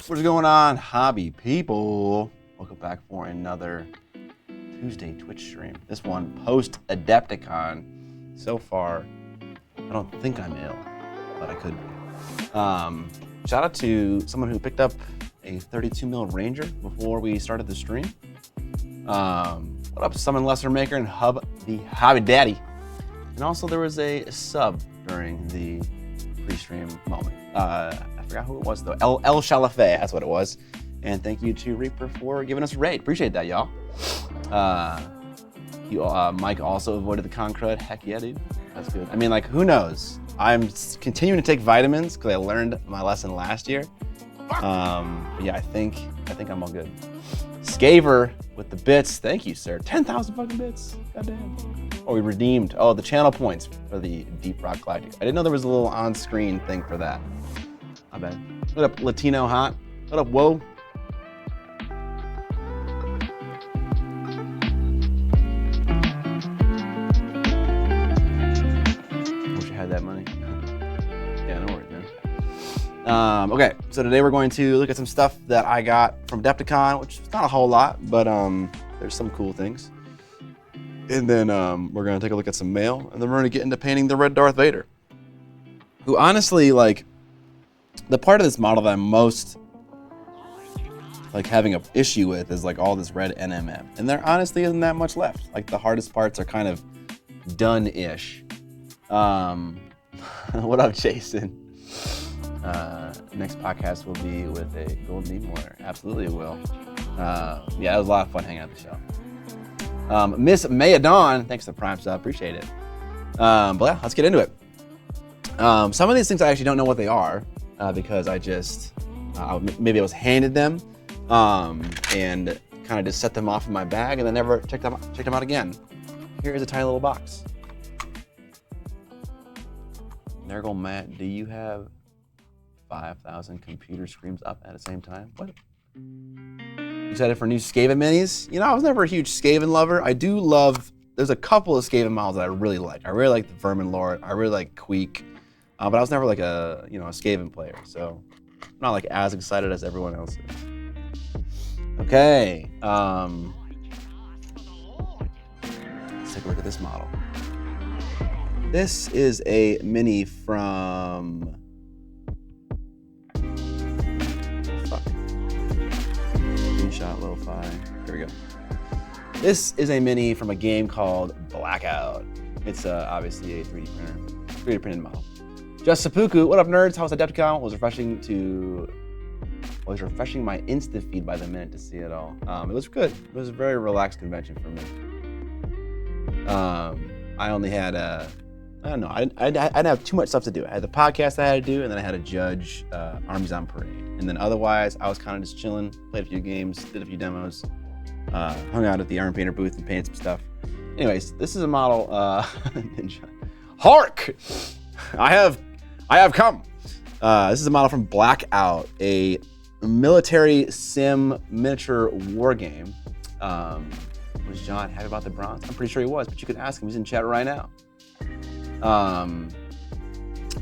What's going on, hobby people? Welcome back for another Tuesday Twitch stream. This one post Adepticon. So far, I don't think I'm ill, but I could be. Shout out to someone who picked up a 32 mil Ranger before we started the stream. What up, Summon Lesser Maker and Hub the Hobby Daddy. And also there was a sub during the pre-stream moment. I forgot who it was though. El Shalafe, that's what it was. And thank you to Reaper for giving us a raid. Appreciate that, y'all. Mike also avoided the con crud. Heck yeah, dude. That's good. I mean, like, who knows? I'm continuing to take vitamins because I learned my lesson last year. Yeah, I think I'm all good. Skaver with the bits. Thank you, sir. 10,000 fucking bits. Goddamn. Oh, we redeemed. Oh, the channel points for the Deep Rock Galactic. I didn't know there was a little on-screen thing for that. I bet. What up, Latino Hot? What up, whoa? Wish I had that money. Yeah, no worries, man. Okay, so today we're going to look at some stuff that I got from Adepticon, which is not a whole lot, but there's some cool things. And then we're gonna take a look at some mail, and then we're gonna get into painting the red Darth Vader. Who honestly, like, the part of this model that I'm most like having an issue with is like all this red NMM. And there honestly isn't that much left. Like the hardest parts are kind of done-ish. What up, Jason? Next podcast will be with a Golden Demon winner. Absolutely it will. Yeah, it was a lot of fun hanging out at the show. Miss Maya Dawn, thanks for the Prime sub, appreciate it. But yeah, let's get into it. Some of these things I actually don't know what they are because I just, maybe I was handed them and kind of just set them off in my bag and then never checked them out again. Here is a tiny little box. There go Matt, do you have 5,000 computer screens up at the same time? What? Excited for new Skaven minis? You know, I was never a huge Skaven lover. I do love, there's a couple of Skaven models that I really like. I really like the Vermin Lord. I really like Queek. But I was never like a Skaven player. So I'm not like as excited as everyone else is. Okay. Let's take a look at this model. This is a mini from, Screenshot Lo-Fi. Here we go. This is a mini from a game called Blackout. It's obviously a 3D printed model. Just Seppuku, what up, nerds? How's Adepticon? Was refreshing my Insta feed by the minute to see it all. It was good. It was a very relaxed convention for me. I only had I didn't have too much stuff to do. I had the podcast I had to do, and then I had to judge Armies on Parade. And then otherwise, I was kind of just chilling, played a few games, did a few demos, hung out at the Iron Painter booth and painted some stuff. Anyways, this is a model, Ninja. Hark! I have come. This is a model from Blackout, a military sim miniature war game. Was John happy about the bronze? I'm pretty sure he was, but you could ask him. He's in chat right now.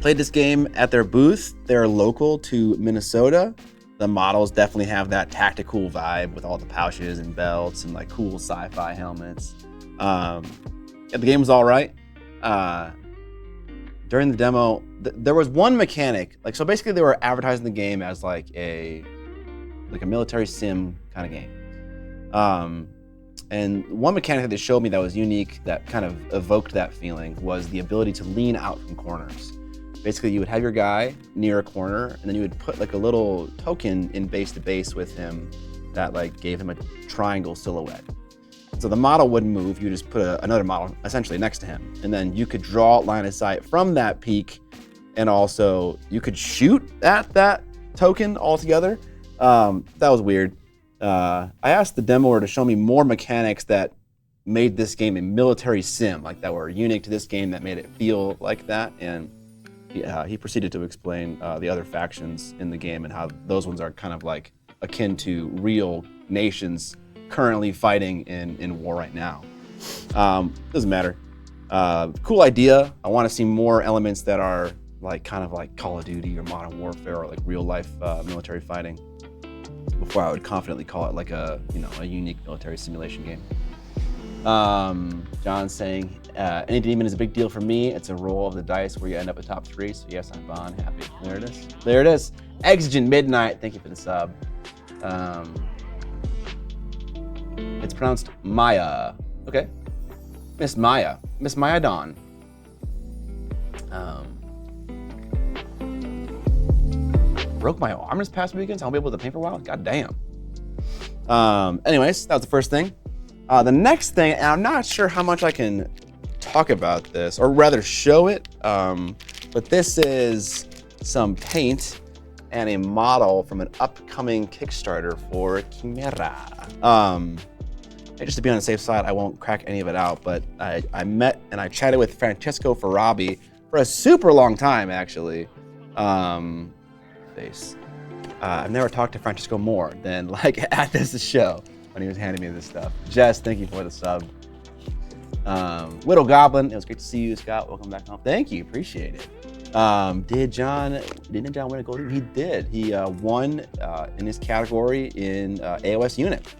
Played this game at their booth. They're local to Minnesota. The models definitely have that tactical vibe with all the pouches and belts and like cool sci-fi helmets. Yeah, the game was all right. During the demo, there was one mechanic. Like, so basically they were advertising the game as like a military sim kind of game. And one mechanic that they showed me that was unique, that kind of evoked that feeling, was the ability to lean out from corners. Basically, you would have your guy near a corner, and then you would put like a little token in base to base with him that like gave him a triangle silhouette. So the model wouldn't move. You just put another model essentially next to him, and then you could draw line of sight from that peak, and also you could shoot at that token altogether. That was weird. I asked the demoer to show me more mechanics that made this game a military sim, like that were unique to this game that made it feel like that. And he proceeded to explain the other factions in the game and how those ones are kind of like akin to real nations currently fighting in war right now. Doesn't matter. Cool idea. I want to see more elements that are like kind of like Call of Duty or Modern Warfare or like real life military fighting. before I would confidently call it like a unique military simulation game. John's saying, any demon is a big deal for me. It's a roll of the dice where you end up at top 3. So yes, I'm Bond happy. There it is. There it is. Exigent Midnight. Thank you for the sub. It's pronounced Maya. Okay. Miss Maya Dawn. Broke my arm this past weekend, so I'll be able to paint for a while. God damn. Anyways, that was the first thing. The next thing, and I'm not sure how much I can talk about this, or rather show it, but this is some paint and a model from an upcoming Kickstarter for Chimera. Just to be on the safe side, I won't crack any of it out, but I met and I chatted with Francesco Farabi for a super long time, actually. I've never talked to Francesco more than like at this show when he was handing me this stuff. Jess, thank you for the sub. Widow Goblin, it was great to see you, Scott. Welcome back home. Thank you, appreciate it. Didn't John win a gold? He did. He won in his category in AOS unit.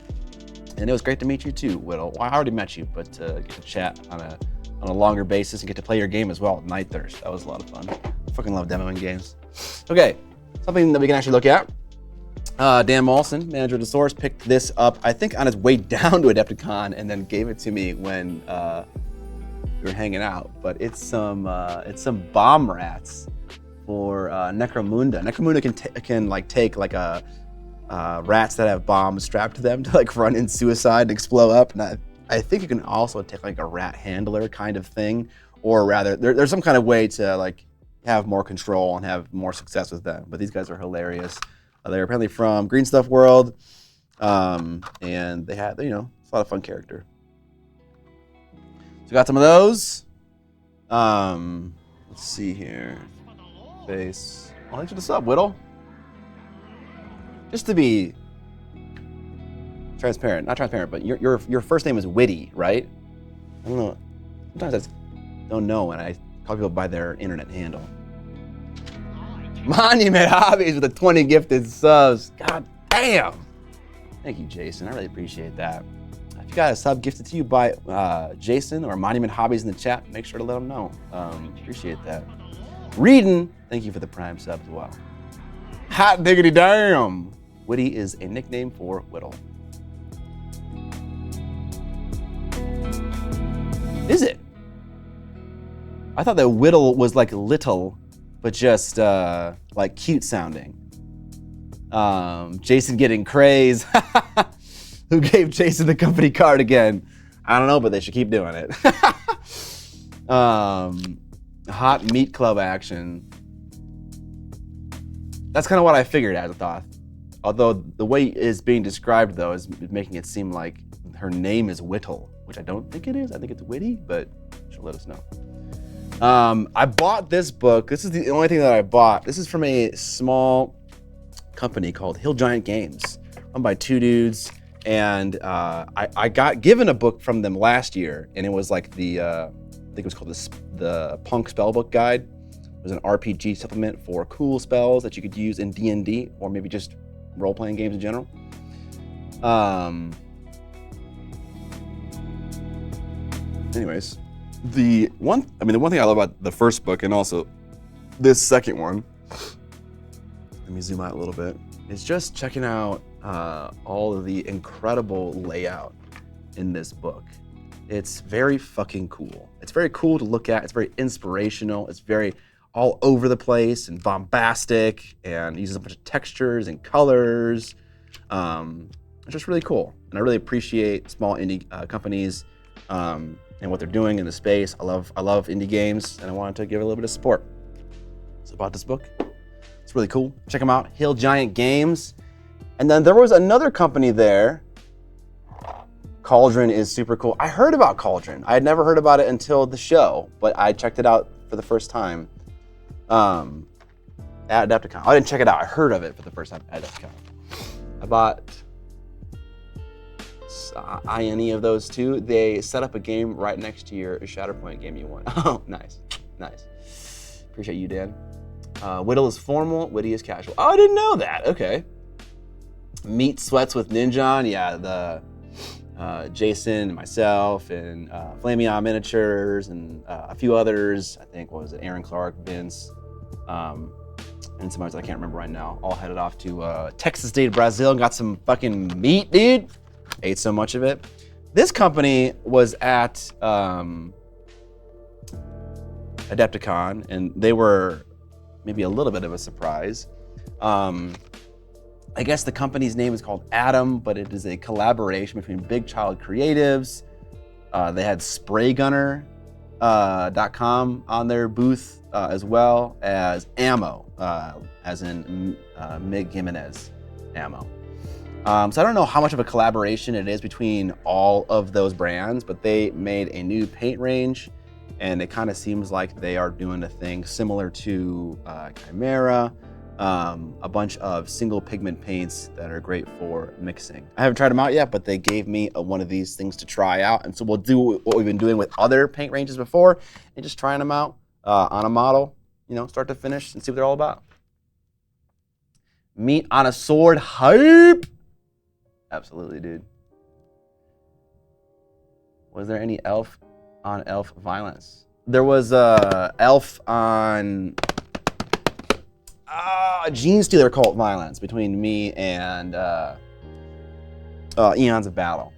And it was great to meet you too, Whittle. Well, I already met you, but to get to chat on a longer basis and get to play your game as well, Night Thirst. That was a lot of fun. I fucking love demoing games. Okay, something that we can actually look at. Dan Molson, manager of the Source, picked this up, I think on his way down to Adepticon, and then gave it to me when we were hanging out. But it's some bomb rats for Necromunda. Necromunda can like take like a rats that have bombs strapped to them to like run in suicide and explode up. And I think you can also take like a rat handler kind of thing, or rather there's some kind of way to like have more control and have more success with them. But these guys are hilarious. They're apparently from Green Stuff World, and they had, it's a lot of fun character. So got some of those. Let's see here. Face. Oh, thanks for the sub, Whittle. Just to be transparent, not transparent, but your first name is Witty, right? I don't know. Sometimes I don't know when I call people by their internet handle. Monument Hobbies with the 20 gifted subs. God damn. Thank you, Jason. I really appreciate that. If you got a sub gifted to you by Jason or Monument Hobbies in the chat, make sure to let them know. Appreciate that. Reedon, thank you for the Prime sub as well. Hot diggity damn. Witty is a nickname for Whittle. Is it? I thought that Whittle was like little, but just like cute sounding. Jason getting craze. Who gave Jason the company card again? I don't know, but they should keep doing it. Hot Meat Club action. That's kind of what I figured as a thought. Although the way it's being described though is making it seem like her name is Whittle, which I don't think it is. I think it's Witty, but she'll let us know. I bought this book. This is the only thing that I bought. This is from a small company called Hill Giant Games, run by two dudes. And I got given a book from them last year, and it was like I think it was called the Punk Spellbook Guide. It was an RPG supplement for cool spells that you could use in D&D, or maybe just role-playing games in general. Anyways, the one thing I love about the first book and also this second one, let me zoom out a little bit, is just checking out all of the incredible layout in this book. It's very fucking cool. It's very cool to look at. It's very inspirational. It's very all over the place and bombastic and uses a bunch of textures and colors. It's just really cool. And I really appreciate small indie companies and what they're doing in the space. I love indie games, and I wanted to give it a little bit of support. So I bought this book. It's really cool. Check them out, Hill Giant Games. And then there was another company there. Cauldron is super cool. I heard about Cauldron. I had never heard about it until the show, but I checked it out for the first time at Adepticon. I didn't check it out. I heard of it for the first time at Adepticon. I bought any of those two. They set up a game right next to your Shatterpoint game you won. Oh, nice. Appreciate you, Dan. Whittle is formal, Witty is casual. Oh, I didn't know that. Okay. Meet Sweats with Ninjon. Yeah, the Jason and myself and Flameon Miniatures and a few others. I think, what was it, Aaron Clark, Vince, and some others I can't remember right now. All headed off to Texas State, Brazil, and got some fucking meat, dude. Ate so much of it. This company was at Adepticon, and they were maybe a little bit of a surprise. I guess the company's name is called Atom, but it is a collaboration between Big Child Creatives. They had spraygunner.com on their booth, as well as Ammo, as in Mig Jimenez Ammo. So I don't know how much of a collaboration it is between all of those brands, but they made a new paint range, and it kind of seems like they are doing a thing similar to Chimera. A bunch of single pigment paints that are great for mixing. I haven't tried them out yet, but they gave me one of these things to try out. And so we'll do what we've been doing with other paint ranges before and just trying them out on a model, you know, start to finish and see what they're all about. Meat on a sword hype. Absolutely, dude. Was there any elf on elf violence? There was elf on Gene Stealer cult violence between me and Eons of Battle.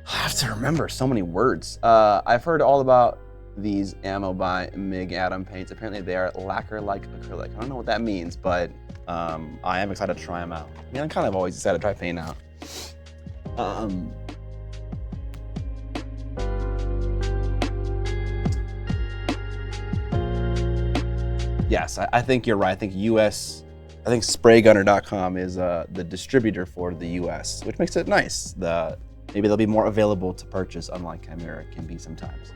I have to remember so many words. I've heard all about these Ammo by Mig Atom paints. Apparently they are lacquer-like acrylic. I don't know what that means, but I am excited to try them out. I mean, I'm kind of always excited to try paint out. Yes, I think you're right. I think spraygunner.com is the distributor for the US, which makes it nice. Maybe they'll be more available to purchase, unlike Chimera can be sometimes.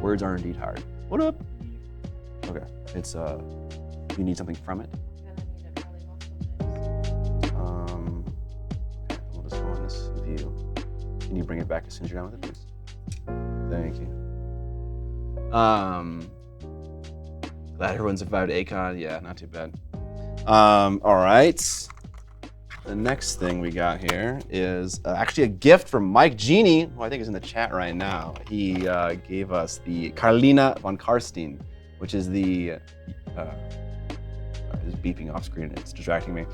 Words are indeed hard. What up? Okay, it's you need something from it. Okay, we'll just go on this view. Can you bring it back as soon as you're done with it, please? Thank you. Glad everyone survived Akon. Yeah, not too bad. All right. The next thing we got here is actually a gift from Mike Genie, who I think is in the chat right now. He gave us the Carlina von Karstein, which is the it's beeping off screen. It's distracting me.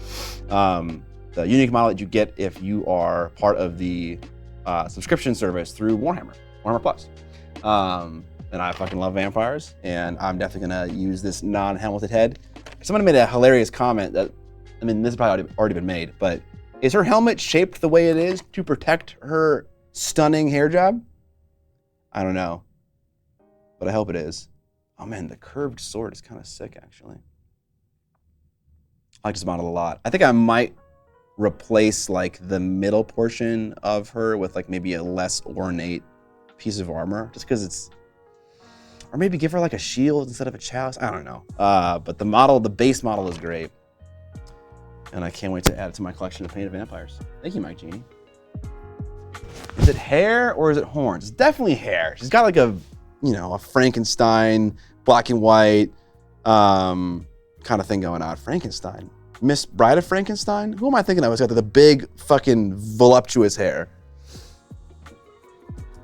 The unique model that you get if you are part of the subscription service through Warhammer Plus. And I fucking love vampires, and I'm definitely gonna use this non-helmeted head. Someone made a hilarious comment that, I mean, this has probably already been made, but is her helmet shaped the way it is to protect her stunning hair job? I don't know, but I hope it is. Oh man, the curved sword is kind of sick, actually. I like this model a lot. I think I might replace like the middle portion of her with like maybe a less ornate piece of armor, just because it's, or maybe give her like a shield instead of a chalice. I don't know. But the base model is great. And I can't wait to add it to my collection of painted vampires. Thank you, Mike Genie. Is it hair or is it horns? It's definitely hair. She's got like a Frankenstein, black and white kind of thing going on. Frankenstein. Miss Bride of Frankenstein? Who am I thinking of? It's got the big fucking voluptuous hair.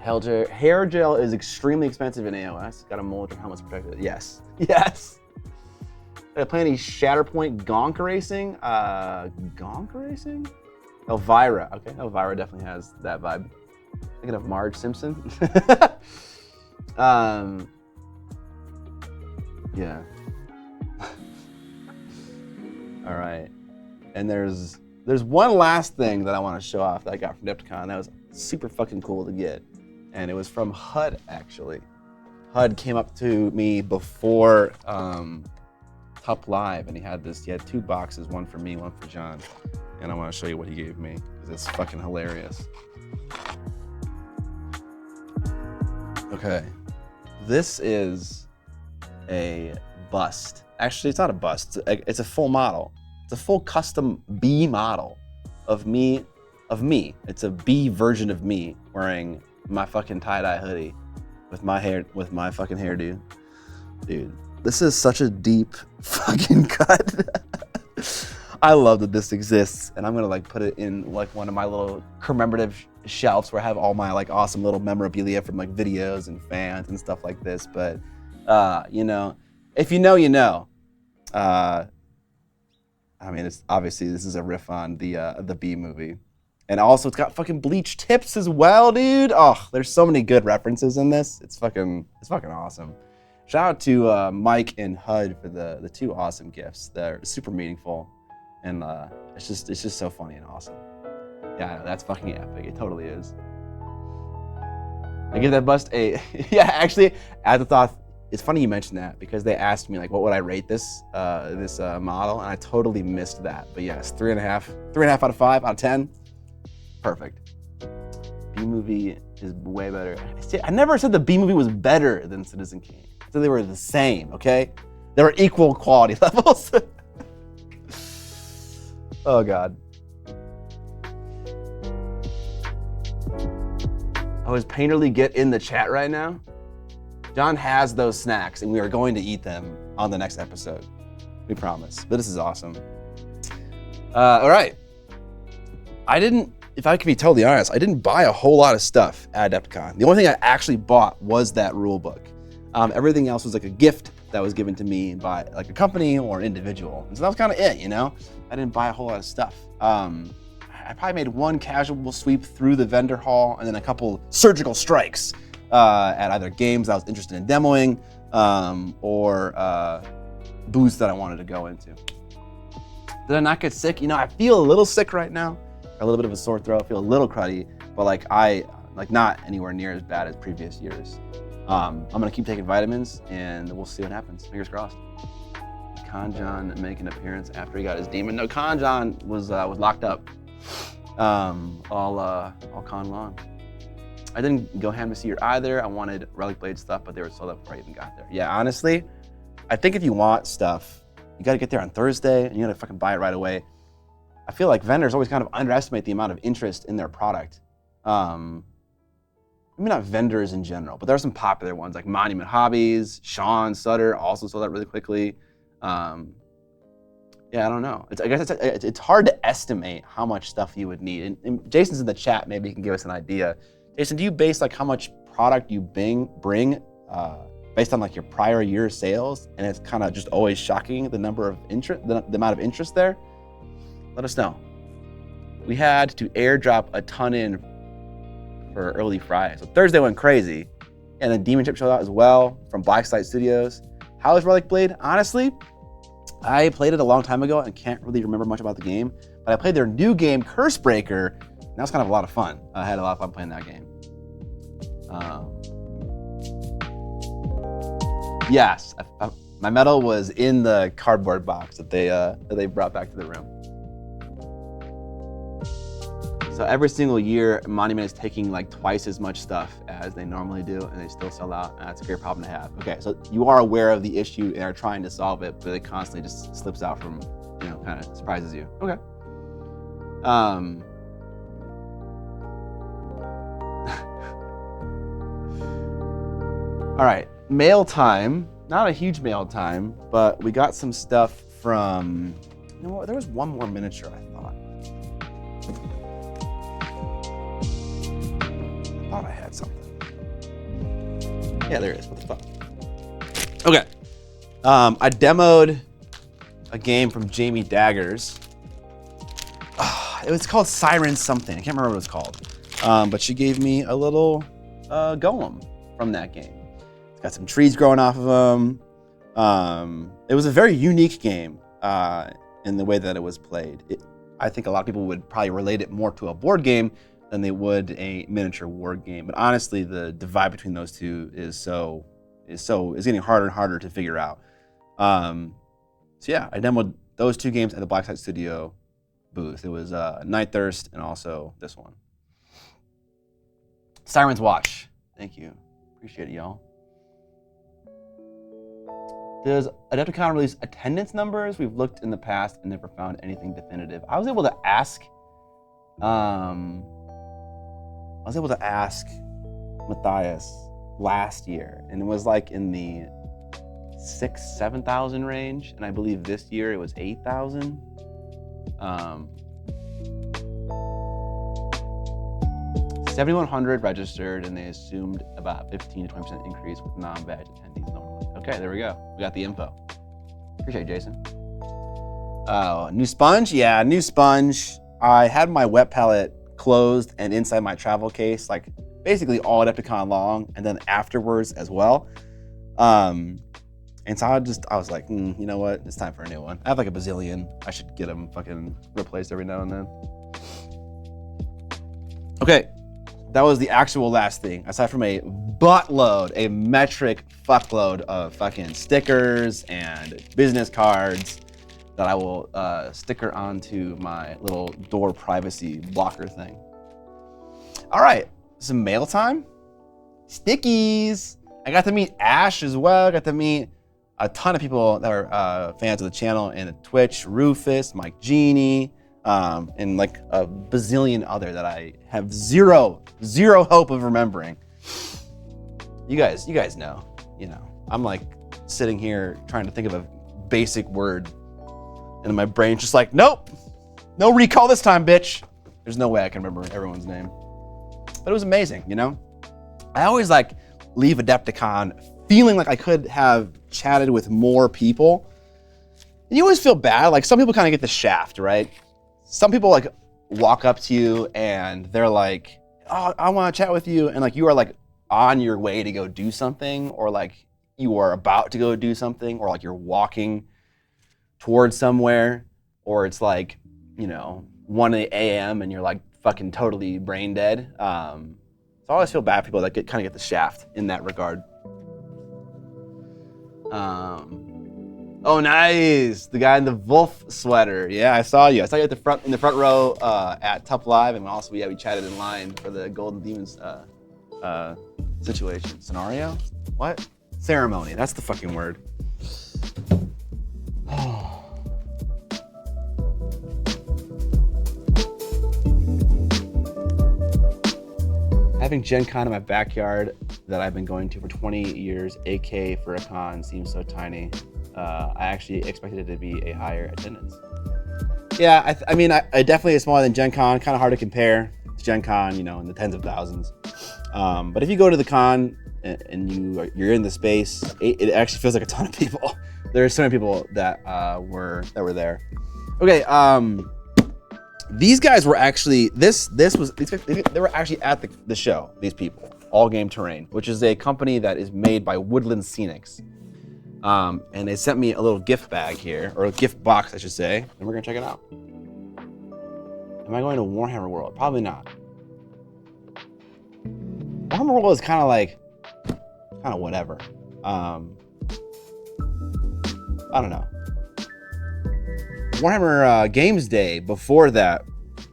Hair gel is extremely expensive in AOS. Got a mold for helmets protected. Yes. Yes. Did I play any Shatterpoint Gonk Racing? Gonk Racing? Elvira. Okay, Elvira definitely has that vibe. Thinking of Marge Simpson. Yeah. All right. And there's one last thing that I want to show off that I got from Adepticon that was super fucking cool to get. And it was from HUD, actually. HUD came up to me before Top Live, and he had two boxes, one for me, one for John. And I want to show you what he gave me, because it's fucking hilarious. Okay. This is a bust. Actually, it's not a bust. It's a full model. It's a full custom B model of me. It's a B version of me wearing my fucking tie-dye hoodie with my fucking hairdo. Dude, this is such a deep fucking cut. I love that this exists, and I'm gonna like put it in like one of my little commemorative shelves where I have all my like awesome little memorabilia from like videos and fans and stuff like this. But you know, if you know, you know. I mean, it's obviously this is a riff on the B movie, and also it's got fucking Bleach tips as well, dude. Oh, there's so many good references in this. It's fucking awesome. Shout out to Mike and HUD for the two awesome gifts. They're super meaningful, and it's just so funny and awesome. Yeah, that's fucking epic. It totally is. I give that bust a yeah. Actually, I thought it's funny you mentioned that because they asked me like, what would I rate this model, and I totally missed that. But yes, 3.5 out of 5 out of 10. Perfect. B movie is way better. I never said the B movie was better than Citizen Kane. So they were the same, okay? They were equal quality levels. Oh God. Oh, is Painterly get in the chat right now? John has those snacks and we are going to eat them on the next episode. We promise. But this is awesome. All right. If I can be totally honest, I didn't buy a whole lot of stuff at Adepticon. The only thing I actually bought was that rule book. Everything else was like a gift that was given to me by like a company or an individual. And so that was kind of it, you know? I didn't buy a whole lot of stuff. I probably made one casual sweep through the vendor hall and then a couple surgical strikes at either games I was interested in demoing or booths that I wanted to go into. Did I not get sick? You know, I feel a little sick right now. A little bit of a sore throat, feel a little cruddy, but like not anywhere near as bad as previous years. I'm gonna keep taking vitamins and we'll see what happens. Fingers crossed. Kanjan make an appearance after he got his demon. No, Kanjan was locked up all con long. I didn't go ham to see her either. I wanted Relic Blade stuff, but they were sold out before I even got there. Yeah, honestly, I think if you want stuff, you gotta get there on Thursday and you gotta fucking buy it right away. I feel like vendors always kind of underestimate the amount of interest in their product. Maybe not vendors in general, but there are some popular ones like Monument Hobbies, Sean Sutter also sold out really quickly. Yeah, I don't know. I guess it's hard to estimate how much stuff you would need. And Jason's in the chat, maybe he can give us an idea. Jason, do you base like how much product you bring based on like your prior year sales? And it's kind of just always shocking the number of interest, the amount of interest there. Let us know. We had to airdrop a ton in for early Friday. So Thursday went crazy. And then Demon Chip showed out as well from Blacklight Studios. How is Relic Blade? Honestly, I played it a long time ago and can't really remember much about the game, but I played their new game, Cursebreaker, and that was kind of a lot of fun. I had a lot of fun playing that game. Yes, my medal was in the cardboard box that they brought back to the room. So every single year, Monument is taking like twice as much stuff as they normally do, and they still sell out, and that's a great problem to have. Okay, so you are aware of the issue and are trying to solve it, but it constantly just slips out from, you know, kind of surprises you. Okay. All right, mail time. Not a huge mail time, but we got some stuff from, you know what, there was one more miniature I thought. I thought I had something. Yeah, there it is. What the fuck? Okay. I demoed a game from Jamie Daggers. It was called Siren something. I can't remember what it was called. But she gave me a little golem from that game. It's got some trees growing off of them. It was a very unique game in the way that it was played. I think a lot of people would probably relate it more to a board game than they would a miniature war game. But honestly, the divide between those two is getting harder and harder to figure out. So yeah, I demoed those two games at the Blacklight Studio booth. It was Night Thirst and also this one. Siren's Watch. Thank you. Appreciate it, y'all. Does Adepticon release attendance numbers? We've looked in the past and never found anything definitive. I was able to ask Matthias last year, and it was like in the 6,000-7,000 range, and I believe this year it was 8,000. $7,100 registered, and they assumed about 15 to 20% increase with non-badge attendees normally. Okay, there we go. We got the info. Appreciate it, Jason. Oh, new sponge? Yeah, new sponge. I had my wet palette closed and inside my travel case, like basically all Adepticon long, and then afterwards as well. And so I was like, you know what? It's time for a new one. I have like a bazillion. I should get them fucking replaced every now and then. Okay, that was the actual last thing. Aside from a buttload, a metric fuckload of fucking stickers and business cards that I will sticker onto my little door privacy blocker thing. All right, some mail time. Stickies. I got to meet Ash as well. I got to meet a ton of people that are fans of the channel and Twitch, Rufus, Mike Genie, and like a bazillion other that I have zero hope of remembering. You guys know, I'm like sitting here trying to think of a basic word, and my brain's just like, nope, no recall this time, bitch. There's no way I can remember everyone's name. But it was amazing, I always like leave Adepticon feeling like I could have chatted with more people. And you always feel bad, like some people kind of get the shaft, right? Some people like walk up to you and they're like, oh, I want to chat with you. And like you are like on your way to go do something, or like you are about to go do something, or like you're walking towards somewhere, or it's like, 1 a.m. and you're like fucking totally brain dead. So I always feel bad for people that kind of get the shaft in that regard. Oh, nice. The guy in the Wolf sweater. Yeah, I saw you. I saw you in the front row at Tough Live, and also we chatted in line for the Golden Demons scenario. What? Ceremony. That's the fucking word. Having Gen Con in my backyard that I've been going to for 20 years, AK for a con, seems so tiny. I actually expected it to be a higher attendance. Yeah, I mean, I definitely is smaller than Gen Con, kind of hard to compare to Gen Con, in the tens of thousands. But if you go to the con and you're in the space, it actually feels like a ton of people. There's so many people that were there. Okay, these guys were actually, they were actually at the show, these people, All Game Terrain, which is a company that is made by Woodland Scenics. And they sent me a little gift bag here, or a gift box, I should say, and we're gonna check it out. Am I going to Warhammer World? Probably not. Warhammer World is kind of whatever. I don't know. Warhammer Games Day before that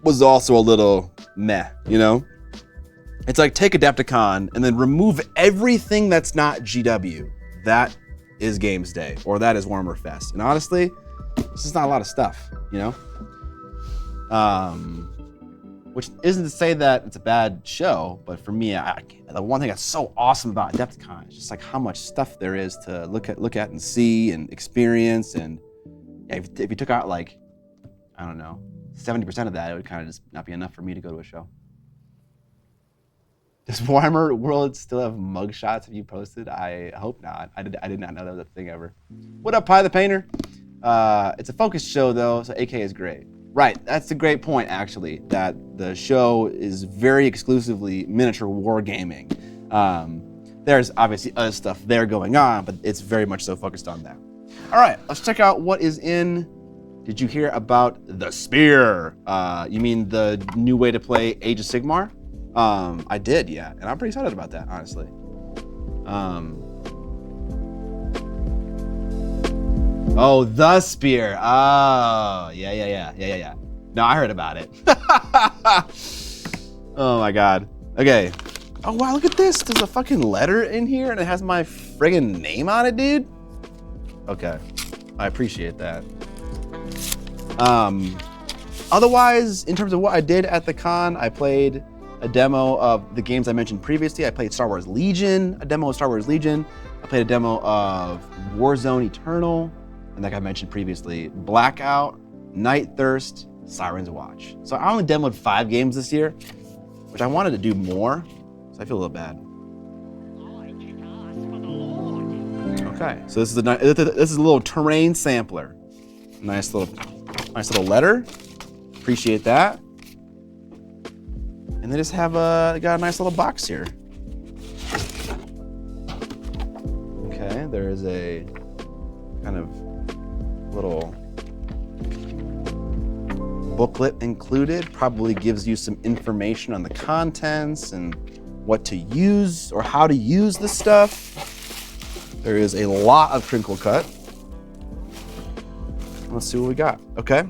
was also a little meh, It's like take Adepticon and then remove everything that's not GW. That is Games Day, or that is Warhammer Fest. And honestly, this is not a lot of stuff, Which isn't to say that it's a bad show, but for me, the one thing that's so awesome about Adepticon is just like how much stuff there is to look at and see and experience. And yeah, if you took out like, I don't know, 70% of that, it would kind of just not be enough for me to go to a show. Does Warhammer World still have mug shots of you posted? I hope not. I did not know that was a thing ever. What up, Pie the Painter? It's a focus show though, so AK is great. Right, that's a great point actually, that the show is very exclusively miniature wargaming. There's obviously other stuff there going on, but it's very much so focused on that. All right, let's check out what is in. Did you hear about the Spear? You mean the new way to play Age of Sigmar? I did, yeah, and I'm pretty excited about that, honestly. Oh, the Spear. Oh, yeah. No, I heard about it. Oh my God. Okay. Oh wow, look at this. There's a fucking letter in here and it has my friggin' name on it, dude. Okay, I appreciate that. Otherwise, in terms of what I did at the con, I played a demo of the games I mentioned previously. I played Star Wars Legion, a demo of Star Wars Legion. I played a demo of Warzone Eternal, and like I mentioned previously, Blackout. Night Thirst, Siren's Watch. So I only demoed 5 games this year, which I wanted to do more, so I feel a little bad. Okay, so this is a little terrain sampler. Nice little letter. Appreciate that. And they just have got a nice little box here. Okay, there is a kind of little booklet included. Probably gives you some information on the contents and what to use or how to use the stuff. There is a lot of crinkle cut. Let's see what we got. Okay.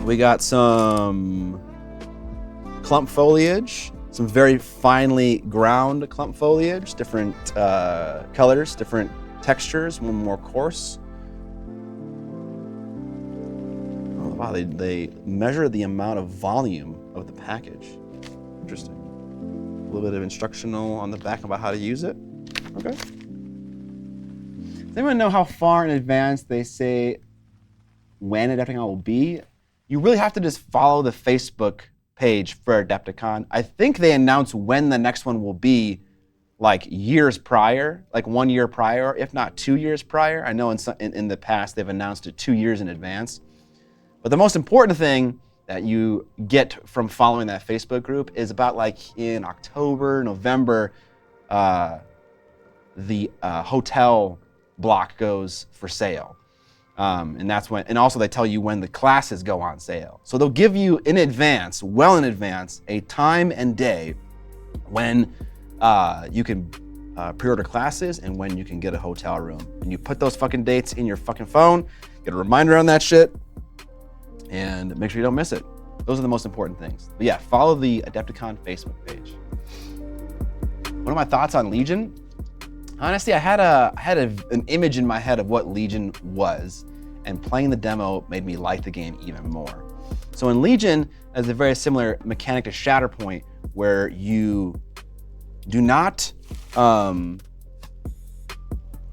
We got some clump foliage, some very finely ground clump foliage, different colors, different textures, one more coarse. Oh, wow, they measure the amount of volume of the package. Interesting. A little bit of instructional on the back about how to use it. Okay. Does anyone know how far in advance they say when Adepticon will be? You really have to just follow the Facebook page for Adepticon. I think they announce when the next one will be like years prior, like 1 year prior, if not 2 years prior. I know in the past they've announced it 2 years in advance. But the most important thing that you get from following that Facebook group is about like in October, November, the hotel block goes for sale. And that's when, and also they tell you when the classes go on sale. So they'll give you in advance, well in advance, a time and day when you can pre-order classes and when you can get a hotel room. And you put those fucking dates in your fucking phone, get a reminder on that shit, and make sure you don't miss it. Those are the most important things. But yeah, follow the Adepticon Facebook page. What are my thoughts on Legion? Honestly, I had an image in my head of what Legion was, and playing the demo made me like the game even more. So in Legion, there's a very similar mechanic to Shatterpoint, where you do not, what am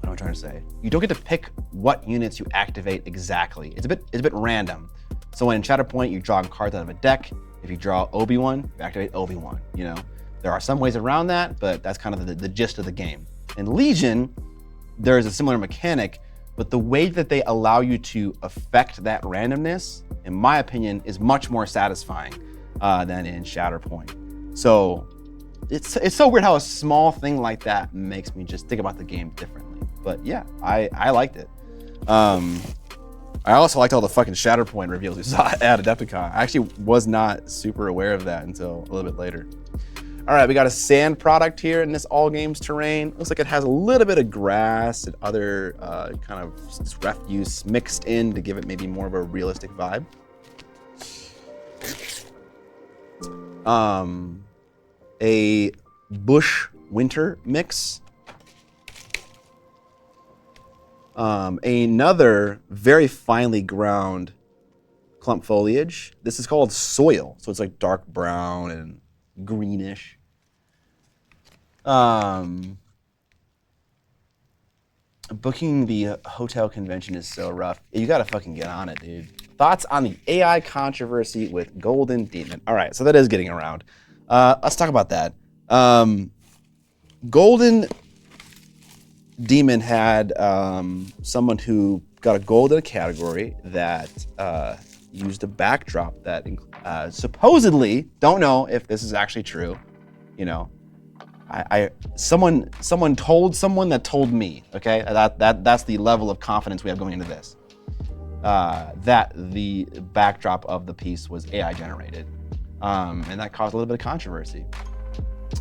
I trying to say? You don't get to pick what units you activate exactly. It's a bit random. So in Shatterpoint, you draw cards out of a deck. If you draw Obi-Wan, you activate Obi-Wan, you know? There are some ways around that, but that's kind of the gist of the game. In Legion, there is a similar mechanic, but the way that they allow you to affect that randomness, in my opinion, is much more satisfying than in Shatterpoint. So it's so weird how a small thing like that makes me just think about the game differently. But yeah, I liked it. I also liked all the fucking Shatterpoint reveals we saw at Adepticon. I actually was not super aware of that until a little bit later. All right, we got a sand product here in this all games terrain. Looks like it has a little bit of grass and other kind of refuse mixed in to give it maybe more of a realistic vibe. A bush winter mix. Another very finely ground clump foliage. This is called soil, so it's like dark brown and greenish. Booking the hotel convention is so rough. You gotta fucking get on it, dude. Thoughts on the AI controversy with Golden Demon? All right, so that is getting around. Let's talk about that. Golden Demon had someone who got a gold in a category that used a backdrop that supposedly, don't know if this is actually true, you know. Someone told someone that told me, okay? That's the level of confidence we have going into this. That the backdrop of the piece was AI generated. And that caused a little bit of controversy.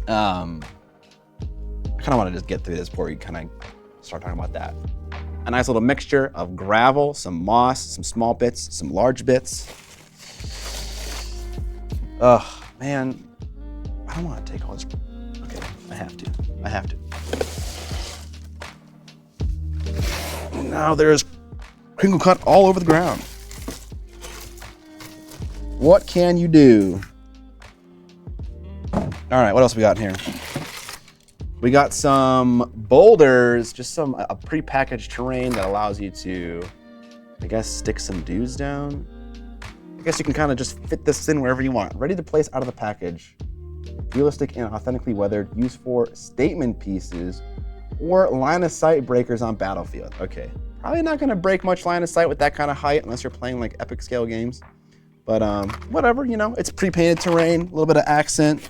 I kind of want to just get through this before we kind of start talking about that. A nice little mixture of gravel, some moss, some small bits, some large bits. Ugh, man, I don't want to take all this. Okay, I have to. Now there's crinkle cut all over the ground. What can you do? All right, what else we got in here? We got some boulders, just a pre-packaged terrain that allows you to, I guess, stick some dudes down. I guess you can kind of just fit this in wherever you want. Ready to place out of the package. Realistic and authentically weathered, used for statement pieces or line of sight breakers on battlefield. Okay, probably not gonna break much line of sight with that kind of height unless you're playing like epic scale games. But whatever, you know, it's pre-painted terrain, a little bit of accent.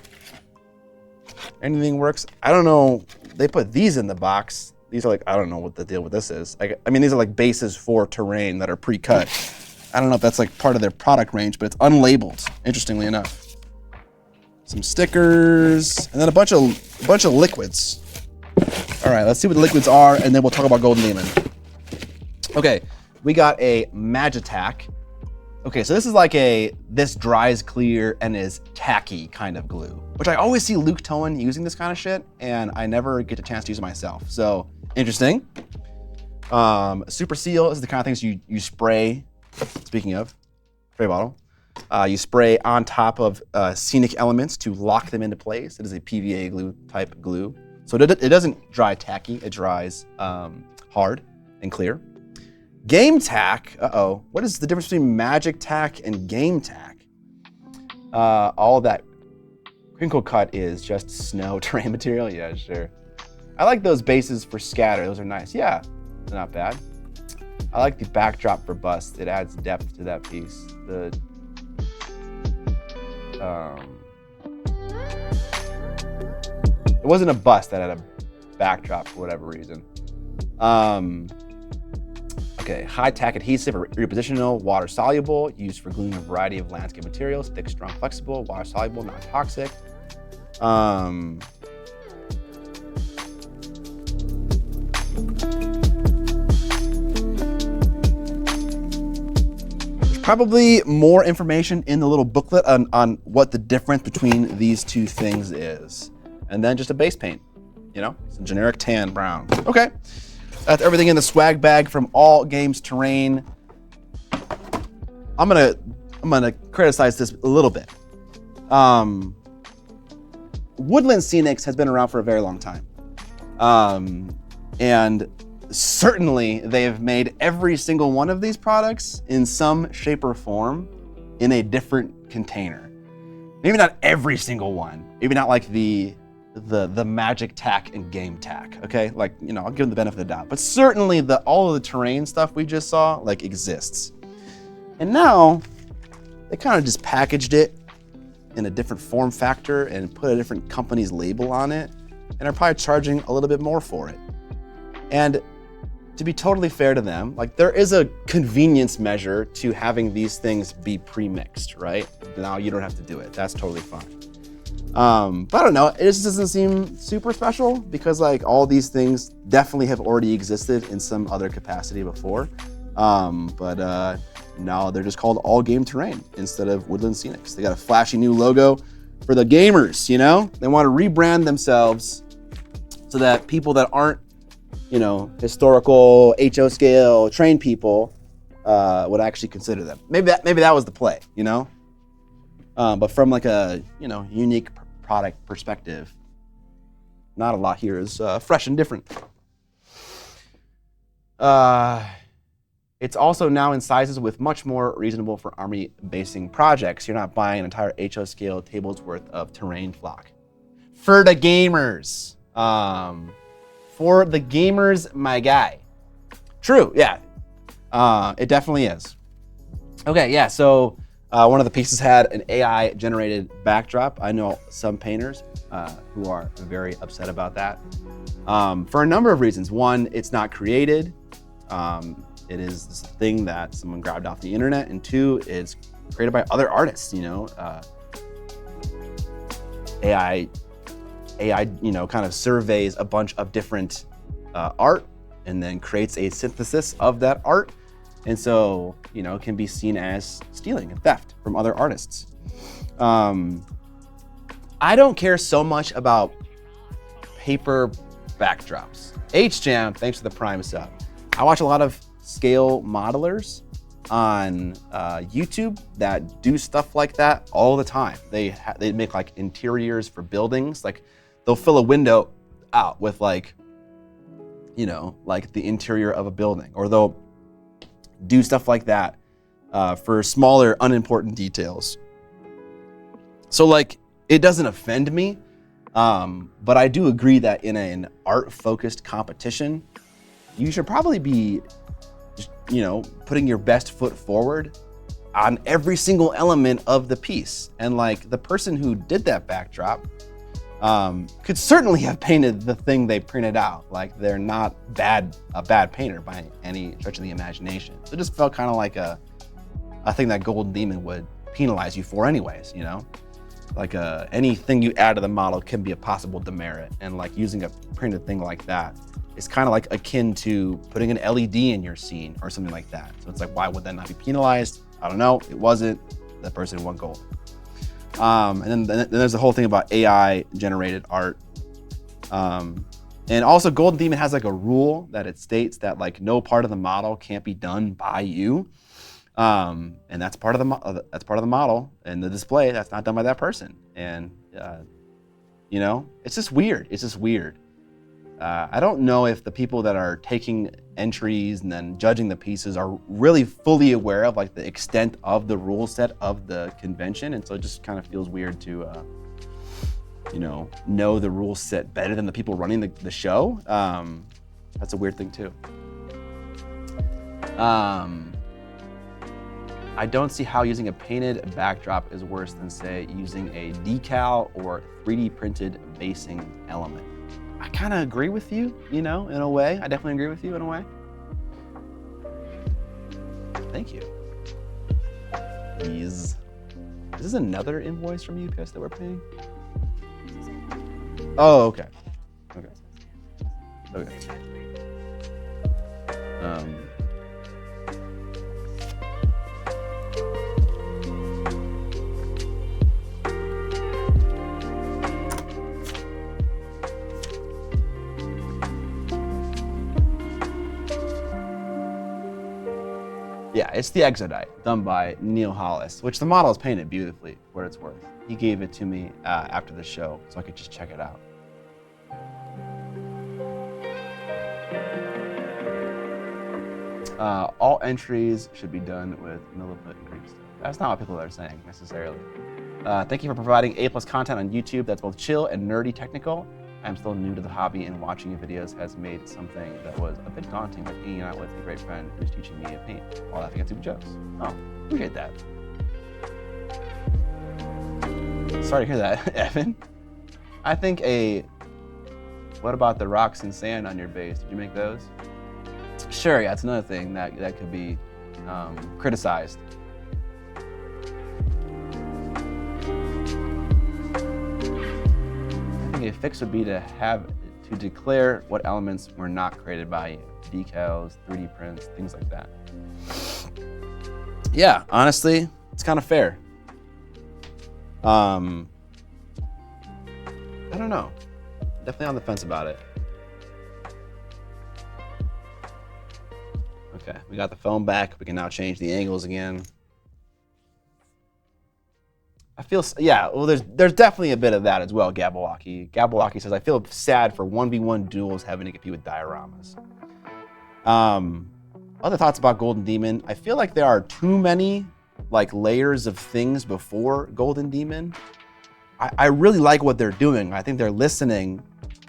Anything works. I don't know, they put these in the box. These are like, I don't know what the deal with this is. I mean, these are like bases for terrain that are pre-cut. I don't know if that's like part of their product range, but it's unlabeled, interestingly enough. Some stickers, and then a bunch of liquids. All right, let's see what the liquids are, and then we'll talk about Golden Demon. Okay, we got a Magitac. Okay, so this is like this dries clear and is tacky kind of glue, which I always see Luke Towan using this kind of shit, and I never get a chance to use it myself. So, interesting. Super Seal is the kind of things you spray, speaking of, spray bottle. You spray on top of scenic elements to lock them into place. It is a PVA glue type glue. So it doesn't dry tacky, it dries hard and clear. Game tack, what is the difference between Magic Tack and Game Tack? All that crinkle cut is just snow terrain material, yeah, sure. I like those bases for scatter, those are nice. Yeah, they're not bad. I like the backdrop for bust, it adds depth to that piece. It wasn't a bust that had a backdrop for whatever reason. Okay, high tack adhesive, repositional, water soluble, used for gluing a variety of landscape materials, thick, strong, flexible, water soluble, non-toxic. Probably more information in the little booklet on what the difference between these two things is. And then just a base paint, you know, some generic tan brown. Okay, that's everything in the swag bag from All Games Terrain. I'm gonna criticize this a little bit. Woodland Scenics has been around for a very long time. And certainly they have made every single one of these products in some shape or form in a different container. Maybe not every single one. Maybe not like the Magic Tack and Game Tack, okay? Like, you know, I'll give them the benefit of the doubt. But certainly all of the terrain stuff we just saw, like, exists. And now, they kind of just packaged it in a different form factor and put a different company's label on it, and are probably charging a little bit more for it. And to be totally fair to them, like, there is a convenience measure to having these things be pre-mixed, right? Now you don't have to do it. That's totally fine. But I don't know, it just doesn't seem super special because like all these things definitely have already existed in some other capacity before. But now they're just called All Game Terrain instead of Woodland Scenics. They got a flashy new logo for the gamers, you know? They want to rebrand themselves so that people that aren't, you know, historical, HO scale, trained people would actually consider them. Maybe that was the play, you know? But from like a, you know, unique product perspective, not a lot here is fresh and different. It's also now in sizes with much more reasonable for army basing projects. You're not buying an entire HO scale table's worth of terrain flock. For the gamers. For the gamers, my guy. True, yeah. It definitely is. Okay, yeah, so one of the pieces had an AI generated backdrop. I know some painters who are very upset about that for a number of reasons. One, it's not created. It is this thing that someone grabbed off the internet. And two, it's created by other artists, you know. AI, you know, kind of surveys a bunch of different art and then creates a synthesis of that art. And so, you know, it can be seen as stealing and theft from other artists. I don't care so much about paper backdrops. HJam, thanks for the Prime sub. I watch a lot of scale modelers on YouTube that do stuff like that all the time. They make like interiors for buildings. Like they'll fill a window out with like, you know, like the interior of a building, or they'll do stuff like that for smaller, unimportant details. So like, it doesn't offend me, but I do agree that in an art-focused competition, you should probably be, you know, putting your best foot forward on every single element of the piece. And like, the person who did that backdrop could certainly have painted the thing they printed out. Like, they're not a bad painter by any stretch of the imagination. So it just felt kind of like a thing that Golden Demon would penalize you for anyways, you know? Like anything you add to the model can be a possible demerit, and like using a printed thing like that is kind of like akin to putting an LED in your scene or something like that. So it's like, why would that not be penalized? I don't know, it wasn't. That person won gold. And then there's the whole thing about AI generated art. And also Golden Demon has like a rule that it states that like no part of the model can't be done by you. And that's part of the model and the display that's not done by that person. And you know, it's just weird. It's just weird. I don't know if the people that are taking entries and then judging the pieces are really fully aware of like the extent of the rule set of the convention, and so it just kind of feels weird to you know the rule set better than the people running the show. That's a weird thing too. I don't see how using a painted backdrop is worse than, say, using a decal or 3D printed basing element. I kind of agree with you, you know, in a way. I definitely agree with you in a way. Thank you. Is this another invoice from UPS that we're paying? Oh, okay. Okay. Okay. Yeah, it's the Exodite, done by Neil Hollis, which the model is painted beautifully, for what it's worth. He gave it to me after the show, so I could just check it out. All entries should be done with milliput grease. That's not what people are saying, necessarily. Thank you for providing A+ content on YouTube that's both chill and nerdy technical. I'm still new to the hobby, and watching your videos has made something that was a bit daunting, like hanging out with a great friend who's teaching me to paint while laughing at stupid jokes. Oh, appreciate that. Sorry to hear that, Evan. I think what about the rocks and sand on your base? Did you make those? Sure, yeah, it's another thing that could be criticized. A fix would be to declare what elements were not created by you. Decals, 3D prints, things like that. Yeah, honestly, it's kind of fair. I don't know. Definitely on the fence about it. Okay, we got the phone back. We can now change the angles again. I feel, yeah, well, there's definitely a bit of that as well, Gabawaki. Gabawaki says, I feel sad for 1v1 duels having to compete with dioramas. Other thoughts about Golden Demon. I feel like there are too many like layers of things before Golden Demon. I really like what they're doing. I think they're listening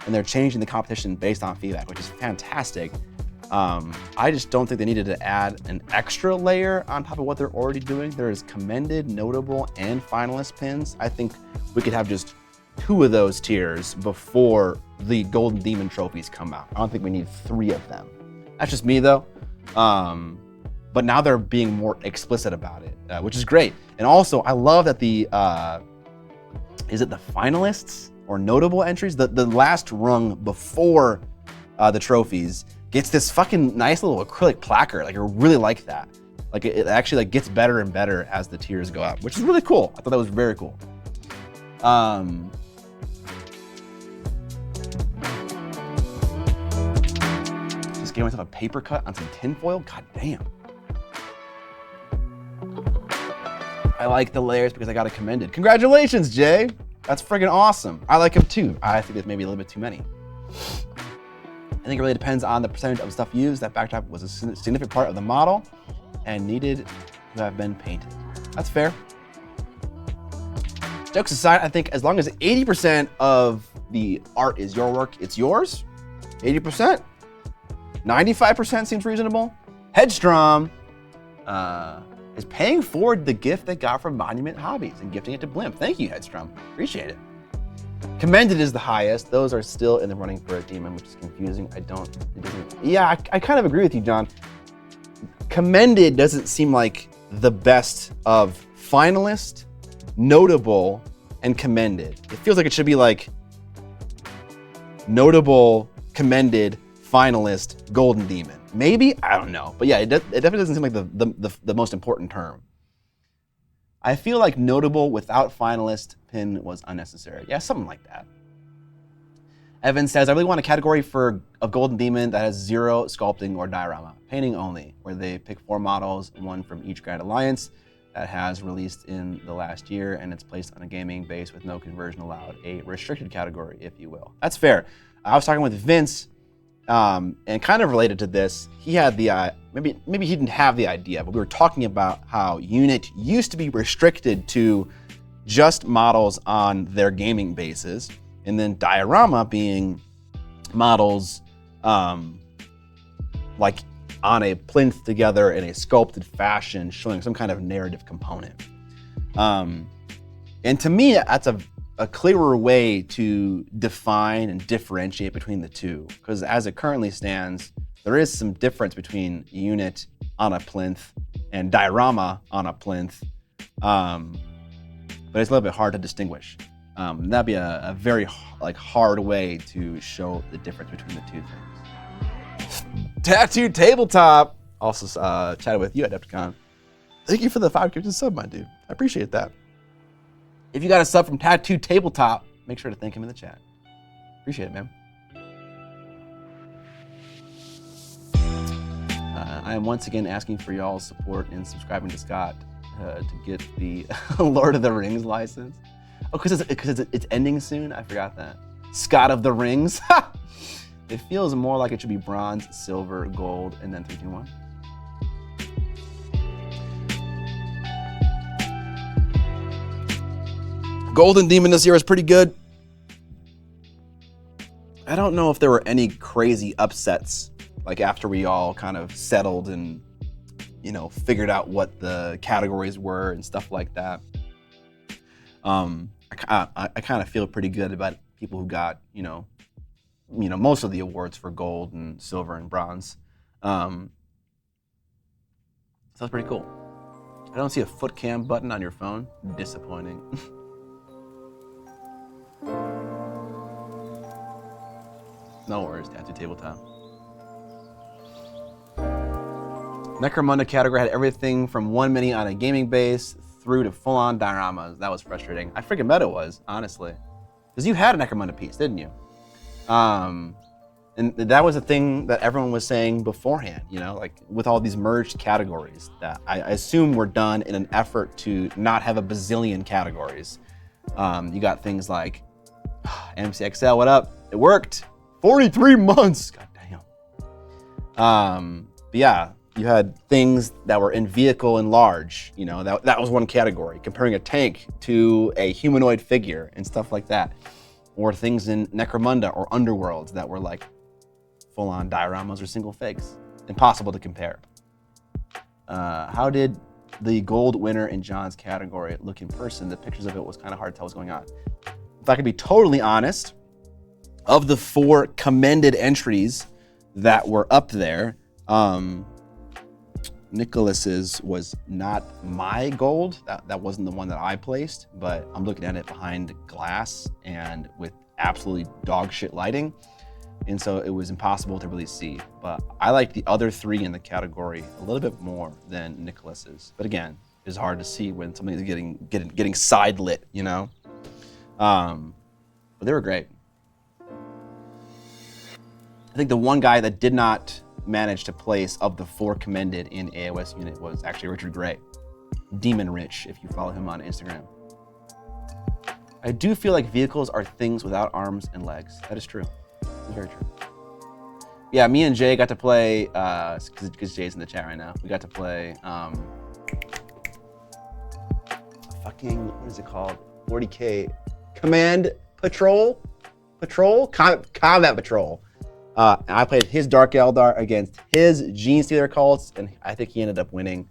and they're changing the competition based on feedback, which is fantastic. I just don't think they needed to add an extra layer on top of what they're already doing. There's commended, notable, and finalist pins. I think we could have just 2 of those tiers before the Golden Demon trophies come out. I don't think we need 3 of them. That's just me though. But now they're being more explicit about it, which is great. And also, I love that the, is it the finalists or notable entries? The last rung before the trophies gets this fucking nice little acrylic placard. Like, I really like that. Like, it actually like gets better and better as the tiers go up, which is really cool. I thought that was very cool. Just gave myself a paper cut on some tinfoil. God damn. I like the layers because I got it commended. Congratulations, Jay. That's friggin' awesome. I like them too. I think there's maybe a little bit too many. I think it really depends on the percentage of stuff used. That backdrop was a significant part of the model and needed to have been painted. That's fair. Jokes aside, I think as long as 80% of the art is your work, it's yours. 80%, 95% seems reasonable. Headstrom is paying forward the gift they got from Monument Hobbies and gifting it to Blimp. Thank you, Headstrom. Appreciate it. Commended is the highest. Those are still in the running for a demon, which is confusing. I kind of agree with you, John. Commended doesn't seem like the best of finalist, notable, and commended. It feels like it should be like notable, commended, finalist, golden demon. Maybe? I don't know. But yeah, it definitely doesn't seem like the most important term. I feel like notable without finalist pin was unnecessary. Yeah, something like that. Evan says, I really want a category of Golden Demon that has 0 sculpting or diorama, painting only, where they pick 4 models, 1 from each Grand Alliance that has released in the last year, and it's placed on a gaming base with no conversion allowed, a restricted category, if you will. That's fair. I was talking with Vince, and kind of related to this, he had the, maybe he didn't have the idea, but we were talking about how Unit used to be restricted to just models on their gaming bases, and then diorama being models like on a plinth together in a sculpted fashion, showing some kind of narrative component. And to me, that's a clearer way to define and differentiate between the two, because as it currently stands, there is some difference between Unit on a plinth and diorama on a plinth, but it's a little bit hard to distinguish. That'd be a very hard way to show the difference between the two things. Tattoo Tabletop also chatted with you at Adepticon. Thank you for the 5 gifted sub, my dude. I appreciate that. If you got a sub from Tattoo Tabletop, make sure to thank him in the chat. Appreciate it, man. I am once again asking for y'all's support in subscribing to Scott to get the Lord of the Rings license. Oh, because it's ending soon? I forgot that. Scott of the Rings. It feels more like it should be bronze, silver, gold, and then 3, 2, 1. Golden Demon this year is pretty good. I don't know if there were any crazy upsets, like after we all kind of settled and, figured out what the categories were and stuff like that. I kind of feel pretty good about people who got, most of the awards for gold and silver and bronze. So that's pretty cool. I don't see a foot cam button on your phone. Disappointing. No worries, Tattoo Tabletop. Necromunda category had everything from 1 mini on a gaming base through to full-on dioramas. That was frustrating. I freaking bet it was, honestly. Because you had a Necromunda piece, didn't you? And that was a thing that everyone was saying beforehand, with all these merged categories that I assume were done in an effort to not have a bazillion categories. You got things like MCXL, what up? It worked. 43 months. God damn. But yeah, you had things that were in vehicle and large. That was one category, comparing a tank to a humanoid figure and stuff like that. Or things in Necromunda or Underworlds that were like full-on dioramas or single figs. Impossible to compare. How did the gold winner in John's category look in person? The pictures of it was kind of hard to tell what's going on. If I could be totally honest, of the 4 commended entries that were up there, Nicholas's was not my gold. That wasn't the one that I placed, but I'm looking at it behind glass and with absolutely dog shit lighting. And so it was impossible to really see. But I like the other 3 in the category a little bit more than Nicholas's. But again, it's hard to see when somebody's getting side lit, But they were great. I think the one guy that did not manage to place of the 4 commended in AOS Unit was actually Richard Gray. Demon Rich, if you follow him on Instagram. I do feel like vehicles are things without arms and legs. That is true. Very true. Yeah, me and Jay got to play, because Jay's in the chat right now. We got to play, what is it called? 40K Command Patrol? Combat Patrol. I played his Dark Eldar against his Gene Stealer cults, and I think he ended up winning.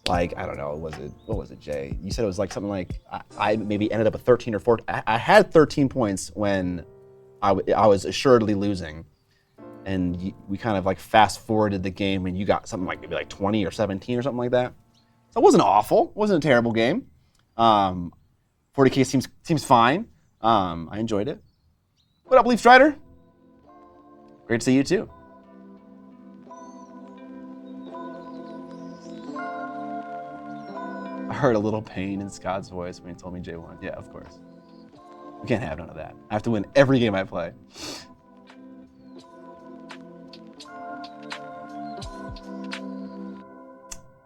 Like, I don't know, what was it, Jay? You said it was like something like, I maybe ended up with 13 or 14. I had 13 points when I was assuredly losing. And we kind of like fast forwarded the game and you got something like maybe like 20 or 17 or something like that. So it wasn't awful. It wasn't a terrible game. 40K seems fine. I enjoyed it. What up, Leaf Strider? Great to see you too. I heard a little pain in Scott's voice when he told me Jay won. Yeah, of course. We can't have none of that. I have to win every game I play.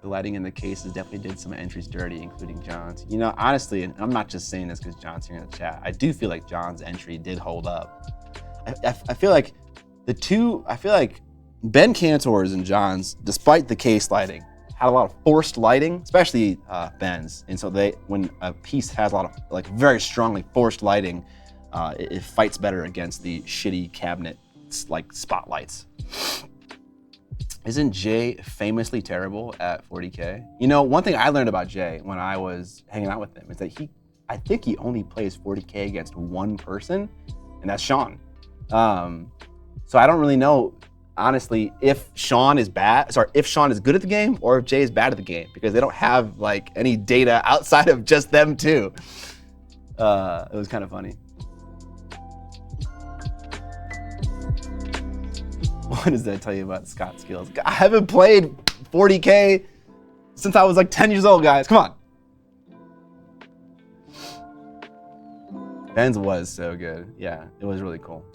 The lighting in the cases definitely did some entries dirty, including John's. You know, honestly, and I'm not just saying this because John's here in the chat, I do feel like John's entry did hold up. I feel like Ben Cantor's and John's, despite the case lighting, had a lot of forced lighting, especially Ben's. And so when a piece has a lot of like very strongly forced lighting, it fights better against the shitty cabinet like spotlights. Isn't Jay famously terrible at 40K? You know, one thing I learned about Jay when I was hanging out with him is that I think he only plays 40K against one person, and that's Sean. So I don't really know, honestly, if Sean is good at the game or if Jay is bad at the game, because they don't have like any data outside of just them two. It was kind of funny. What does that tell you about Scott's skills? I haven't played 40K since I was like 10 years old, guys. Come on. Ben's was so good. Yeah, it was really cool.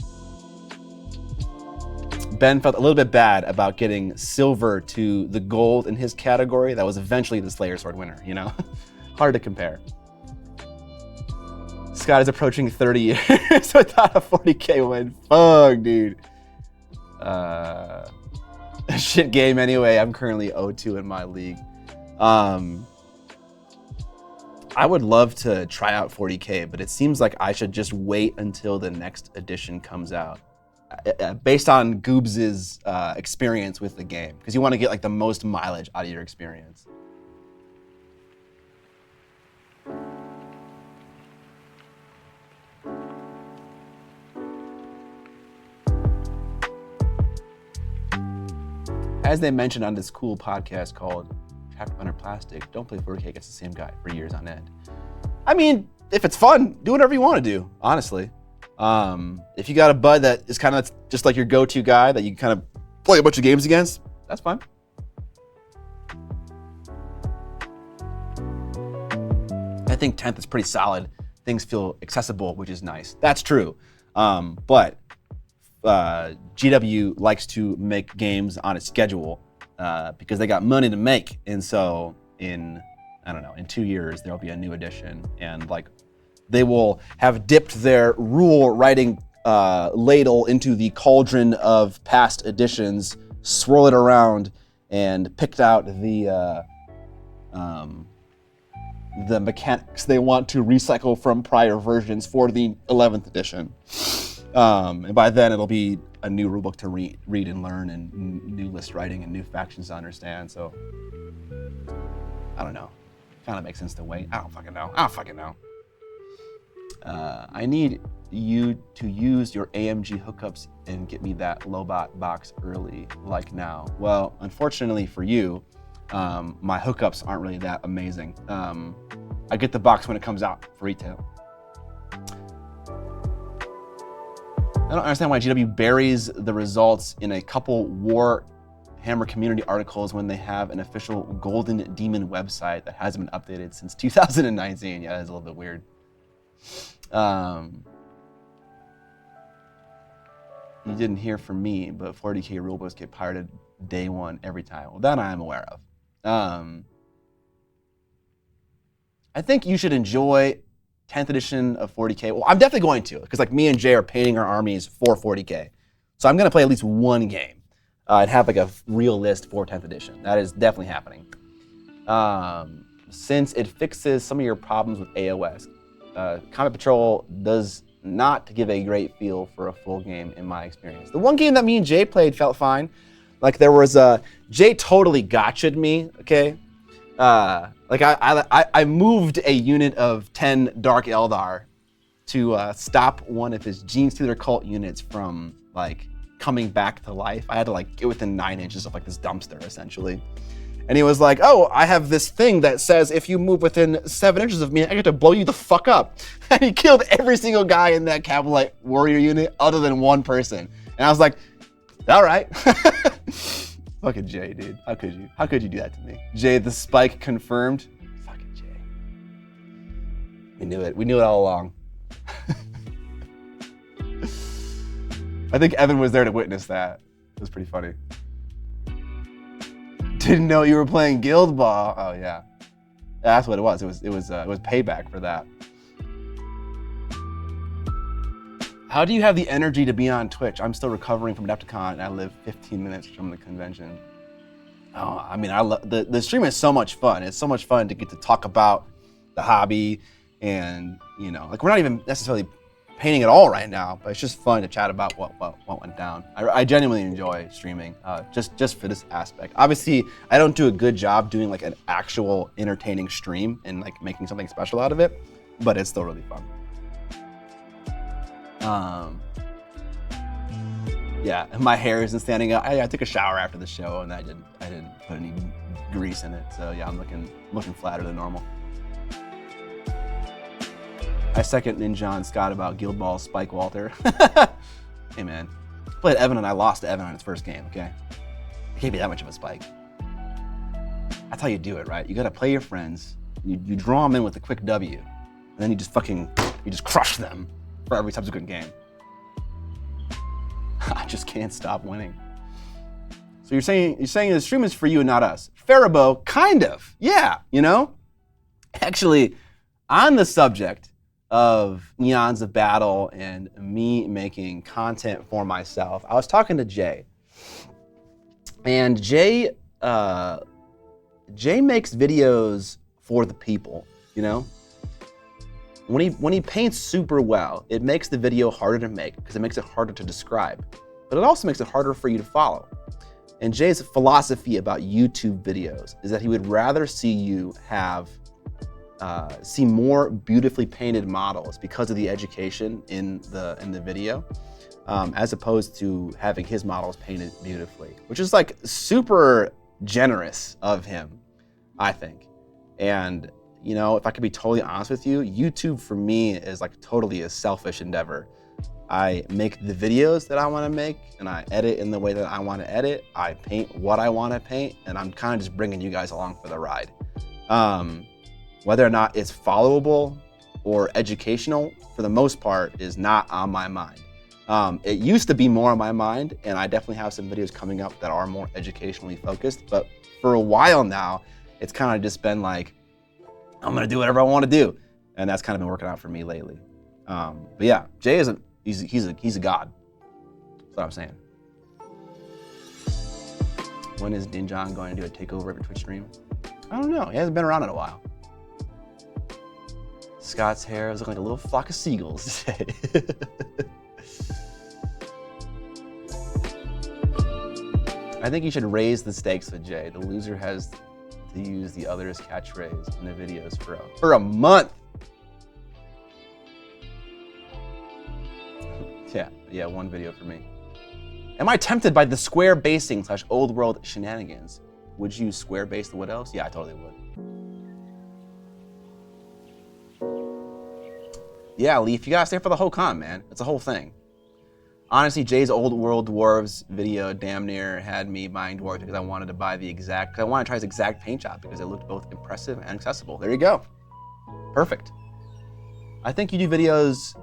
Ben felt a little bit bad about getting silver to the gold in his category. That was eventually the Slayer Sword winner, you know? Hard to compare. Scott is approaching 30 years without a 40K win. Fuck, dude. Shit game anyway. I'm currently 0-2 in my league. I would love to try out 40K, but it seems like I should just wait until the next edition comes out. Based on Goobs's experience with the game, because you want to get like the most mileage out of your experience. As they mentioned on this cool podcast called Trapped Under Plastic, don't play 40K against the same guy for years on end. I mean, if it's fun, do whatever you want to do, honestly. If you got a bud that is kind of just like your go-to guy that you kind of play a bunch of games against, that's fine. I think 10th is pretty solid. Things feel accessible, which is nice. That's true. But GW likes to make games on a schedule because they got money to make. And so in 2 years, there'll be a new edition. And like, they will have dipped their rule writing ladle into the cauldron of past editions, swirl it around, and picked out the mechanics they want to recycle from prior versions for the 11th edition. And by then it'll be a new rulebook to read and learn, and new list writing and new factions to understand. So I don't know. Kind of makes sense to wait. I don't fucking know. I need you to use your AMG hookups and get me that Lobot box early, like now. Well, unfortunately for you, my hookups aren't really that amazing. I get the box when it comes out for retail. I don't understand why GW buries the results in a couple Warhammer community articles when they have an official Golden Demon website that hasn't been updated since 2019. Yeah, that's a little bit weird. You didn't hear from me, but 40K rulebooks get pirated day one every time. Well, that I am aware of. I think you should enjoy 10th edition of 40K. Well, I'm definitely going to, because like me and Jay are painting our armies for 40K. So I'm gonna play at least one game and have like a real list for 10th edition. That is definitely happening. Since it fixes some of your problems with AOS, Combat Patrol does not give a great feel for a full game in my experience. The one game that me and Jay played felt fine. Like there was Jay totally gotcha'd me, okay? Like I moved a unit of 10 Dark Eldar to stop one of his Gene Stealer cult units from like coming back to life. I had to like get within 9 inches of like this dumpster essentially. And he was like, oh, I have this thing that says if you move within 7 inches of me, I get to blow you the fuck up. And he killed every single guy in that Cavalite warrior unit other than one person. And I was like, all right. Fucking Jay, dude. How could you? How could you do that to me? Jay, the spike confirmed. Fucking Jay. We knew it. We knew it all along. I think Evan was there to witness that. It was pretty funny. Didn't know you were playing Guild Ball. Oh yeah, that's what it was. It was payback for that. How do you have the energy to be on Twitch? I'm still recovering from Adepticon and I live 15 minutes from the convention. Oh, I mean, I love the stream is so much fun. It's so much fun to get to talk about the hobby and, you know, like we're not even necessarily painting at all right now, but it's just fun to chat about what went down. I genuinely enjoy streaming, just for this aspect. Obviously, I don't do a good job doing like an actual entertaining stream and like making something special out of it, but it's still really fun. Yeah, my hair isn't standing up. I took a shower after the show and I didn't put any grease in it, so yeah, I'm looking flatter than normal. I second Ninja and Scott about Guild Ball's Spike Walter. Hey man, played Evan and I lost to Evan on his first game, okay? It can't be that much of a spike. That's how you do it, right? You gotta play your friends, you draw them in with a quick W, and then you just crush them for every subsequent game. I just can't stop winning. So you're saying the stream is for you and not us. Faribault, kind of, yeah, you know? Actually, on the subject of Eons of Battle and me making content for myself, I was talking to Jay. And Jay makes videos for the people, you know? When he paints super well, it makes the video harder to make because it makes it harder to describe. But it also makes it harder for you to follow. And Jay's philosophy about YouTube videos is that he would rather see you see more beautifully painted models because of the education in the video, as opposed to having his models painted beautifully, which is like super generous of him, I think. And you know, if I could be totally honest with you, YouTube for me is like totally a selfish endeavor. I make the videos that I want to make and I edit in the way that I want to edit. I paint what I want to paint, and I'm kind of just bringing you guys along for the ride. Whether or not it's followable or educational, for the most part, is not on my mind. It used to be more on my mind, and I definitely have some videos coming up that are more educationally focused, but for a while now, it's kind of just been like, I'm gonna do whatever I want to do, and that's kind of been working out for me lately. But yeah, Jay is he's a god. That's what I'm saying. When is Dinjon going to do a takeover of a Twitch stream? I don't know. He hasn't been around in a while. Scott's hair is looking like a little flock of seagulls today. I think you should raise the stakes with Jay. The loser has to use the other's catchphrase in the videos for a month. Yeah, one video for me. Am I tempted by the square basing / old world shenanigans? Would you square base the what else? Yeah, I totally would. Yeah, Leaf, you gotta stay for the whole con, man. It's a whole thing. Honestly, Jay's Old World Dwarves video damn near had me buying dwarves because I wanted to try his exact paint job because it looked both impressive and accessible. There you go. Perfect. I think you do videos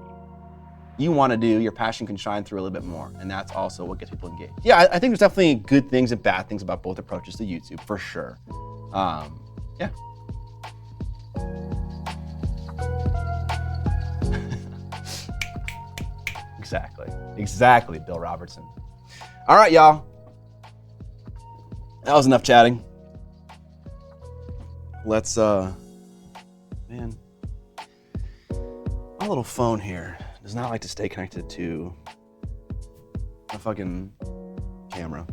you want to do, your passion can shine through a little bit more, and that's also what gets people engaged. Yeah, I think there's definitely good things and bad things about both approaches to YouTube, for sure. Yeah. Exactly, Bill Robertson. All right, y'all. That was enough chatting. Let's, man, my little phone here does not like to stay connected to a fucking camera.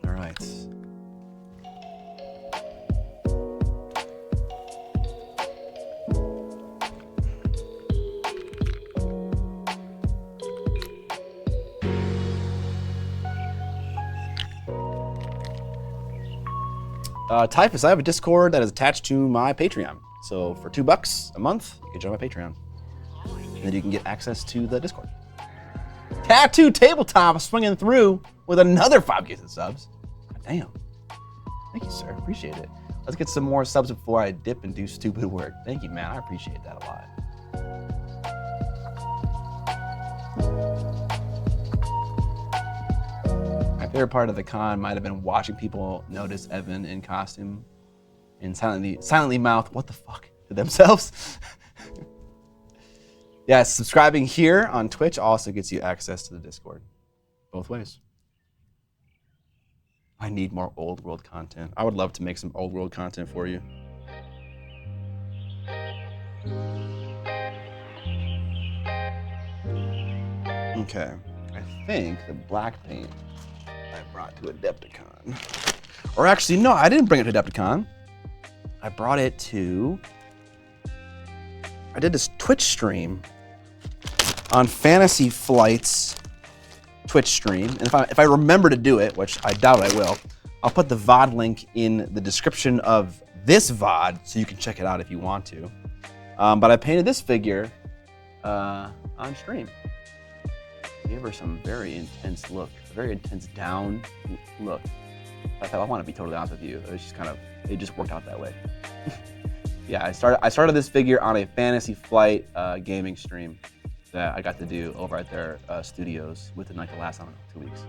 All right. Typhus, I have a Discord that is attached to my Patreon. So for $2 a month, you can join my Patreon. And then you can get access to the Discord. Tattoo Tabletop swinging through with another 5 gifted subs. God damn. Thank you, sir. Appreciate it. Let's get some more subs before I dip and do stupid work. Thank you, man. I appreciate that a lot. My favorite part of the con might have been watching people notice Evan in costume and silently mouth, "What the fuck?" to themselves. Yeah, subscribing here on Twitch also gets you access to the Discord. Both ways. I need more old world content. I would love to make some old world content for you. Okay, I think the black paint I brought to Adepticon. Or actually, no, I didn't bring it to Adepticon. I brought it to, I did this Twitch stream on Fantasy Flight's Twitch stream. And if I remember to do it, which I doubt I will, I'll put the VOD link in the description of this VOD so you can check it out if you want to. But I painted this figure on stream. Gave her some very intense look, a very intense down look. I thought, I want to be totally honest with you. It was just kind of, it just worked out that way. Yeah, I started this figure on a Fantasy Flight gaming stream that I got to do over at their studios within like the last, I don't know, 2 weeks.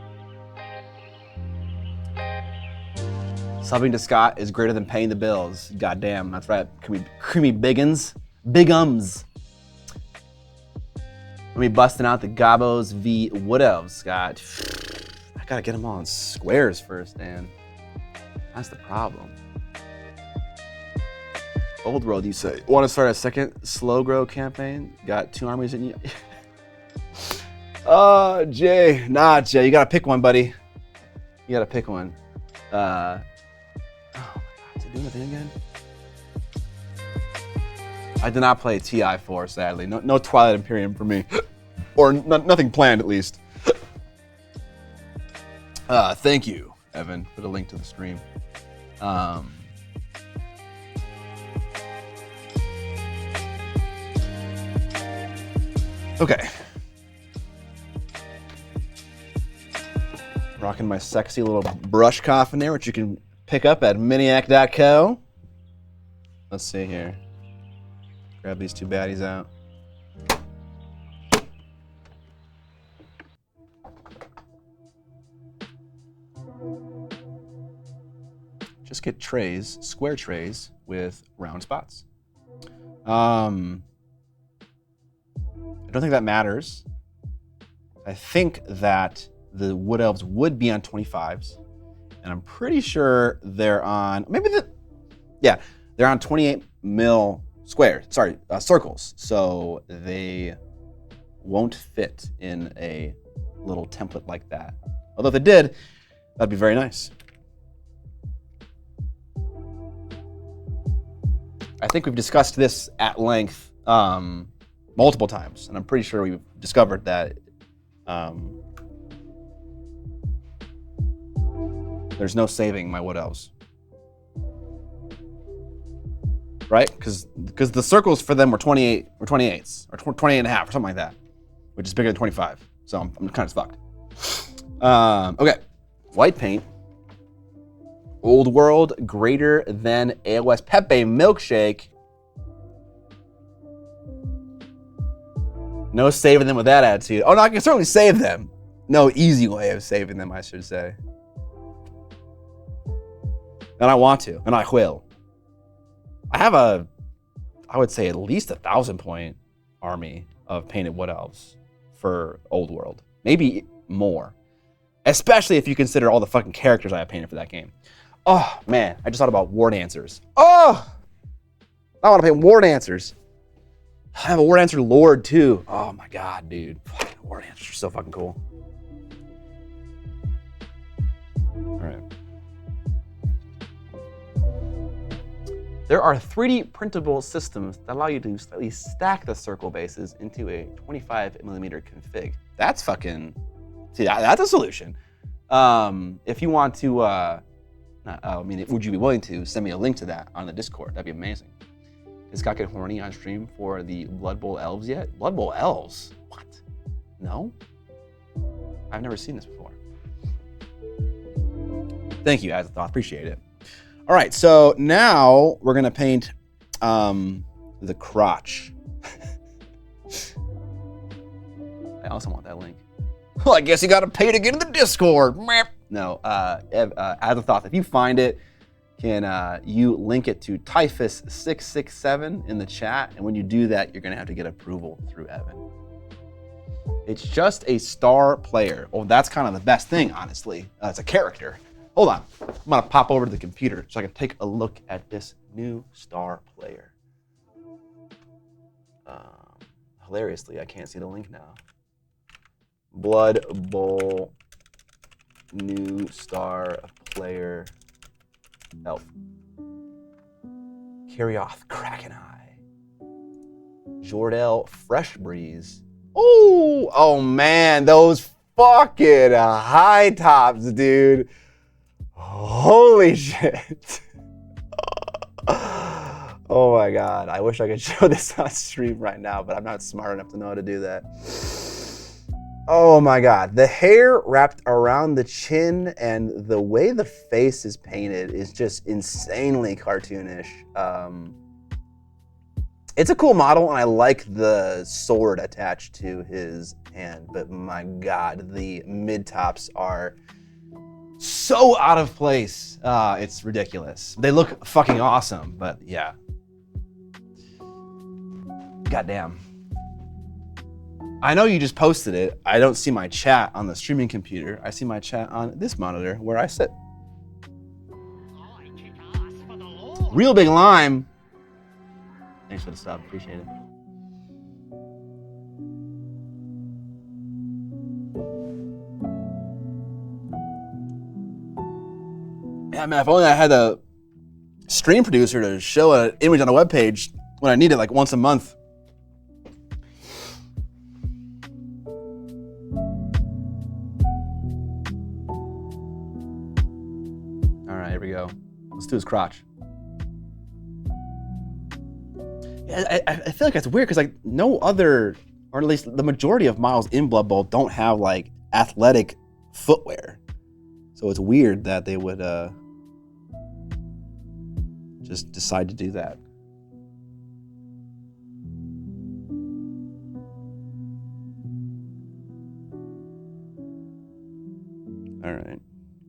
Subbing to Scott is greater than paying the bills. Goddamn, that's right. Creamy biggins, bigums. Let me busting out the Gabos v Wood Elves, Scott. I gotta get them all in squares first, Dan. That's the problem. Old World, you say. Want to start a second slow grow campaign? Got 2 armies in you. Jay. Nah, Jay, you gotta pick one, buddy. You gotta pick one. Oh my God, is it doing the thing again? I did not play TI4, sadly. No Twilight Imperium for me. Or nothing planned, at least. Thank you, Evan, for the link to the stream. Okay. Rocking my sexy little brush coffin there, which you can pick up at Miniac.co. Let's see here. Grab these 2 baddies out. Just get trays, square trays with round spots. I don't think that matters. I think that the Wood Elves would be on 25s, and I'm pretty sure they're on, they're on 28 mil squares, circles. So they won't fit in a little template like that. Although if they did, that'd be very nice. I think we've discussed this at length multiple times, and I'm pretty sure we've discovered that there's no saving my Wood Elves. Right? Because the circles for them were 28 or 28s, or 28 and a half, or something like that, which is bigger than 25. So I'm kind of fucked. Okay, white paint. Old World greater than AOS Pepe Milkshake. No saving them with that attitude. Oh no, I can certainly save them. No easy way of saving them, I should say. And I want to, and I will. I have I would say at least 1,000 point army of painted Wood Elves for Old World. Maybe more. Especially if you consider all the fucking characters I have painted for that game. Oh, man. I just thought about War Dancers. Oh! I want to paint War Dancers. I have a War Dancer Lord, too. Oh, my God, dude. Fucking War Dancers are so fucking cool. All right. There are 3D printable systems that allow you to slightly stack the circle bases into a 25mm config. That's fucking, see, that's a solution. If you want to, would you be willing to send me a link to that on the Discord? That'd be amazing. Is Scott getting horny on stream for the Blood Bowl elves yet? Blood Bowl elves? What? No? I've never seen this before. Thank you, Azathoth, appreciate it. All right, so now we're gonna paint the crotch. I also want that link. Well, I guess you gotta pay to get in the Discord. No, Azathoth, if you find it, can you link it to Typhus667 in the chat? And when you do that, you're gonna have to get approval through Evan. It's just a star player. Oh, that's kind of the best thing, honestly. It's a character. Hold on, I'm gonna pop over to the computer so I can take a look at this new star player. Hilariously, I can't see the link now. Blood Bowl new star player elf. Karioth Krakeneye. Jordell Fresh Breeze. Oh man, those fucking high tops, dude. Holy shit. Oh my God. I wish I could show this on stream right now, but I'm not smart enough to know how to do that. Oh my God. The hair wrapped around the chin and the way the face is painted is just insanely cartoonish. It's a cool model and I like the sword attached to his hand, but my God, the mid tops are so out of place. It's ridiculous. They look fucking awesome, but yeah. Goddamn. I know you just posted it. I don't see my chat on the streaming computer. I see my chat on this monitor where I sit. Real Big Lime. Thanks for the sub, appreciate it. Yeah, man, if only I had a stream producer to show an image on a web page when I need it like once a month. All right, here we go. Let's do his crotch. Yeah, I feel like that's weird because like no other, or at least the majority of models in Blood Bowl don't have like athletic footwear. So it's weird that they would just decide to do that. All right.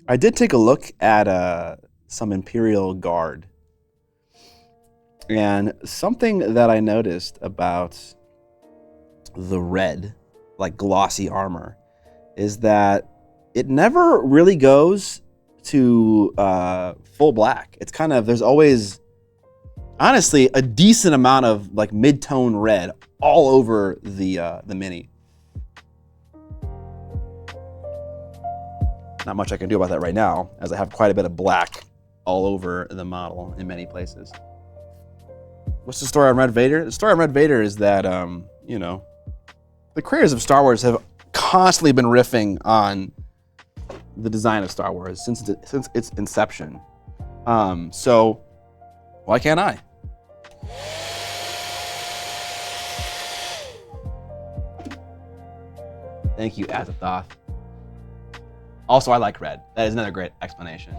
I did take a look at some Imperial Guard. And something that I noticed about the red, like glossy armor, is that it never really goes to full black. It's kind of, there's always, honestly, a decent amount of like mid-tone red all over the Mini. Not much I can do about that right now, as I have quite a bit of black all over the model in many places. What's the story on Red Vader? The story on Red Vader is that, you know, the creators of Star Wars have constantly been riffing on the design of Star Wars since its inception. So why can't I? Thank you, Azathoth. Also, I like red. That is another great explanation.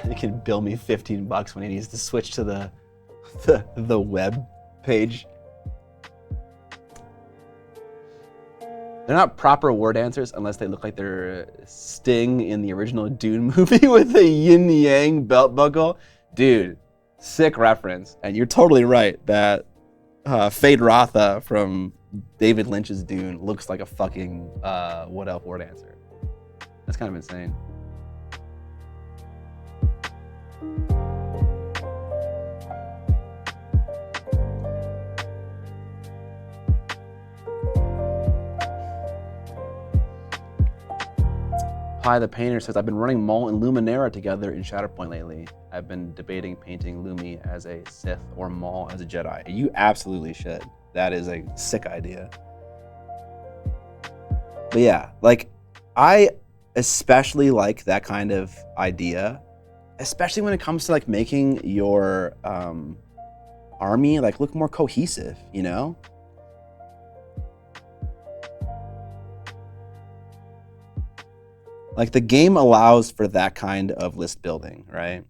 He can bill me $15 when he needs to switch to the web page. They're not proper war dancers unless they look like they're Sting in the original Dune movie with a yin yang belt buckle. Dude, sick reference. And you're totally right that Fade Rotha from David Lynch's Dune looks like a fucking What Up word answer. That's kind of insane. Pie the Painter says, I've been running Maul and Luminera together in Shatterpoint lately. I've been debating painting Lumi as a Sith or Maul as a Jedi. You absolutely should. That is a sick idea. But yeah, like, I especially like that kind of idea, especially when it comes to like making your army like look more cohesive, you know? Like, the game allows for that kind of list building, right?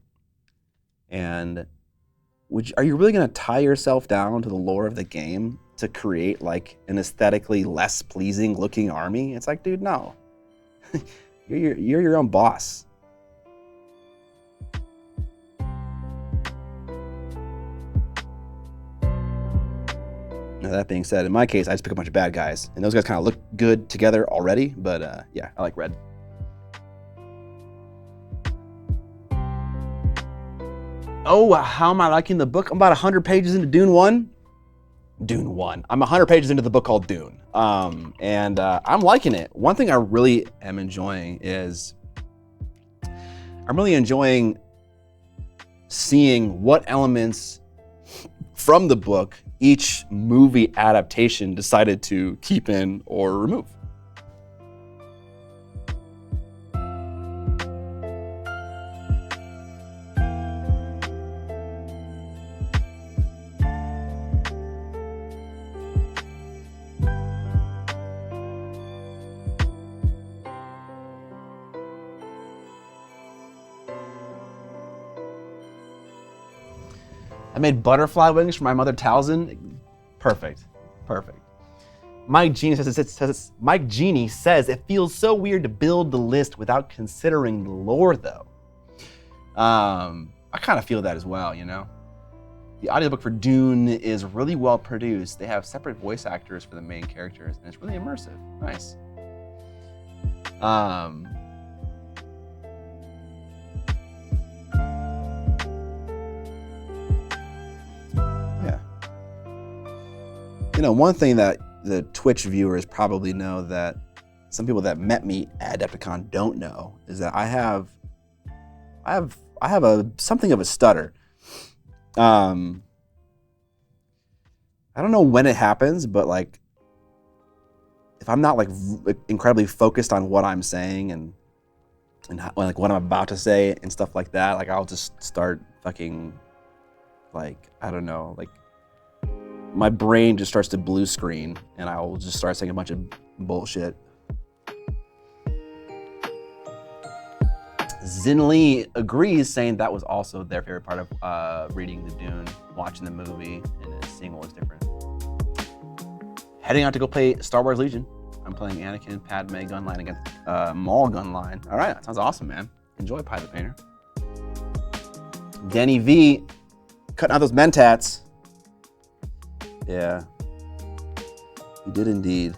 And are you really gonna tie yourself down to the lore of the game to create like an aesthetically less pleasing looking army? It's like, dude, no. You're your own boss. Now, that being said, in my case, I just pick a bunch of bad guys, and those guys kind of look good together already, but yeah, I like red. Oh, how am I liking the book? I'm about 100 pages into Dune 1. Dune 1. I'm 100 pages into the book called Dune. And I'm liking it. One thing I really am enjoying is I'm really enjoying seeing what elements from the book each movie adaptation decided to keep in or remove. I made butterfly wings for my mother Talzin. Perfect. Mike Genie says it feels so weird to build the list without considering the lore, though. I kind of feel that as well, you know? The audiobook for Dune is really well produced. They have separate voice actors for the main characters, and it's really immersive. Nice. You know, one thing that the Twitch viewers probably know that some people that met me at Adepticon don't know is that I have something of a stutter. I don't know when it happens, but like, if I'm not like incredibly focused on what I'm saying and like what I'm about to say and stuff like that, like I'll just start fucking like, I don't know, like my brain just starts to blue screen and I will just start saying a bunch of bullshit. Zinli agrees, saying that was also their favorite part of reading the Dune, watching the movie, and seeing what was different. Heading out to go play Star Wars Legion. I'm playing Anakin, Padme gunline against Maul gunline. All right, that sounds awesome, man. Enjoy Pie the Painter. Denny V, cutting out those mentats. Yeah, he did indeed.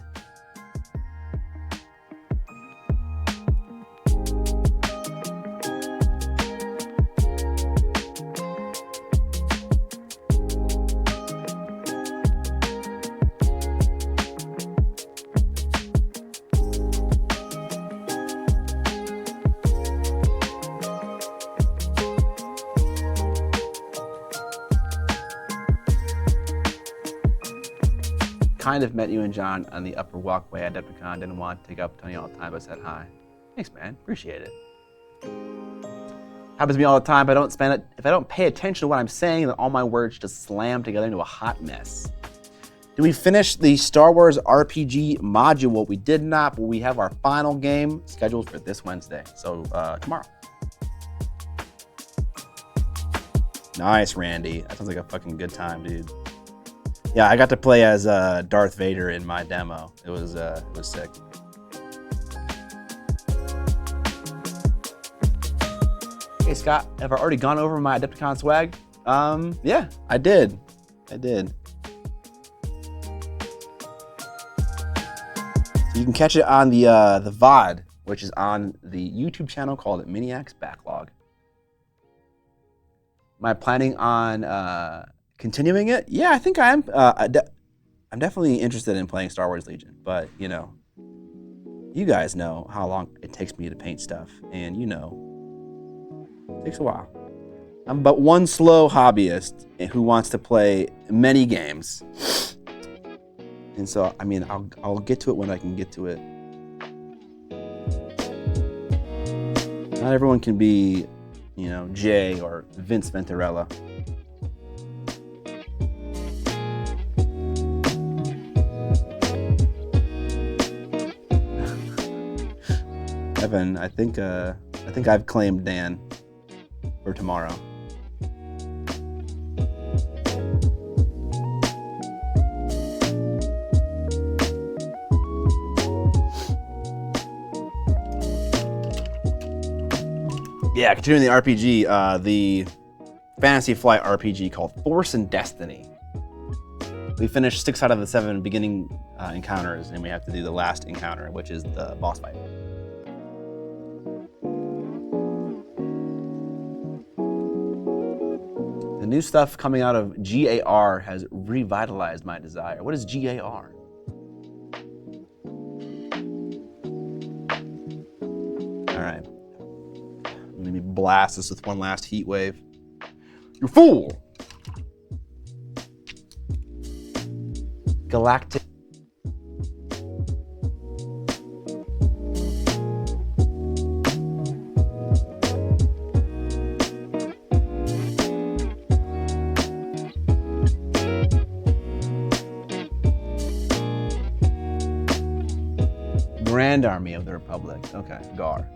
Kind of met you and John on the upper walkway at Adepticon. Didn't want to take up Tony all the time, but said hi. Thanks, man. Appreciate it. Happens to me all the time, but if I don't pay attention to what I'm saying, then all my words just slam together into a hot mess. Did we finish the Star Wars RPG module? We did not, but we have our final game scheduled for this Wednesday, so tomorrow. Nice, Randy. That sounds like a fucking good time, dude. Yeah, I got to play as Darth Vader in my demo. It was sick. Hey Scott, have I already gone over my Adepticon swag? Yeah, I did. you can catch it on the VOD, which is on the YouTube channel called Miniac's Backlog. Am I planning on continuing it? Yeah, I think I am. I'm definitely interested in playing Star Wars Legion, but you know, you guys know how long it takes me to paint stuff, and you know, it takes a while. I'm but one slow hobbyist who wants to play many games. And so, I mean, I'll get to it when I can get to it. Not everyone can be, you know, Jay or Vince Venturella. Evan, I think I've claimed Dan for tomorrow. Yeah, continuing the RPG, the Fantasy Flight RPG called Force and Destiny. We finished 6 out of the 7 beginning encounters, and we have to do the last encounter, which is the boss fight. The new stuff coming out of GAR has revitalized my desire. What is GAR? All right. Let me blast this with one last heat wave. You fool! Galactic. Grand Army of the Republic. Okay, GAR.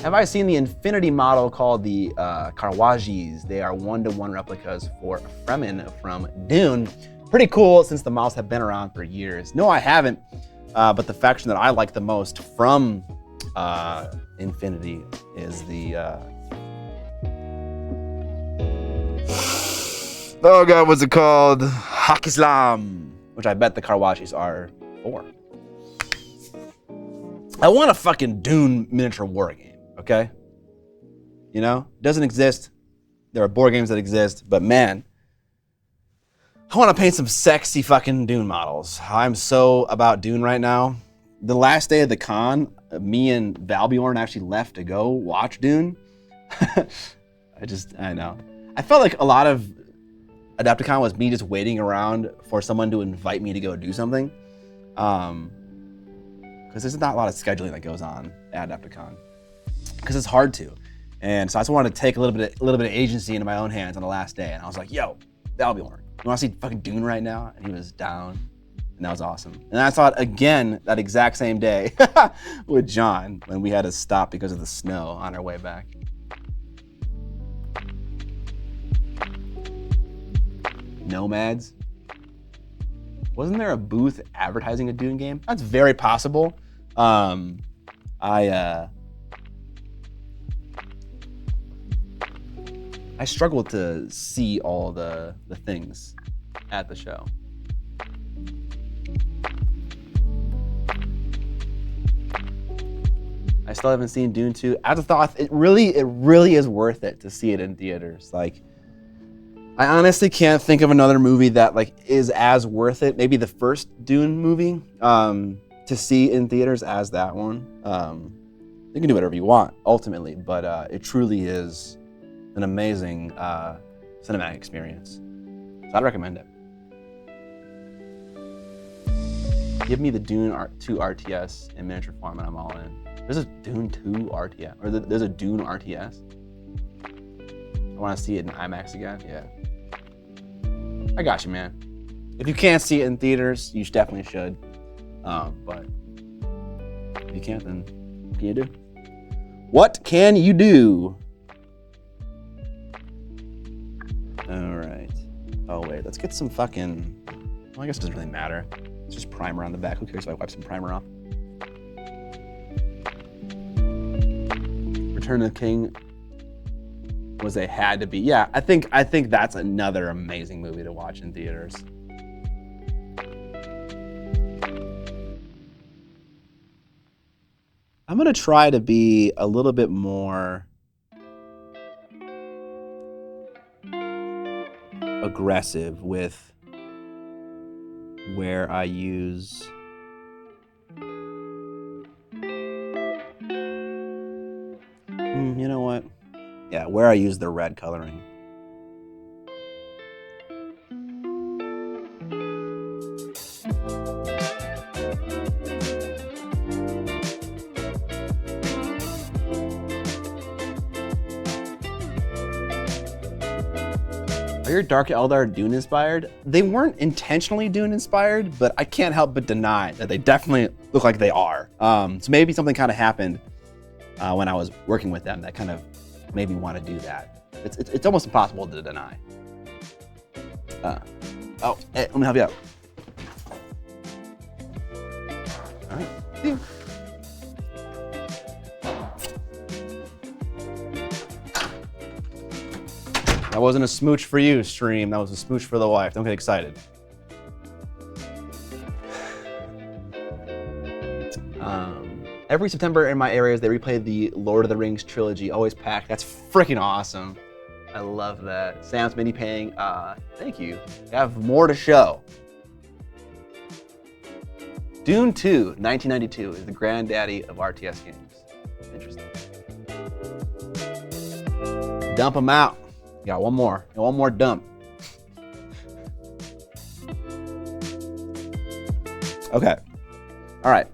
Have I seen the Infinity model called the Carwajis? They are 1-to-1 replicas for Fremen from Dune. Pretty cool since the models have been around for years. No, I haven't, but the faction that I like the most from Infinity is the... oh god, what's it called? Hak Islam, which I bet the Carwajis are for. I want a fucking Dune miniature war game, okay? You know, doesn't exist. There are board games that exist, but man, I want to paint some sexy fucking Dune models. I'm so about Dune right now. The last day of the con, me and Valbjorn actually left to go watch Dune. I know. I felt like a lot of Adepticon was me just waiting around for someone to invite me to go do something. Because there's not a lot of scheduling that goes on at Adepticon. Because it's hard to. And so I just wanted to take a little bit of agency into my own hands on the last day. And I was like, yo, Valbjorn, you want to see fucking Dune right now? And he was down. And that was awesome. And I saw it again that exact same day with John when we had to stop because of the snow on our way back. Nomads. Wasn't there a booth advertising a Dune game? That's very possible. I struggled to see all the things at the show. I still haven't seen Dune 2. As a thought, it really is worth it to see it in theaters. Like, I honestly can't think of another movie that like is as worth it. Maybe the first Dune movie to see in theaters as that one. You can do whatever you want ultimately, but it truly is an amazing cinematic experience. So I'd recommend it. Give me the Dune 2 RTS in miniature form and I'm all in. There's a Dune 2 RTS, or there's a Dune RTS. I want to see it in IMAX again, yeah. I got you, man. If you can't see it in theaters, you definitely should. But if you can't, then what can you do? What can you do? All right. Oh, wait, let's get some fucking... Well, I guess it doesn't really matter. It's just primer on the back. Who cares if I wipe some primer off? Return of the King was a had to be. Yeah, I think that's another amazing movie to watch in theaters. I'm gonna try to be a little bit more aggressive with where I use you know what? Yeah, where I use the red coloring. Are your Dark Eldar Dune inspired? They weren't intentionally Dune inspired, but I can't help but deny that they definitely look like they are. So maybe something kind of happened when I was working with them that kind of made me want to do that. It's almost impossible to deny. Oh, hey, let me help you out. All right, see you. That wasn't a smooch for you, stream. That was a smooch for the wife. Don't get excited. Every September in my areas, they replay the Lord of the Rings trilogy, always packed. That's freaking awesome. I love that. Sam's mini paying. Thank you. We have more to show. Dune 2, 1992 is the granddaddy of RTS games. Interesting. Dump them out. Got one more dump. Okay, all right.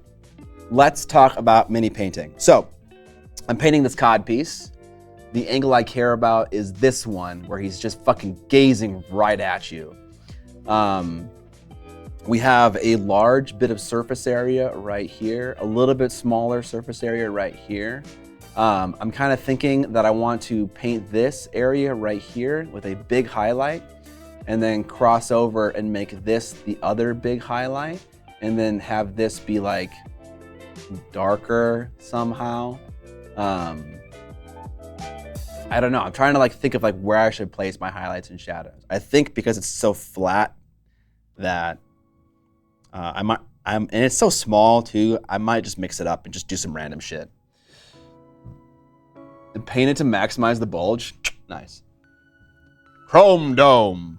Let's talk about mini painting. So I'm painting this cod piece. The angle I care about is this one where he's just fucking gazing right at you. We have a large bit of surface area right here, a little bit smaller surface area right here. I'm kind of thinking that I want to paint this area right here with a big highlight and then cross over and make this the other big highlight and then have this be like darker somehow. I don't know. I'm trying to like think of like where I should place my highlights and shadows. I think because it's so flat that and it's so small too, I might just mix it up and just do some random shit. And paint it to maximize the bulge. Nice. Chrome Dome.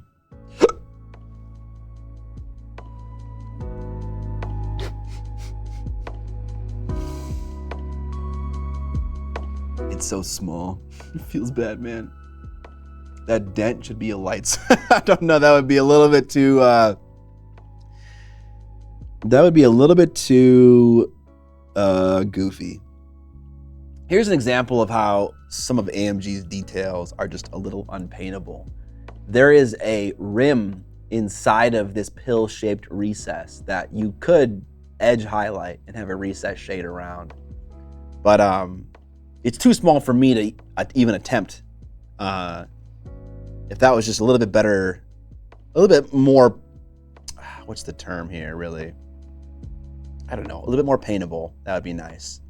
It's so small. It feels bad, man. That dent should be a lights. I don't know. That would be a little bit too. Goofy. Here's an example of how some of AMG's details are just a little unpaintable. There is a rim inside of this pill-shaped recess that you could edge highlight and have a recess shade around. But it's too small for me to even attempt. If that was just a little bit better, a little bit more, what's the term here, really? I don't know, a little bit more paintable, that would be nice.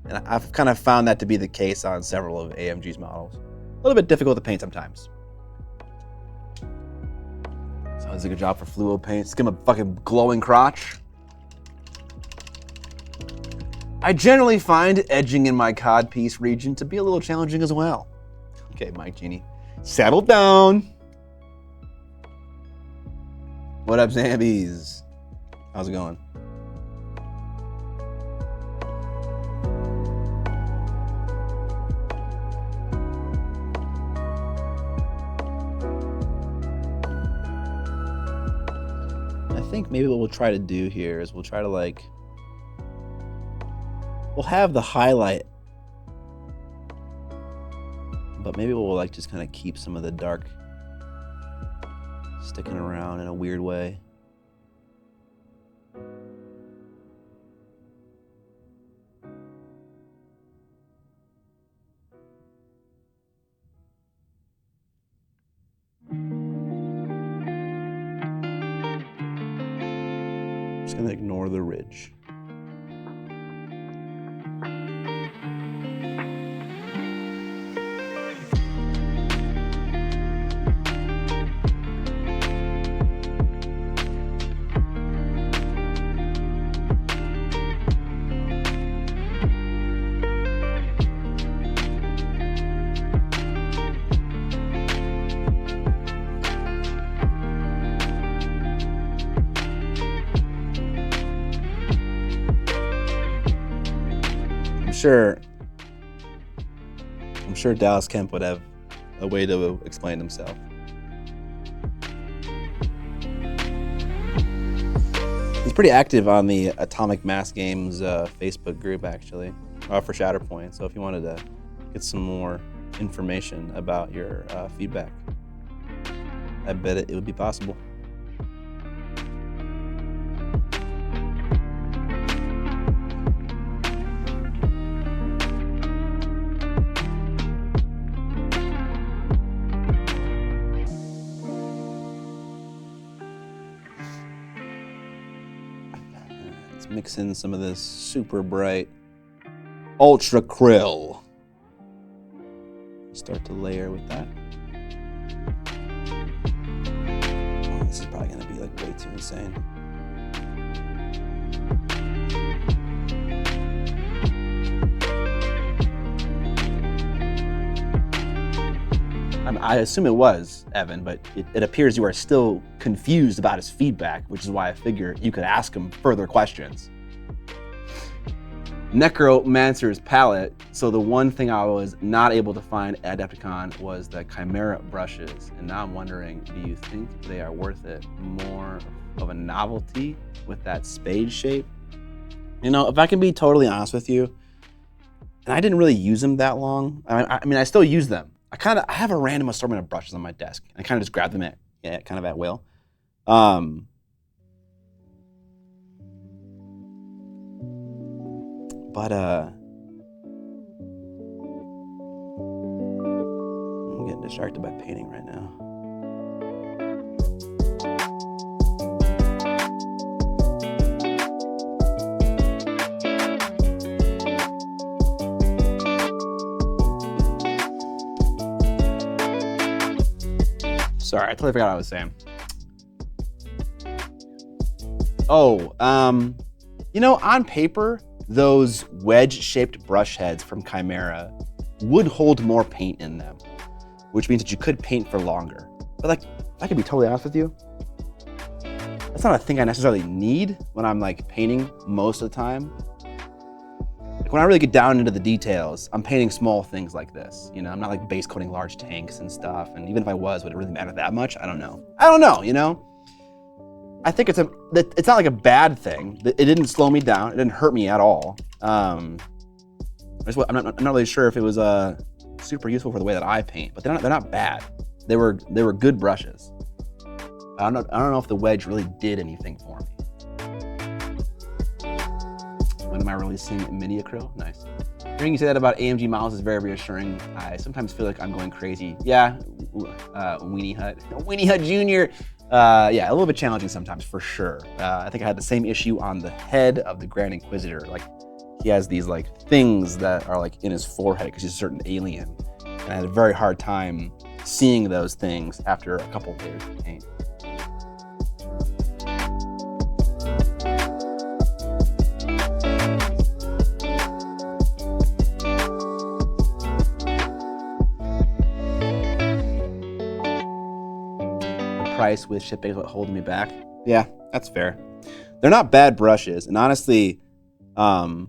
And I've kind of found that to be the case on several of AMG's models. A little bit difficult to paint sometimes. Sounds like a good job for fluo paint. Let's give him a fucking glowing crotch. I generally find edging in my codpiece region to be a little challenging as well. Okay, Mike Genie, settle down. What up, Zambies? How's it going? I think maybe what we'll try to do here is we'll try to like, we'll have the highlight, but maybe we'll like just kind of keep some of the dark sticking around in a weird way. Just gonna ignore the ridge. sure Dallas Kemp would have a way to explain himself. He's pretty active on the Atomic Mass Games Facebook group, actually, for Shatterpoint. So if you wanted to get some more information about your feedback, I bet it would be possible. Let's mix in some of this super bright Ultra Krill. Start to layer with that. Oh, this is probably gonna be like way too insane. I assume it was, Evan, but it appears you are still confused about his feedback, which is why I figure you could ask him further questions. Necromancer's palette. So the one thing I was not able to find at Adepticon was the Chimera brushes. And now I'm wondering, do you think they are worth it? More of a novelty with that spade shape? You know, if I can be totally honest with you, and I didn't really use them that long. I mean, I still use them. I have a random assortment of brushes on my desk. I kind of just grab them at will. But I'm getting distracted by painting right now. Sorry, I totally forgot what I was saying. Oh, you know, on paper, those wedge-shaped brush heads from Chimera would hold more paint in them, which means that you could paint for longer. But like, I could be totally honest with you, that's not a thing I necessarily need when I'm like painting most of the time. Like when I really get down into the details, I'm painting small things like this. You know, I'm not like base coating large tanks and stuff. And even if I was, would it really matter that much? I don't know, you know? I think it's not like a bad thing. It didn't slow me down. It didn't hurt me at all. I'm not really sure if it was super useful for the way that I paint, but they're not bad. They were good brushes. I don't know if the wedge really did anything for me. When am I releasing Miniac? Nice. Hearing you say that about AMG models is very reassuring. I sometimes feel like I'm going crazy. Yeah, Weenie Hut Jr. Yeah, a little bit challenging sometimes for sure. I think I had the same issue on the head of the Grand Inquisitor. Like he has these like things that are like in his forehead because he's a certain alien. And I had a very hard time seeing those things after a couple of layers of paint. Price with shipping holding me back. Yeah, that's fair. They're not bad brushes, and honestly, I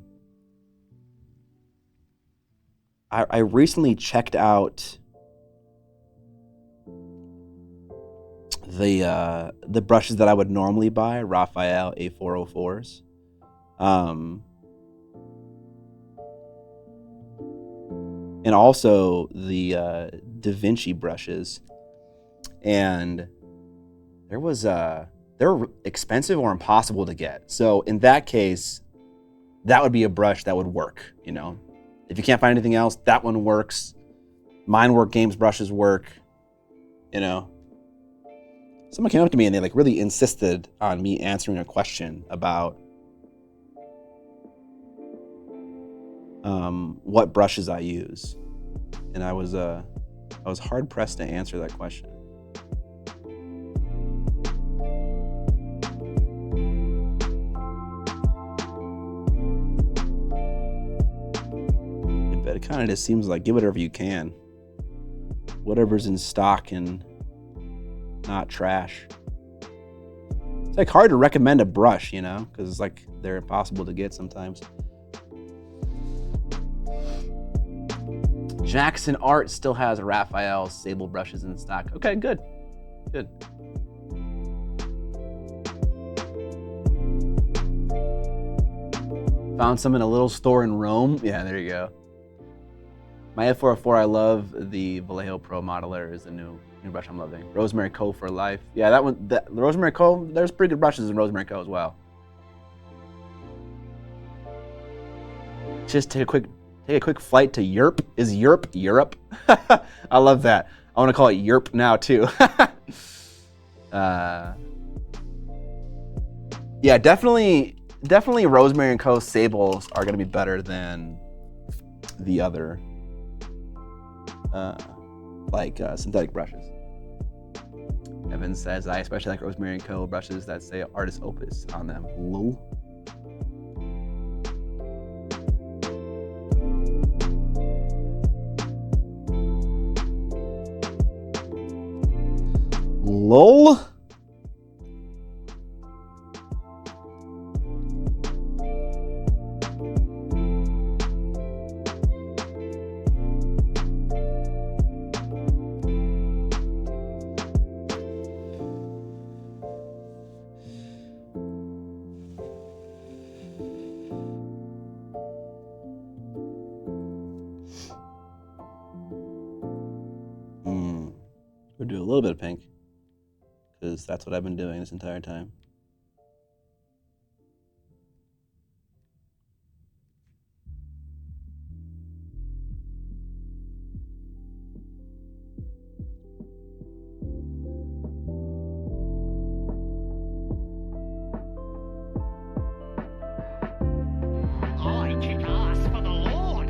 recently checked out the brushes that I would normally buy, Raphael A404s. And also the Da Vinci brushes, and they were expensive or impossible to get. So in that case, that would be a brush that would work, you know? If you can't find anything else, that one works. Mindwork Games brushes work, you know? Someone came up to me and they like really insisted on me answering a question about what brushes I use. And I was hard pressed to answer that question. It kind of just seems like give whatever you can. Whatever's in stock and not trash. It's like hard to recommend a brush, you know, because it's like they're impossible to get sometimes. Jackson Art still has Raphael's sable brushes in stock. Okay, good. Good. Found some in a little store in Rome. Yeah, there you go. My F404, I love the Vallejo Pro Modeler is the new brush I'm loving. Rosemary Co for life. Yeah, that one, the Rosemary Co, there's pretty good brushes in Rosemary Co as well. Just take a quick flight to Europe. Is Europe? I love that. I want to call it Europe now too. Yeah, definitely Rosemary and Co sables are gonna be better than the other synthetic brushes. Evan says, I especially like Rosemary and Co brushes that say Artist Opus on them. Lol. LOL. We'll do a little bit of pink, because that's what I've been doing this entire time. I kick ass for the Lord.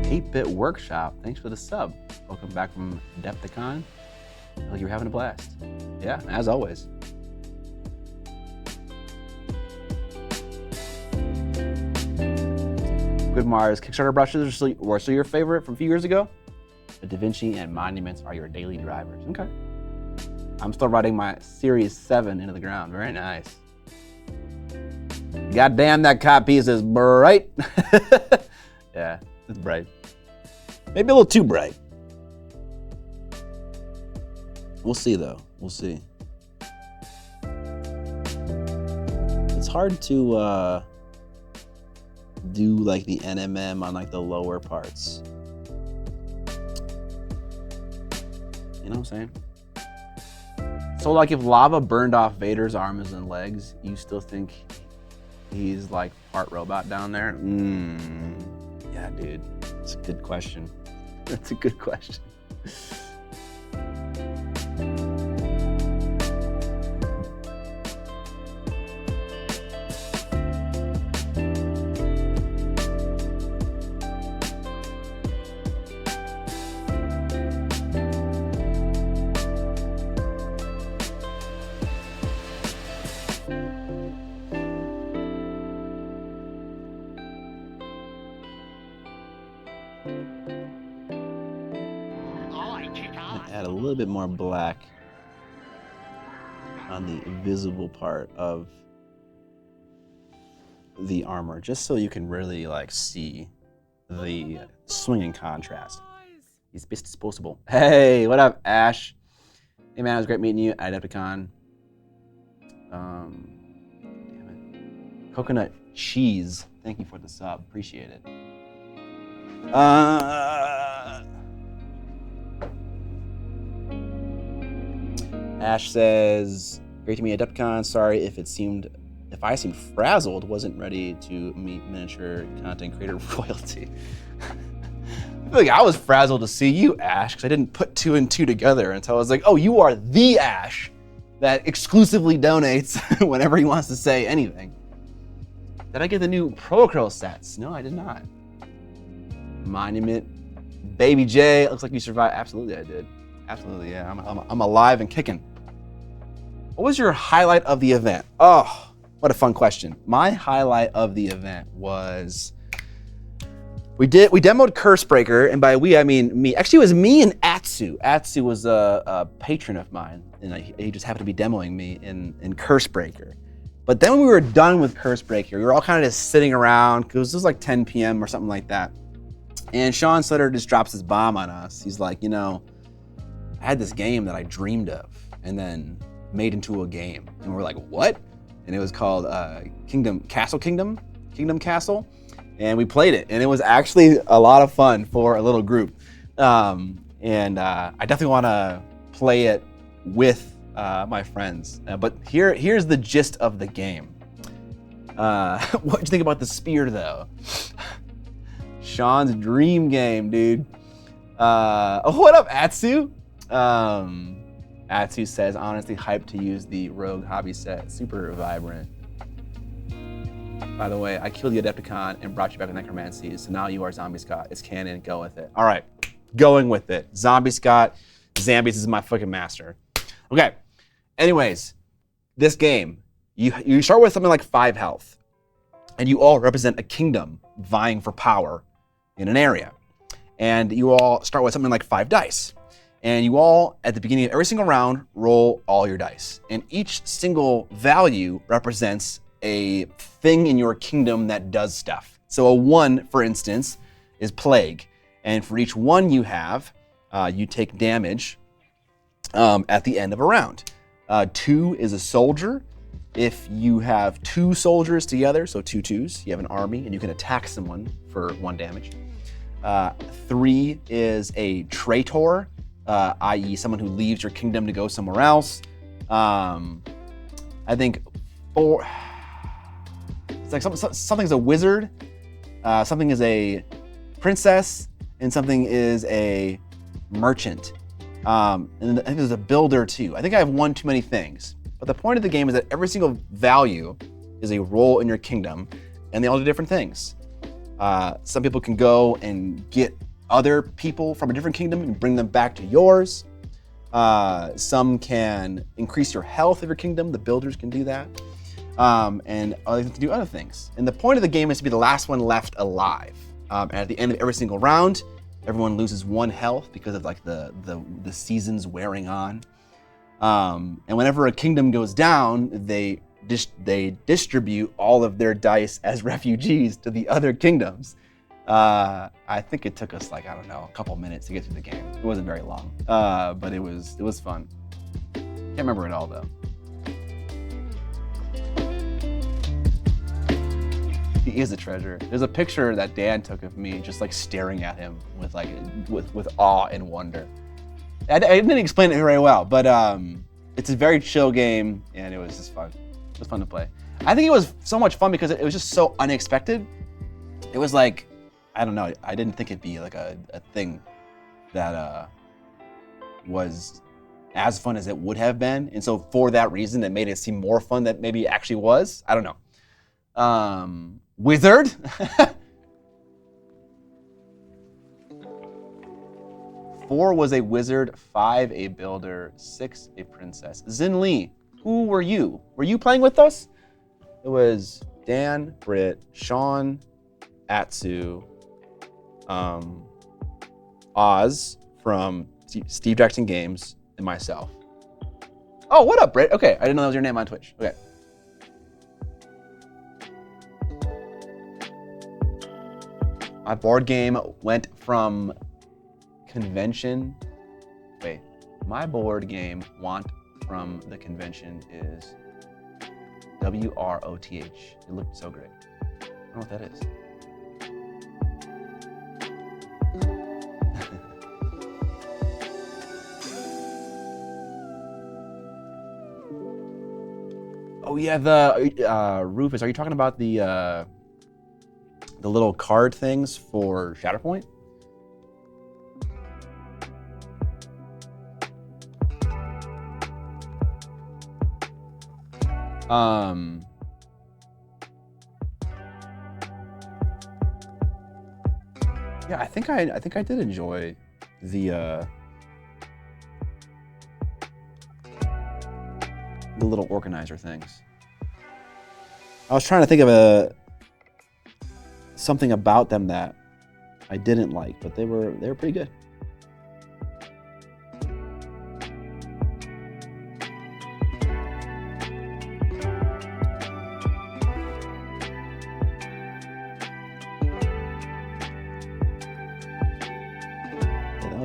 8-Bit Workshop, thanks for the sub. Welcome back from Adepticon. I feel like you're having a blast. Yeah, as always. Good Mars, Kickstarter brushes were so your favorite from a few years ago? The Da Vinci and Monuments are your daily drivers. Okay. I'm still riding my Series 7 into the ground. Very nice. God damn, that cop piece is bright. Yeah, it's bright. Maybe a little too bright. We'll see though, we'll see. It's hard to do like the NMM on like the lower parts. You know what I'm saying? So like if lava burned off Vader's arms and legs, you still think he's like part robot down there? Yeah, dude, it's a good question. That's a good question. Add a little bit more black on the visible part of the armor, just so you can really like see the swinging contrast. He's disposable. Hey, what up, Ash? Hey man, it was great meeting you at Adepticon. Damn it. Coconut cheese. Thank you for the sub. Appreciate it. Ash says, great to meet Adepticon. Sorry if I seemed frazzled, wasn't ready to meet miniature content creator royalty. I feel like I was frazzled to see you, Ash, because I didn't put 2 and 2 together until I was like, oh, you are the Ash that exclusively donates whenever he wants to say anything. Did I get the new Procro sets? No, I did not. Monument. Baby J, looks like you survived. Absolutely, I did. Absolutely, yeah. I'm alive and kicking. What was your highlight of the event? Oh, what a fun question. My highlight of the event was we demoed Cursebreaker, and by we I mean me. Actually, it was me and Atsu. Atsu was a patron of mine, and he just happened to be demoing me in Cursebreaker. But then when we were done with Curse Breaker, we were all kind of just sitting around because it was like 10 p.m. or something like that. And Sean Sutter just drops his bomb on us. He's like, you know, I had this game that I dreamed of and then made into a game. And we're like, what? And it was called Kingdom Castle. And we played it. And it was actually a lot of fun for a little group. I definitely want to play it with my friends. But here's the gist of the game. What'd you think about the spear, though? Sean's dream game, dude. What up, Atsu? Atsu says, honestly hyped to use the Rogue hobby set. Super vibrant. By the way, I killed the Adepticon and brought you back with Necromancy, so now you are Zombie Scott. It's canon, go with it. All right, going with it. Zombie Scott, Zambies is my fucking master. Okay, anyways, this game, you start with something like 5 health, and you all represent a kingdom vying for power in an area. And you all start with something like 5 dice. And you all, at the beginning of every single round, roll all your dice. And each single value represents a thing in your kingdom that does stuff. So a 1, for instance, is plague. And for each 1 you have, you take damage at the end of a round. 2 is a soldier. If you have 2 soldiers together, so 2 2s, you have an army and you can attack someone for 1 damage. 3 is a traitor, i.e. someone who leaves your kingdom to go somewhere else. I think 4, it's like something's a wizard, something is a princess, and something is a merchant. And I think there's a builder too. I think I have 1 too many things. But the point of the game is that every single value is a role in your kingdom, and they all do different things. Some people can go and get other people from a different kingdom and bring them back to yours. Some can increase your health of your kingdom. The builders can do that. And others can do other things. And the point of the game is to be the last one left alive. And at the end of every single round, everyone loses 1 health because of like the seasons wearing on. And whenever a kingdom goes down, they distribute all of their dice as refugees to the other kingdoms. I think it took us like, I don't know, a couple minutes to get through the game. It wasn't very long, but it was fun. Can't remember it all though. He is a treasure. There's a picture that Dan took of me just like staring at him with like with awe and wonder. I didn't explain it very well, but it's a very chill game and it was just fun. It was fun to play. I think it was so much fun because it was just so unexpected. It was like, I don't know, I didn't think it'd be like a thing that was as fun as it would have been. And so for that reason, it made it seem more fun than maybe it actually was. I don't know. Wizard. 4 was a wizard, 5 a builder, 6 a princess. Zin Lee, who were you? Were you playing with us? It was Dan, Britt, Sean, Atsu, Oz from Steve Jackson Games, and myself. Oh, what up, Britt? Okay, I didn't know that was your name on Twitch. Okay. My board game went from convention. Wait, my board game want from the convention is WROTH. It looked so great. I don't know what that is. Oh yeah, the Rufus. Are you talking about the little card things for Shatterpoint? Yeah, I think I did enjoy the little organizer things. I was trying to think of something about them that I didn't like, but they were pretty good.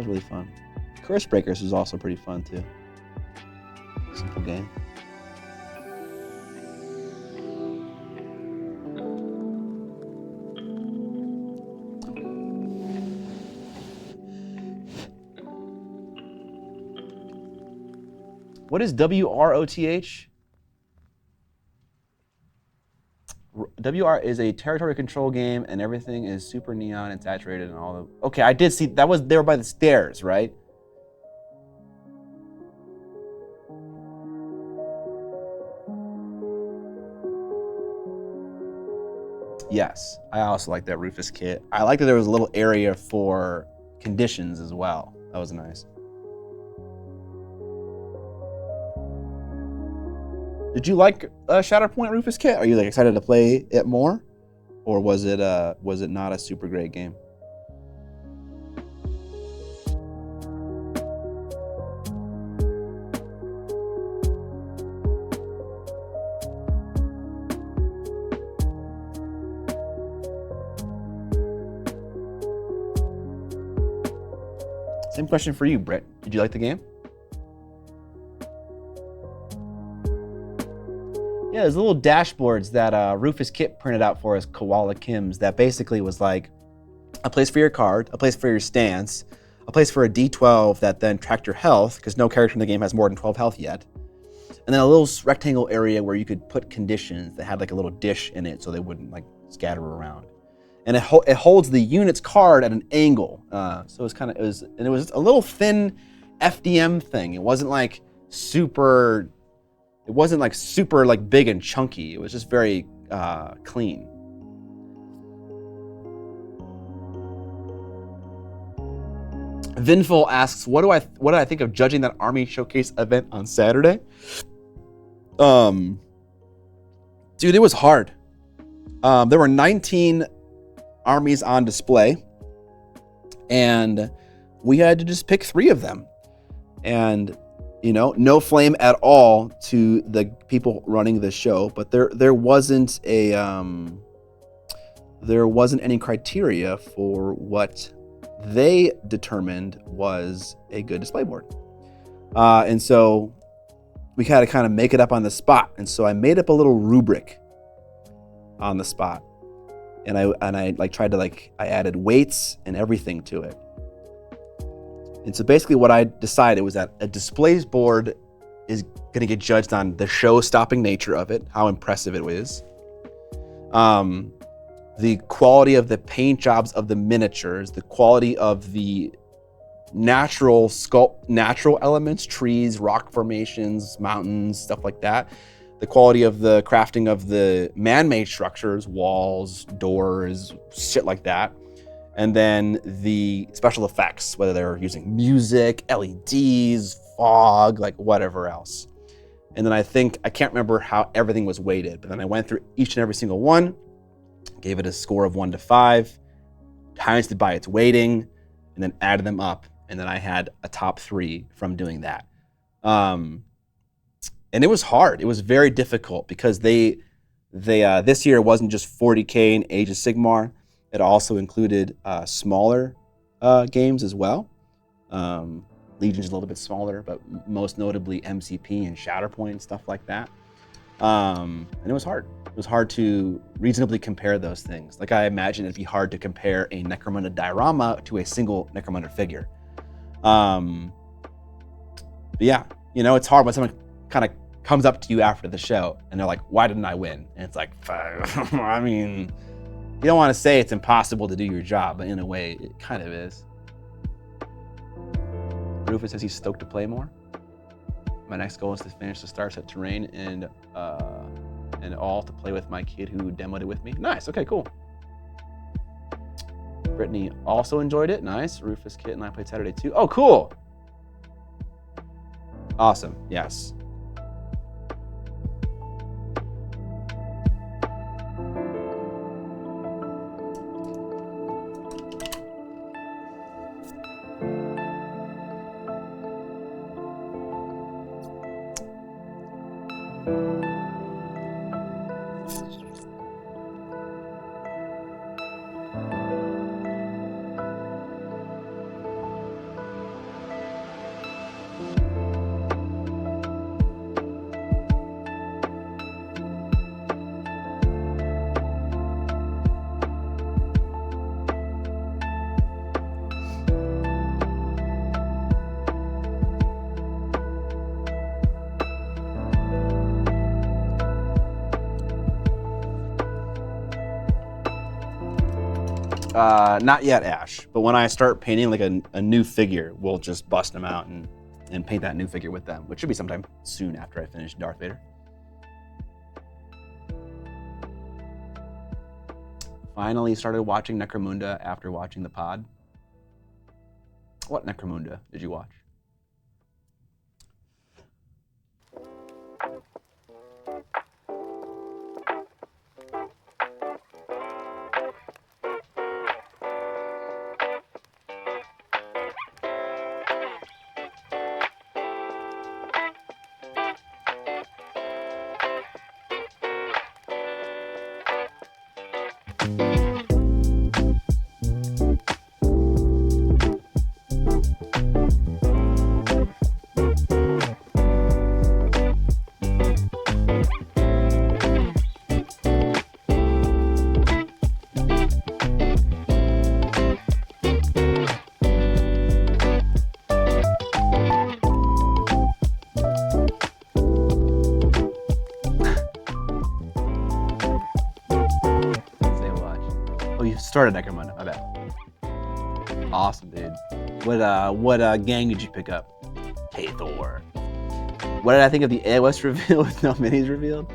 was really fun. Curse Breakers was also pretty fun too. Simple game. What is WROTH? WR is a territory control game, and everything is super neon and saturated and all the. Okay, I did see that was there by the stairs, right? Yes, I also like that Rufus kit. I like that there was a little area for conditions as well. That was nice. Did you like Shatterpoint Rufus kit? Are you like excited to play it more, or was it not a super great game? Same question for you, Brett. Did you like the game? Yeah, there's little dashboards that Rufus Kit printed out for us, Koala Kim's, that basically was like a place for your card, a place for your stance, a place for a D12 that then tracked your health, because no character in the game has more than 12 health yet. And then a little rectangle area where you could put conditions that had like a little dish in it so they wouldn't like scatter around. And it holds the unit's card at an angle. So it was a little thin FDM thing. It wasn't like super like big and chunky. It was just very clean. Vinful asks, what did I think of judging that Army Showcase event on Saturday? Dude, it was hard. There were 19 armies on display, and we had to just pick 3 of them. And no flame at all to the people running the show, but there wasn't any criteria for what they determined was a good display board. And so we had to kind of make it up on the spot. And so I made up a little rubric on the spot. And I added weights and everything to it. And so basically what I decided was that a displays board is going to get judged on the show-stopping nature of it, how impressive it is, the quality of the paint jobs of the miniatures, the quality of the natural elements, trees, rock formations, mountains, stuff like that, the quality of the crafting of the man-made structures, walls, doors, shit like that. And then the special effects, whether they're using music, LEDs, fog, like whatever else. And then I can't remember how everything was weighted, but then I went through each and every single one, gave it a score of 1 to 5, times it by its weighting, and then added them up. And then I had a top 3 from doing that. And it was hard. It was very difficult because they this year wasn't just 40K and Age of Sigmar. It also included smaller games as well. Legion's a little bit smaller, but most notably MCP and Shatterpoint and stuff like that. And it was hard. It was hard to reasonably compare those things. Like I imagine it'd be hard to compare a Necromunda diorama to a single Necromunda figure. But yeah, it's hard when someone kind of comes up to you after the show and they're like, why didn't I win? And it's like, I mean, you don't want to say it's impossible to do your job, but in a way, it kind of is. Rufus says he's stoked to play more. My next goal is to finish the star set terrain and all to play with my kid who demoed it with me. Nice, okay, cool. Brittany also enjoyed it. Nice. Rufus Kit and I played Saturday too. Oh, cool. Awesome, yes. Not yet, Ash. But when I start painting like a new figure, we'll just bust them out and paint that new figure with them, which should be sometime soon after I finish Darth Vader. Finally started watching Necromunda after watching the pod. What Necromunda did you watch? Started Necromunda, I bet. Awesome, dude. What gang did you pick up? Hey, Thor. What did I think of the AOS reveal with no minis revealed?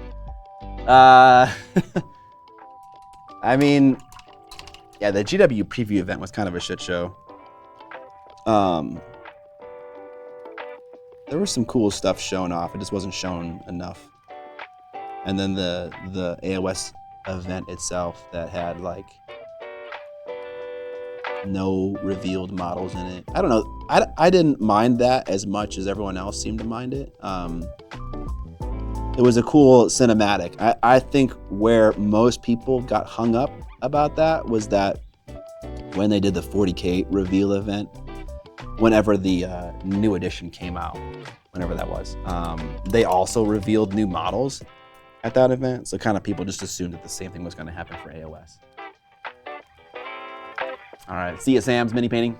I mean, yeah, the GW preview event was kind of a shit show. There was some cool stuff shown off. It just wasn't shown enough. And then the AOS event itself that had like no revealed models in it. I don't know. I didn't mind that as much as everyone else seemed to mind it. It was a cool cinematic. I think where most people got hung up about that was that when they did the 40K reveal event, whenever the new edition came out, whenever that was, they also revealed new models at that event. So kind of people just assumed that the same thing was going to happen for AOS. All right, see ya, Sam's mini painting.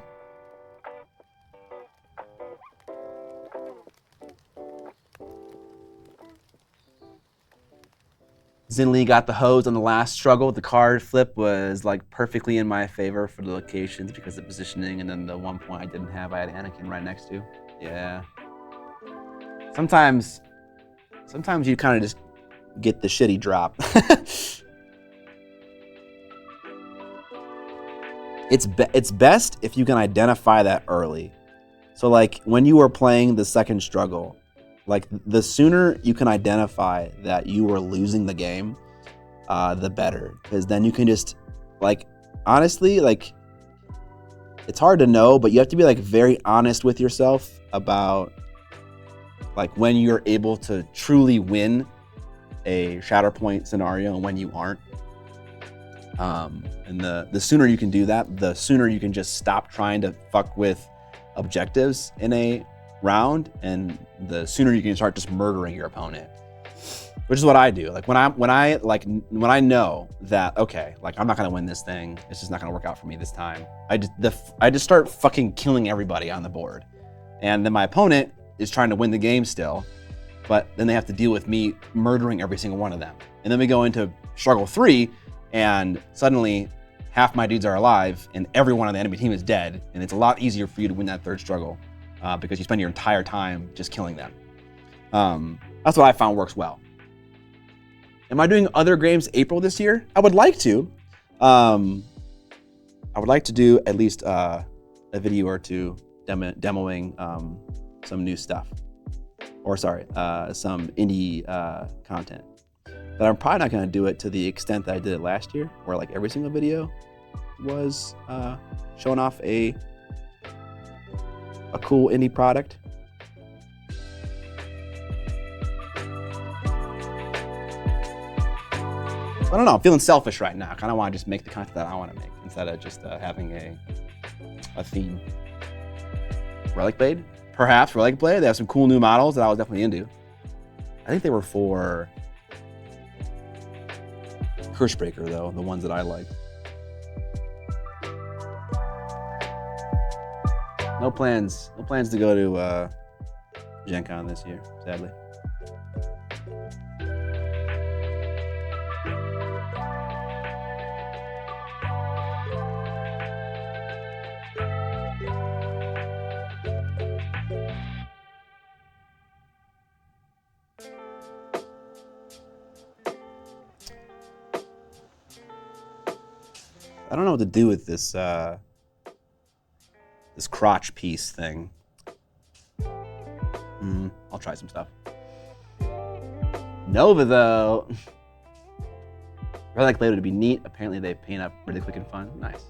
Zinli got the hose on the last struggle. The card flip was like perfectly in my favor for the locations because of positioning, and then the one point I didn't have, I had Anakin right next to. Yeah. Sometimes you kind of just get the shitty drop. It's best if you can identify that early. So like when you were playing the second struggle, like the sooner you can identify that you were losing the game, the better. Because then you can just like, honestly, like it's hard to know, but you have to be like very honest with yourself about like when you're able to truly win a Shatterpoint scenario and when you aren't. And the sooner you can do that, the sooner you can just stop trying to fuck with objectives in a round, and the sooner you can start just murdering your opponent. Which is what I do. Like when I know that okay, like I'm not gonna win this thing, it's just not gonna work out for me this time. I just start fucking killing everybody on the board, and then my opponent is trying to win the game still, but then they have to deal with me murdering every single one of them. And then we go into struggle 3. And suddenly half my dudes are alive and everyone on the enemy team is dead. And it's a lot easier for you to win that third struggle because you spend your entire time just killing them. That's what I found works well. Am I doing other games April this year? I would like to. I would like to do at least a video or two demoing some new stuff. Or sorry, some indie content. But I'm probably not going to do it to the extent that I did it last year, where like every single video was showing off a cool indie product. I don't know, I'm feeling selfish right now. I kind of want to just make the content that I want to make instead of just having a theme. Relic Blade? Perhaps Relic Blade. They have some cool new models that I was definitely into. I think they were for Cursebreaker though, the ones that I like. No plans to go to Gen Con this year, sadly. I don't know what to do with this this crotch piece thing. I'll try some stuff. Nova, though. Really like Vader to be neat. Apparently they paint up really quick and fun. Nice.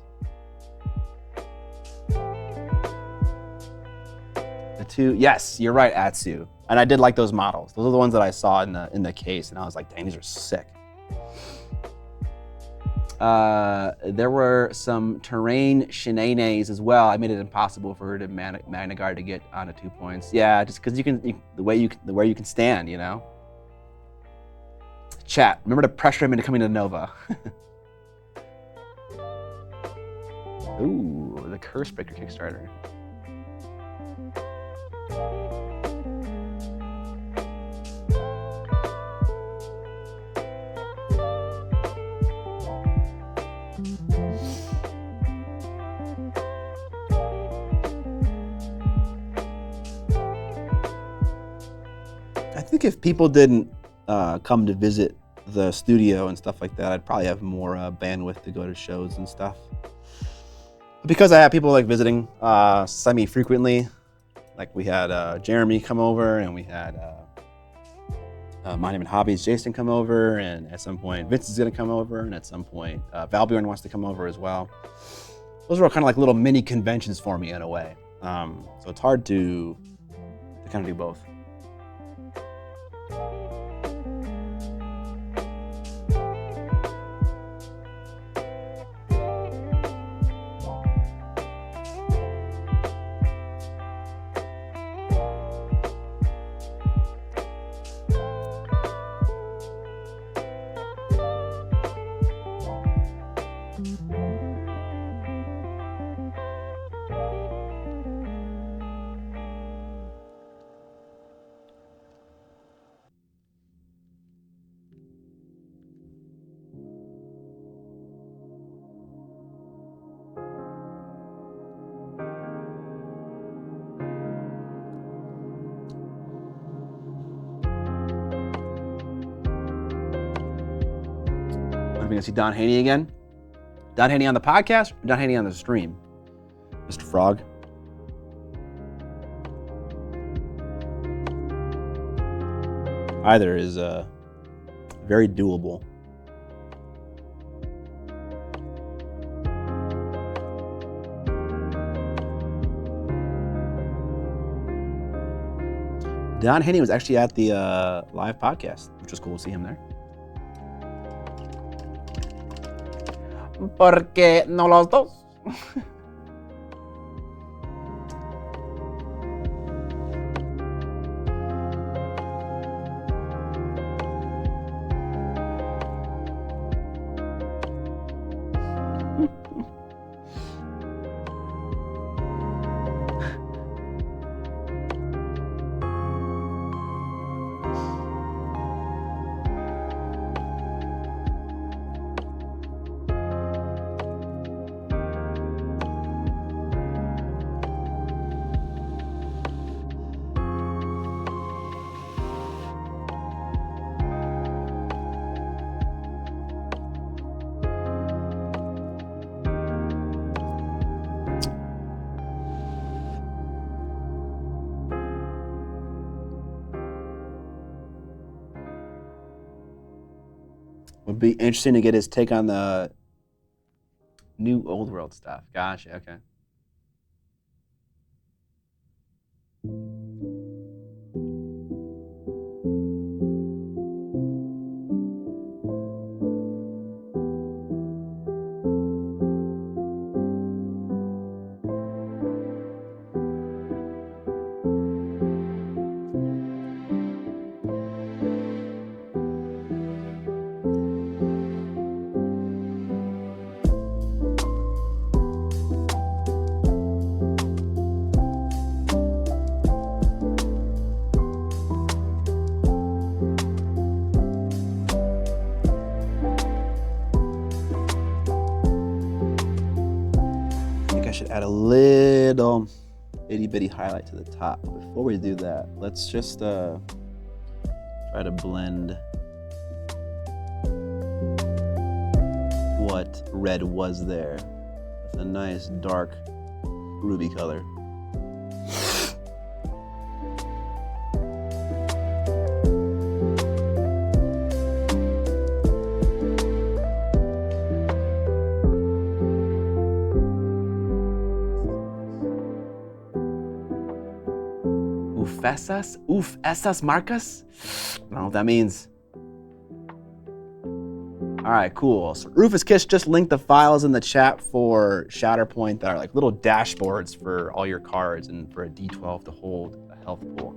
The two, yes, you're right, Atsu. And I did like those models. Those are the ones that I saw in the case, and I was like, dang, these are sick. There were some terrain shenanigans as well. I made it impossible for her to Magna Guard to get onto 2 points. Yeah, just because the way you can stand, you know. Chat, remember to pressure him into coming to Nova. Ooh, the Curse Breaker Kickstarter. I think if people didn't come to visit the studio and stuff like that, I'd probably have more bandwidth to go to shows and stuff. But because I have people like visiting semi-frequently, like we had Jeremy come over, and we had My Name and Hobbies Jason come over, and at some point Vince is gonna come over, and at some point Valbjorn wants to come over as well. Those are all kind of like little mini conventions for me in a way. So it's hard to kind of do both. Are we gonna see Don Haney again? Don Haney on the podcast or Don Haney on the stream? Mr. Frog. Either is very doable. Don Haney was actually at the live podcast, which was cool to see him there. Porque no los dos. Would be interesting to get his take on the new old world stuff. Gotcha, okay. Add a little itty bitty highlight to the top. Before we do that, let's just try to blend what red was there. With a nice dark ruby color. Esas marcas? I don't know what that means. All right, cool. So Rufus Kish just linked the files in the chat for Shatterpoint that are like little dashboards for all your cards and for a D12 to hold a health pool.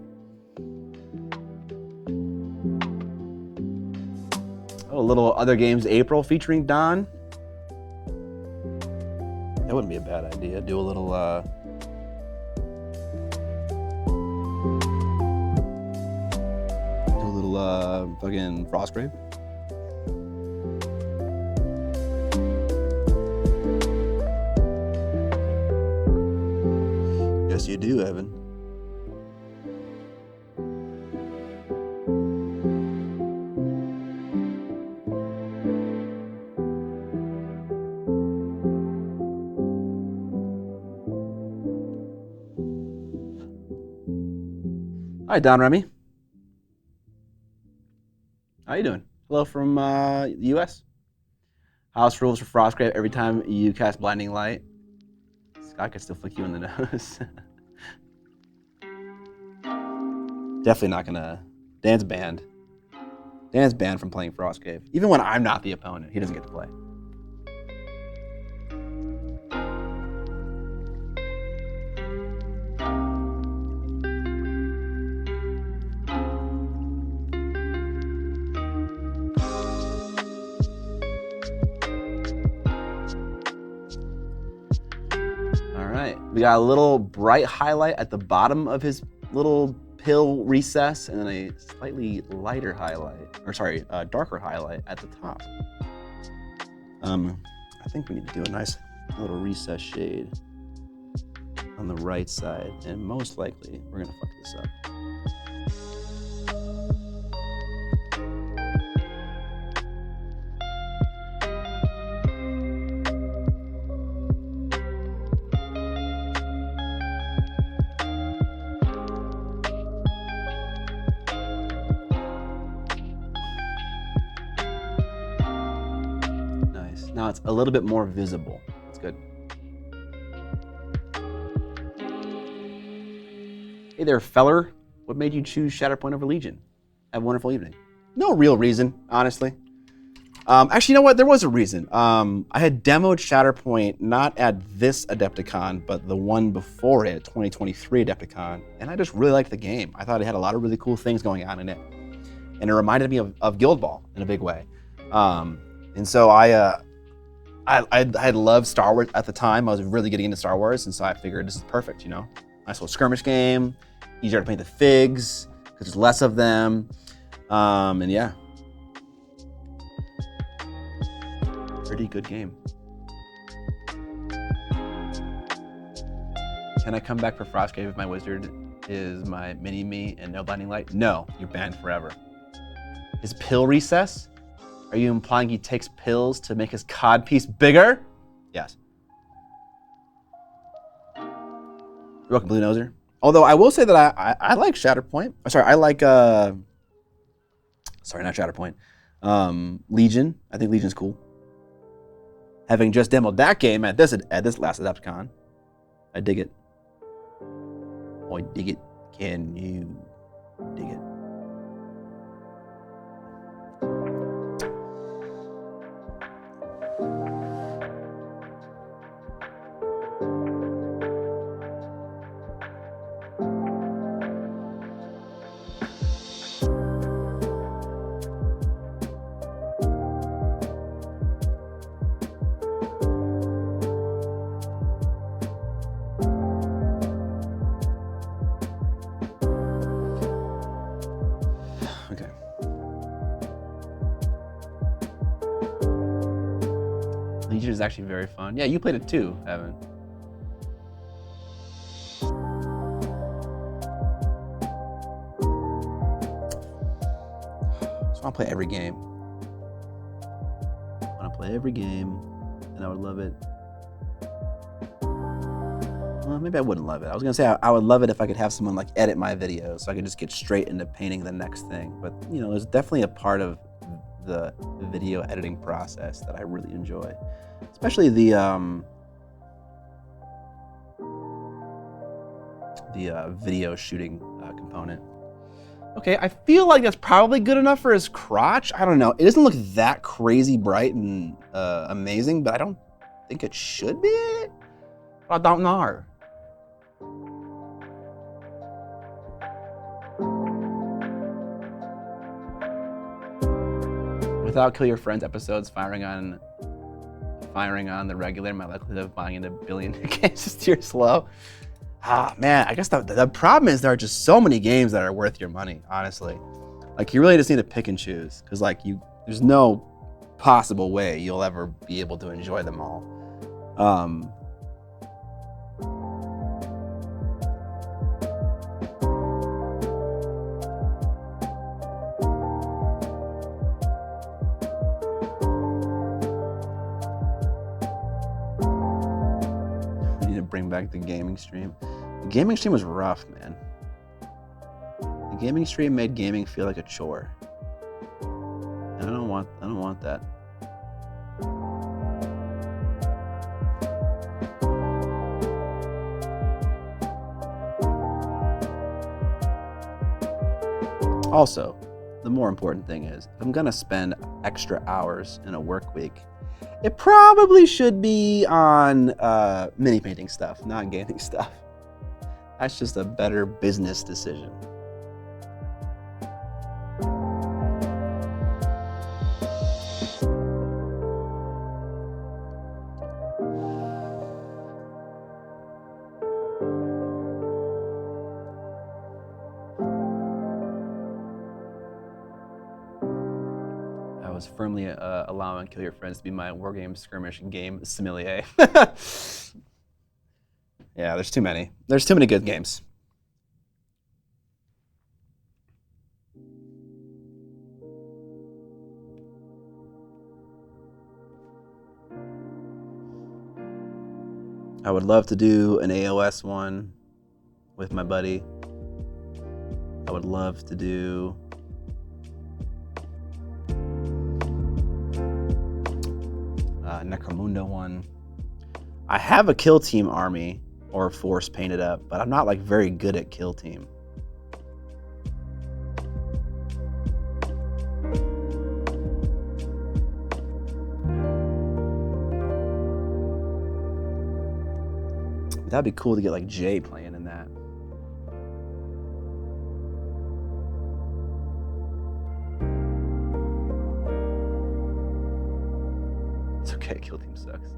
Oh, a little Other Games April featuring Don. That wouldn't be a bad idea. Do a little fucking Frostgrave. Yes, you do, Evan. Hi, Don Remy. How you doing? Hello from the US. House rules for Frostgrave: every time you cast Blinding Light, Scott can still flick you in the nose. Definitely not gonna. Dan's banned. Dan's banned from playing Frostgrave. Even when I'm not the opponent, he doesn't get to play. We got a little bright highlight at the bottom of his little pill recess, and then a slightly lighter highlight, or sorry, darker highlight at the top. I think we need to do a nice little recess shade on the right side, and most likely we're gonna fuck this up. Now it's a little bit more visible. That's good. Hey there, feller. What made you choose Shatterpoint over Legion? Have a wonderful evening. No real reason, honestly. Actually, you know what? There was a reason. I had demoed Shatterpoint not at this Adepticon, but the one before it, 2023 Adepticon, and I just really liked the game. I thought it had a lot of really cool things going on in it, and it reminded me of Guild Ball in a big way. And so I had loved Star Wars at the time. I was really getting into Star Wars, and so I figured this is perfect, you know? Nice little skirmish game, easier to paint the figs, because there's less of them, and yeah. Pretty good game. Can I come back for Frostgrave if my wizard is my mini-me and no Blinding Light? No, you're banned forever. His pill recess? Are you implying he takes pills to make his codpiece bigger? Yes. You're welcome, Blue Noser. Although I will say that I like Shatterpoint. Sorry, I like sorry, not Shatterpoint. Legion. I think Legion's cool. Having just demoed that game at this last Adepticon, I dig it. Oh, I dig it. Can you dig it? Legion is actually very fun. Yeah, you played it too, Evan. So I want to play every game. I want to play every game. and I would love it. Well, maybe I wouldn't love it. I was gonna say I would love it if I could have someone like edit my videos so I could just get straight into painting the next thing. But you know, there's definitely a part of the video editing process that I really enjoy, especially the video shooting component. Okay, I feel like that's probably good enough for his crotch. I don't know. It doesn't look that crazy bright and amazing, but I don't think it should be. I don't know. Without Kill Your Friends episodes firing on the regular, my likelihood of buying into $1 billion games is tier slow. Ah, man, I guess the problem is there are just so many games that are worth your money, honestly. Like, you really just need to pick and choose, because like there's no possible way you'll ever be able to enjoy them all. Bring back the gaming stream. The gaming stream was rough, man. The gaming stream made gaming feel like a chore. And I don't want that. Also, the more important thing is, if I'm gonna spend extra hours in a work week, it probably should be on mini painting stuff, not gaming stuff. That's just a better business decision. Firmly allowing Kill Your Friends to be my wargame skirmish game sommelier. Yeah, there's too many. There's too many good games. I would love to do an AOS one with my buddy. I would love to do Necromundo one. I have a kill team army or force painted up, but I'm not like very good at kill team. That'd be cool to get like Jay playing in that. It's okay, kill team sucks.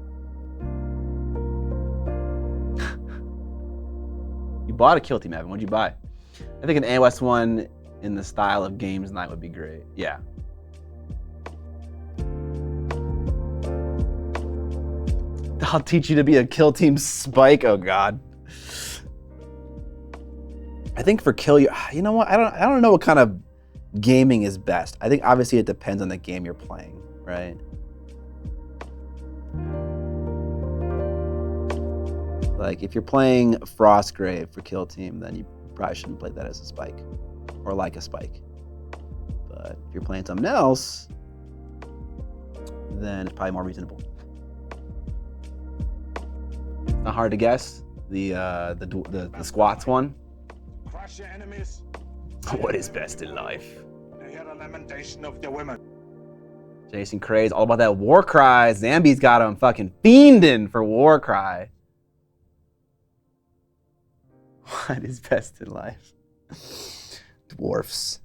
You bought a kill team, Evan. What'd you buy? I think an AOS one in the style of Games Night would be great. Yeah. I'll teach you to be a kill team Spike. Oh God. I think for kill you know what? I don't know what kind of gaming is best. I think obviously it depends on the game you're playing, right? Like if you're playing Frostgrave for kill team, then you probably shouldn't play that as a Spike or like a Spike. But if you're playing something else, then it's probably more reasonable. It's not hard to guess. The squats one. Crush your enemies. What is best in life? You hear the lamentation of the women. Jason Craze, all about that war cry. Zambi's got him fucking fiending for war cry. What is best in life? Dwarfs.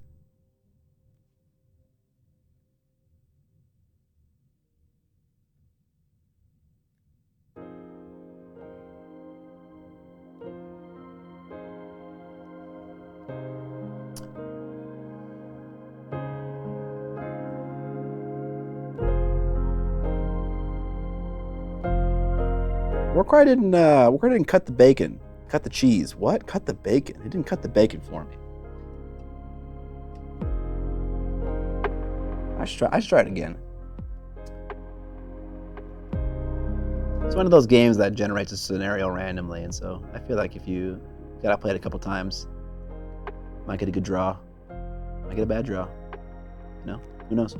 Warcry didn't cut the bacon. Cut the cheese. What? Cut the bacon. He didn't cut the bacon for me. I should try it again. It's one of those games that generates a scenario randomly, and so I feel like if you gotta play it a couple times, might get a good draw, might get a bad draw. You know, who knows?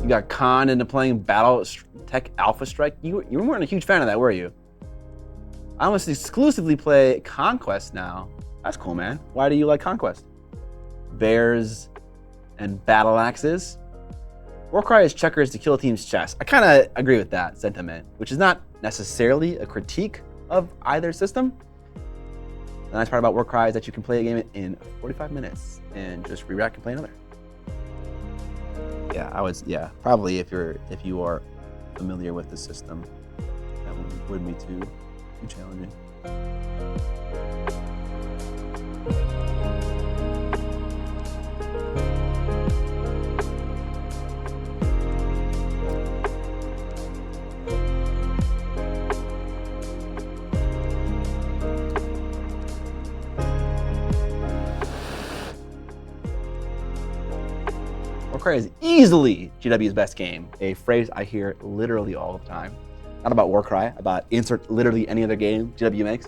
You got conned into playing Battle Tech Alpha Strike. You weren't a huge fan of that, were you? I almost exclusively play Conquest now. That's cool, man. Why do you like Conquest? Bears and battle axes. Warcry is checkers to kill a team's chess. I kind of agree with that sentiment, which is not necessarily a critique of either system. The nice part about Warcry is that you can play a game in 45 minutes and just re-rack and play another. Yeah, probably if you are familiar with the system, that wouldn't be too challenging. Warcry is easily GW's best game, a phrase I hear literally all the time. Not about Warcry, about insert literally any other game GW makes.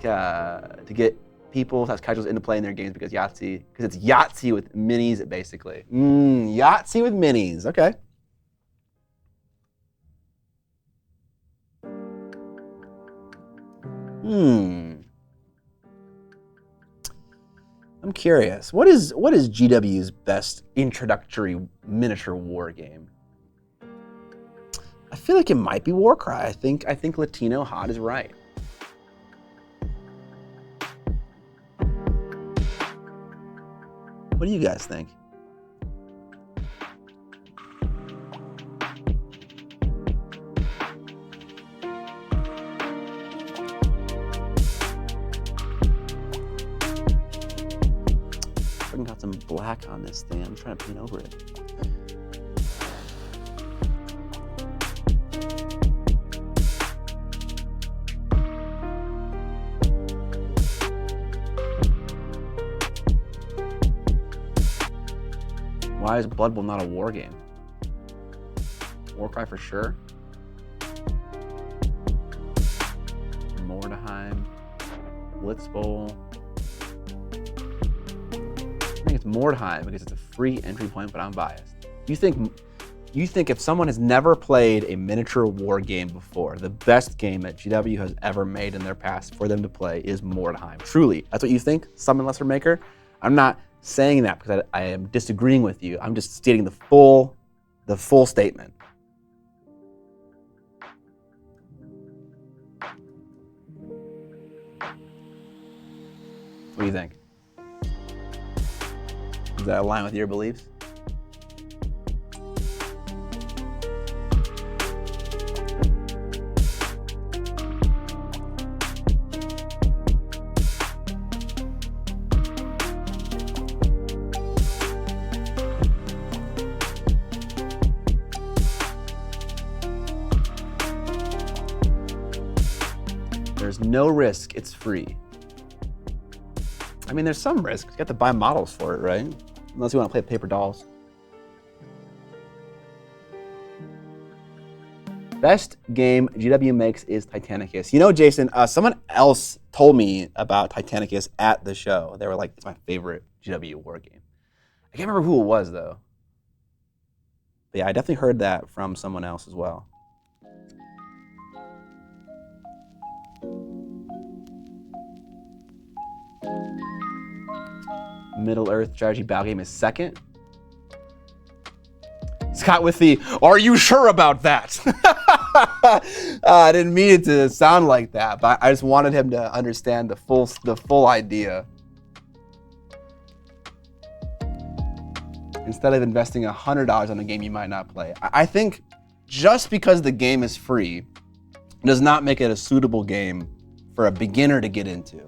To get people as casuals into playing their games because it's Yahtzee with minis, basically. Yahtzee with minis, okay. I'm curious. What is GW's best introductory miniature war game? I feel like it might be Warcry. I think Latino Hot is right. What do you guys think? Got some black on this thing. I'm trying to paint over it. Why is Blood Bowl not a war game? Warcry for sure. Mordheim, Blitz Bowl. I think it's Mordheim because it's a free entry point, but I'm biased. You think if someone has never played a miniature war game before, the best game that GW has ever made in their past for them to play is Mordheim? Truly, that's what you think, Summon Lesser Maker? I'm not saying that because I am disagreeing with you. I'm just stating the full statement. What do you think? Does that align with your beliefs? There's no risk, it's free. I mean, there's some risk. You have to buy models for it, right? Unless you want to play paper dolls. Best game GW makes is Titanicus. You know, Jason, someone else told me about Titanicus at the show. They were like, it's my favorite GW war game. I can't remember who it was, though. But yeah, I definitely heard that from someone else as well. Middle-earth strategy battle game is second. Scott with the, are you sure about that? I didn't mean it to sound like that, but I just wanted him to understand the full idea. Instead of investing $100 on a game you might not play. I think just because the game is free does not make it a suitable game for a beginner to get into.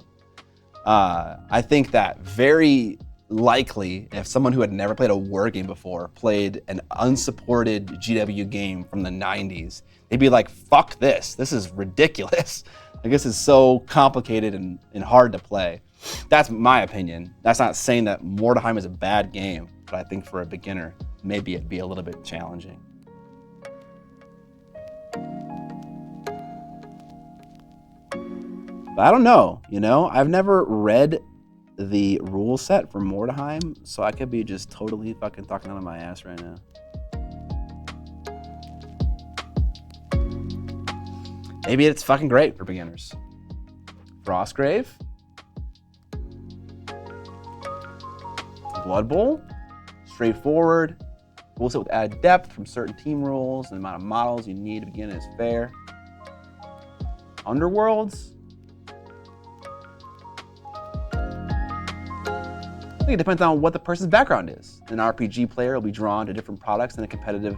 I think that very likely, if someone who had never played a war game before played an unsupported GW game from the 90s, they'd be like, fuck this. This is ridiculous. Like, this is so complicated and hard to play. That's my opinion. That's not saying that Mordheim is a bad game. but I think for a beginner, maybe it'd be a little bit challenging. But I don't know, you know? I've never read the rule set for Mordheim, so I could be just totally fucking talking out of my ass right now. Maybe it's fucking great for beginners. Frostgrave. Blood Bowl. Straightforward. Rule set with added depth from certain team rules. The amount of models you need to begin is fair. Underworlds. I think it depends on what the person's background is. An RPG player will be drawn to different products than a competitive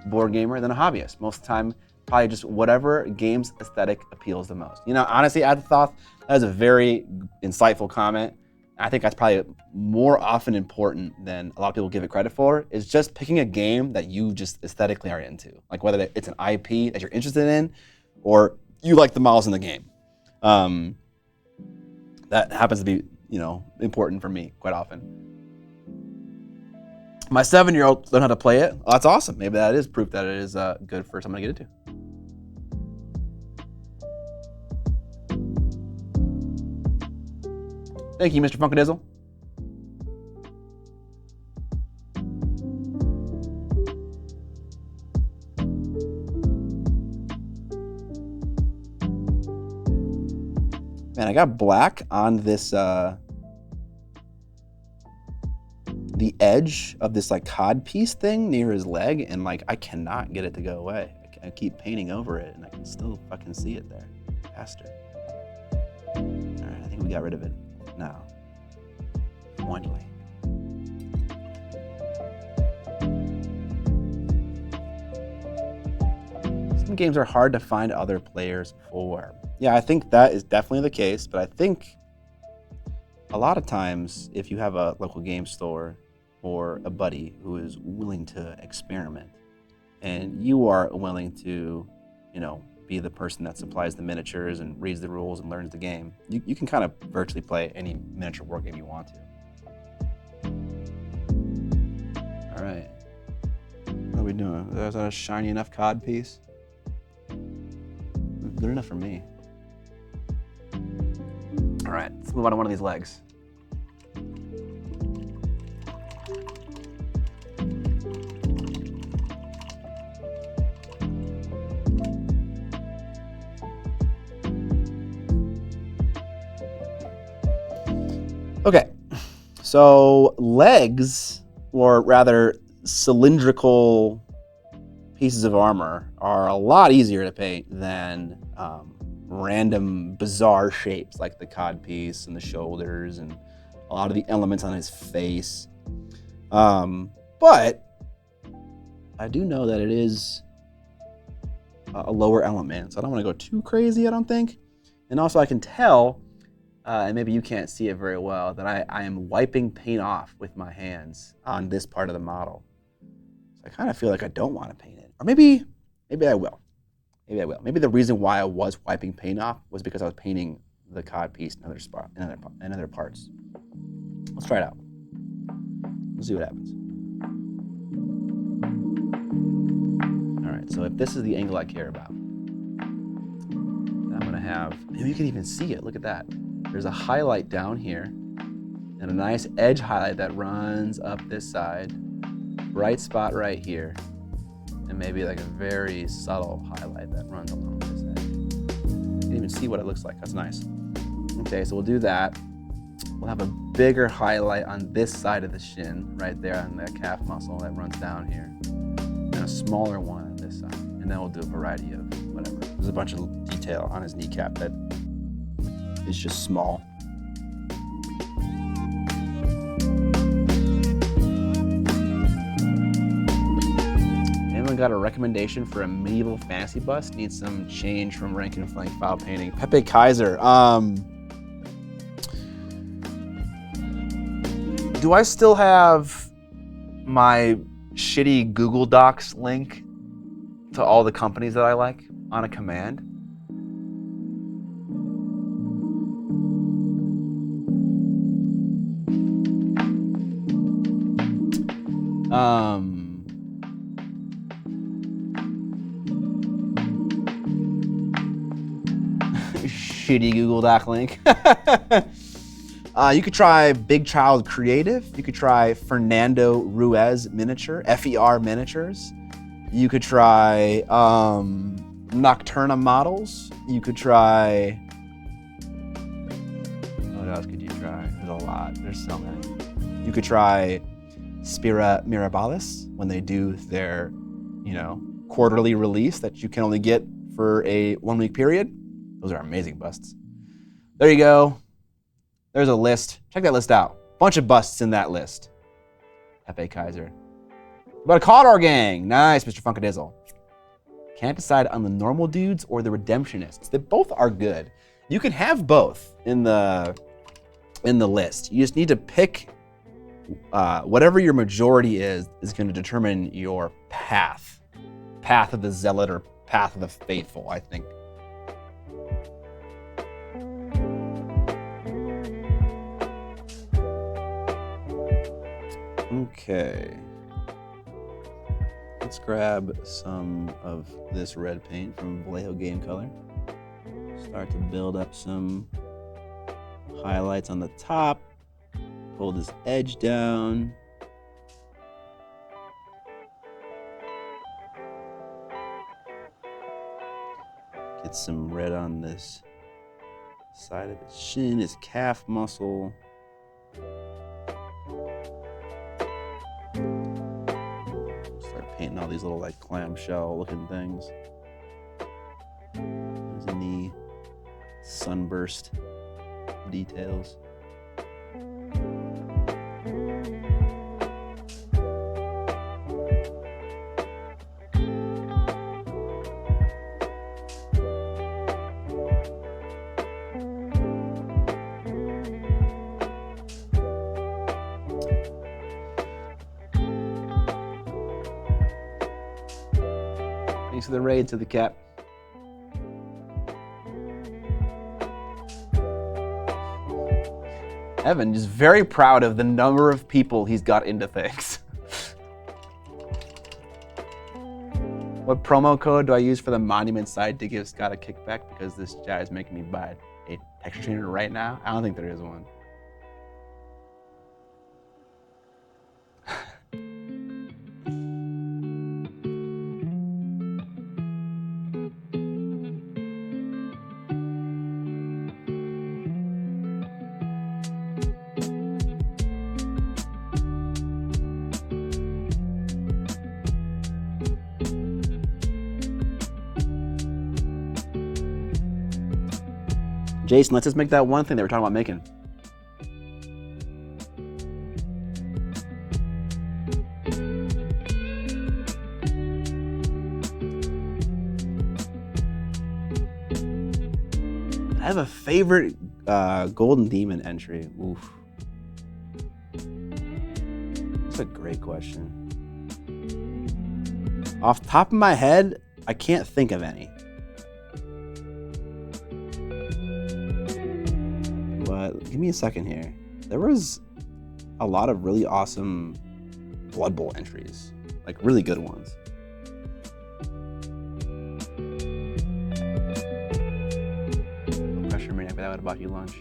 board gamer than a hobbyist. Most of the time, probably just whatever game's aesthetic appeals the most. You know, honestly, I thought that was a very insightful comment. I think that's probably more often important than a lot of people give it credit for, is just picking a game that you just aesthetically are into. Like whether it's an IP that you're interested in or you like the models in the game. That happens to be, you know, important for me quite often. My 7-year-old learned how to play it. Oh, that's awesome. Maybe that is proof that it is good for someone to get into. Thank you, Mr. Funkadizzle. Man, I got black on this, the edge of this like cod piece thing near his leg, and like I cannot get it to go away. I keep painting over it, and I can still fucking see it there. Bastard. All right, I think we got rid of it now. Finally. Some games are hard to find other players for. Yeah, I think that is definitely the case, but I think a lot of times if you have a local game store or a buddy who is willing to experiment and you are willing to, you know, be the person that supplies the miniatures and reads the rules and learns the game, you can kind of virtually play any miniature war game you want to. All right. What are we doing? Is that a shiny enough cod piece? Good enough for me. All right, let's move on to one of these legs. Okay, so legs, or rather cylindrical pieces of armor, are a lot easier to paint than random bizarre shapes like the cod piece and the shoulders and a lot of the elements on his face. But I do know that it is a lower element, so I don't want to go too crazy, I don't think. And also I can tell, and maybe you can't see it very well, that I am wiping paint off with my hands on this part of the model. So I kind of feel like I don't want to paint it. Or maybe I will. Maybe I will. Maybe the reason why I was wiping paint off was because I was painting the cod piece in other parts. Let's try it out. Let's see what happens. All right, so if this is the angle I care about, then I'm gonna have, maybe you can even see it, look at that. There's a highlight down here and a nice edge highlight that runs up this side, bright spot right here, and maybe like a very subtle highlight that runs along this edge. You can even see what it looks like. That's nice. Okay, so we'll do that. We'll have a bigger highlight on this side of the shin, right there on the calf muscle that runs down here, and a smaller one on this side. And then we'll do a variety of whatever. There's a bunch of detail on his kneecap that is just small. Anyone got a recommendation for a medieval fantasy bust? Needs some change from rank and flank file painting. Pepe Kaiser. Do I still have my shitty Google Docs link to all the companies that I like on a command? Shitty Google Doc link. You could try Big Child Creative. You could try Fernando Ruiz Miniature, FER Miniatures. You could try Nocturna Models. You could try... What else could you try? There's a lot. There's so many. You could try Spira Mirabilis when they do their, quarterly release that you can only get for a 1 week period. Those are amazing busts. There you go. There's a list. Check that list out. Bunch of busts in that list. Pepe Kaiser. But a Cawdor gang. Nice, Mr. Funkadizzle. Can't decide on the normal dudes or the redemptionists. They both are good. You can have both in the list. You just need to pick whatever your majority is going to determine your path. Path of the zealot or path of the faithful, I think. Okay. Let's grab some of this red paint from Vallejo Game Color. Start to build up some highlights on the top. Pull this edge down. Get some red on this side of his shin, his calf muscle. Start painting all these little like clamshell looking things. There's the knee, sunburst details. Thanks for the raid to the cap. Evan is very proud of the number of people he's got into things. What promo code do I use for the monument side to give Scott a kickback? Because this guy is making me buy a texture trainer right now. I don't think there is one. Jason, let's just make that one thing that we're talking about making. I have a favorite Golden Demon entry. Oof. That's a great question. Off the top of my head, I can't think of any. But give me a second here. There was a lot of really awesome Blood Bowl entries, like really good ones. No pressure, Miniac, but that would have bought you lunch.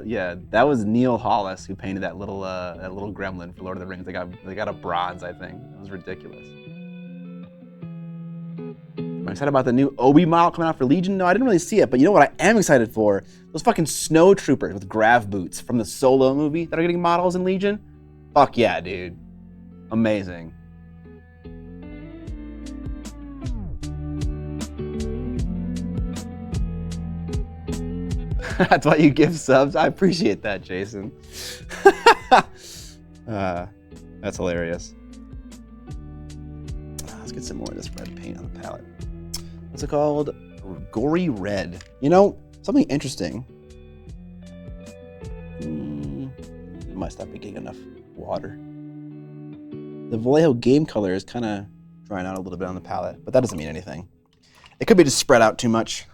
Yeah, that was Neil Hollis who painted that little gremlin for Lord of the Rings. They got a bronze, I think. It was ridiculous. I'm excited about the new Obi model coming out for Legion. No, I didn't really see it, but you know what I am excited for? Those fucking snow troopers with grav boots from the Solo movie that are getting models in Legion. Fuck yeah, dude. Amazing. That's why you give subs. I appreciate that, Jason. That's hilarious. Let's get some more of this red paint on the palette. What's it called? Gory Red. You know, something interesting. Must not be getting enough water. The Vallejo Game Color is kind of drying out a little bit on the palette, but that doesn't mean anything. It could be just spread out too much.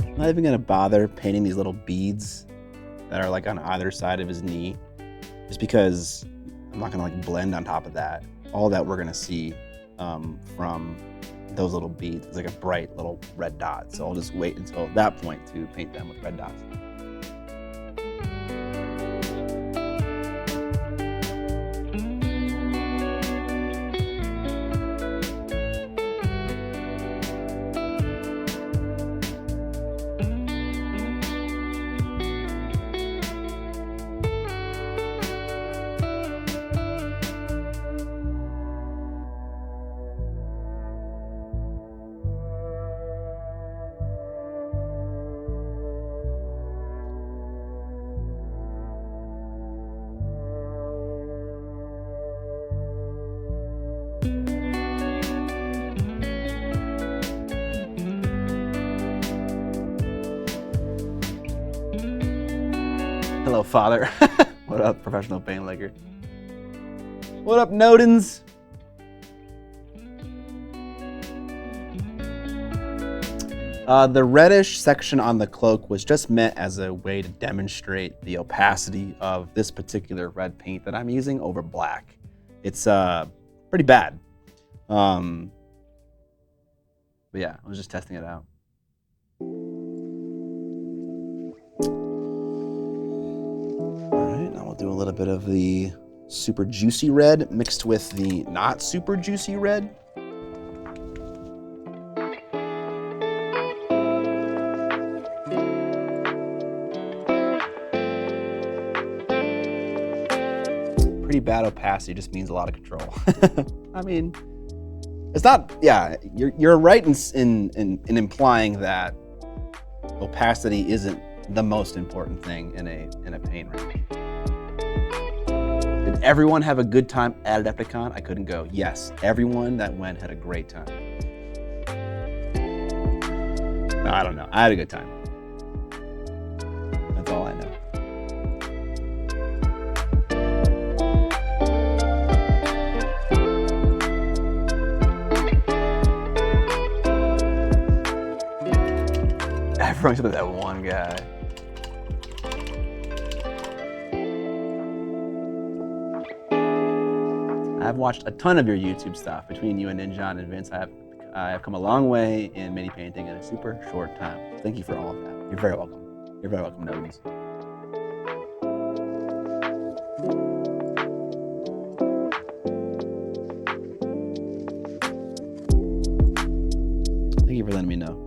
I'm not even gonna bother painting these little beads that are like on either side of his knee, just because I'm not gonna like blend on top of that. All that we're gonna see from those little beads is like a bright little red dot. So I'll just wait until that point to paint them with red dots. Hello, Father. What up, professional paint licker? What up, Nodens? The reddish section on the cloak was just meant as a way to demonstrate the opacity of this particular red paint that I'm using over black. It's pretty bad. But yeah, I was just testing it out. Now we'll do a little bit of the super juicy red mixed with the not super juicy red. Pretty bad opacity just means a lot of control. I mean, it's not, yeah, you're right in implying that opacity isn't the most important thing in a paint range. Did everyone have a good time at Adepticon? I couldn't go. Yes, everyone that went had a great time. No, I don't know. I had a good time. That's all I know. Everyone's with that one guy. I've watched a ton of your YouTube stuff. Between you and Ninja and Vince, I have come a long way in mini painting in a super short time. Thank you for all of that. You're very welcome. You're very welcome, Nodens. Thank you for letting me know.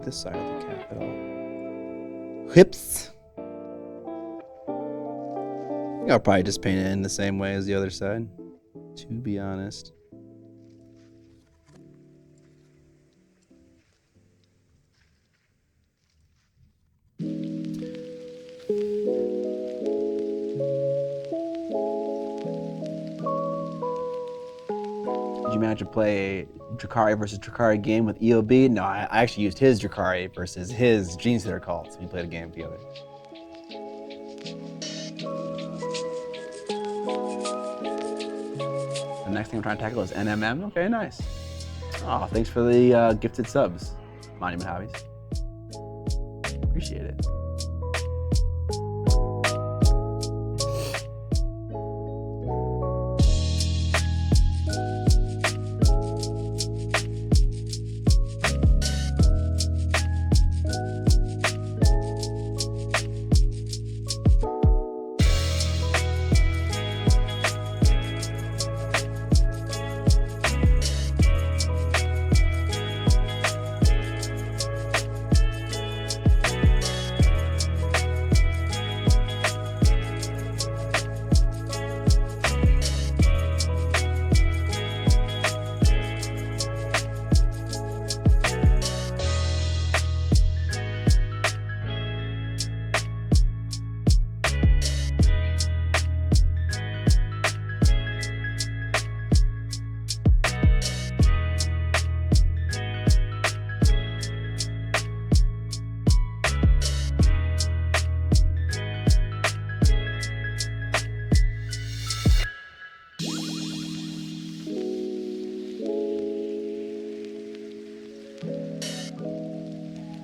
This side of the cap at all. Hips. I think I'll probably just paint it in the same way as the other side, to be honest. Did you manage to play a Drakari versus Drakari game with EOB? No, I actually used his Drakari versus his Gene Stealer call, so we played a game together. The next thing I'm trying to tackle is NMM. Okay, nice. Oh, thanks for the gifted subs, Monument Hobbies. Appreciate it.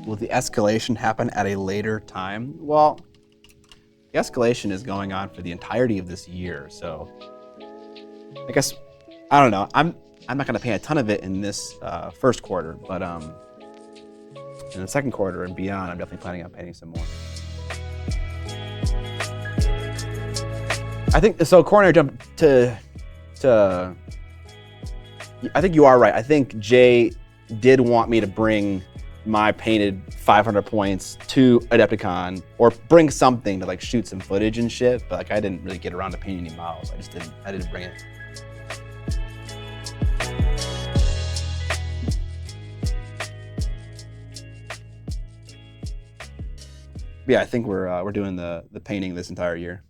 Will the escalation happen at a later time? Well, the escalation is going on for the entirety of this year, so I guess, I don't know. I'm not gonna paint a ton of it in this first quarter, but in the second quarter and beyond, I'm definitely planning on painting some more. I think, so coronary jump to I think you are right. I think Jay did want me to bring my painted 500 points to Adepticon, or bring something to like shoot some footage and shit, but like I didn't really get around to painting any models. I didn't bring it. Yeah, I think we're doing the painting this entire year.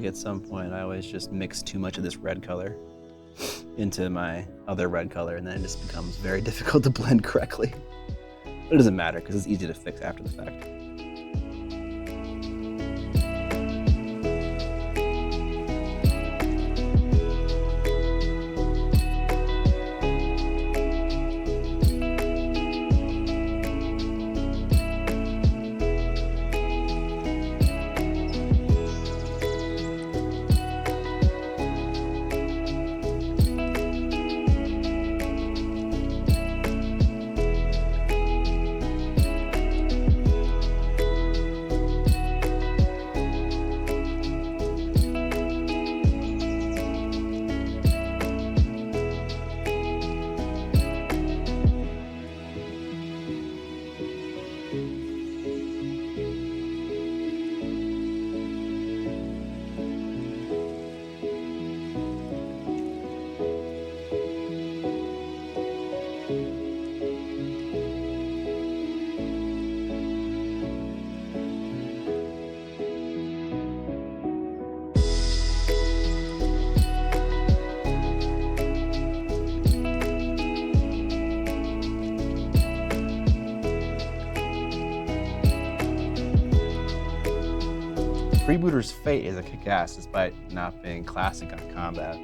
At some point I always just mix too much of this red color into my other red color, and then it just becomes very difficult to blend correctly. But it doesn't matter because it's easy to fix after the fact. Freebooter's Fate is a kick-ass despite not being classic on combat.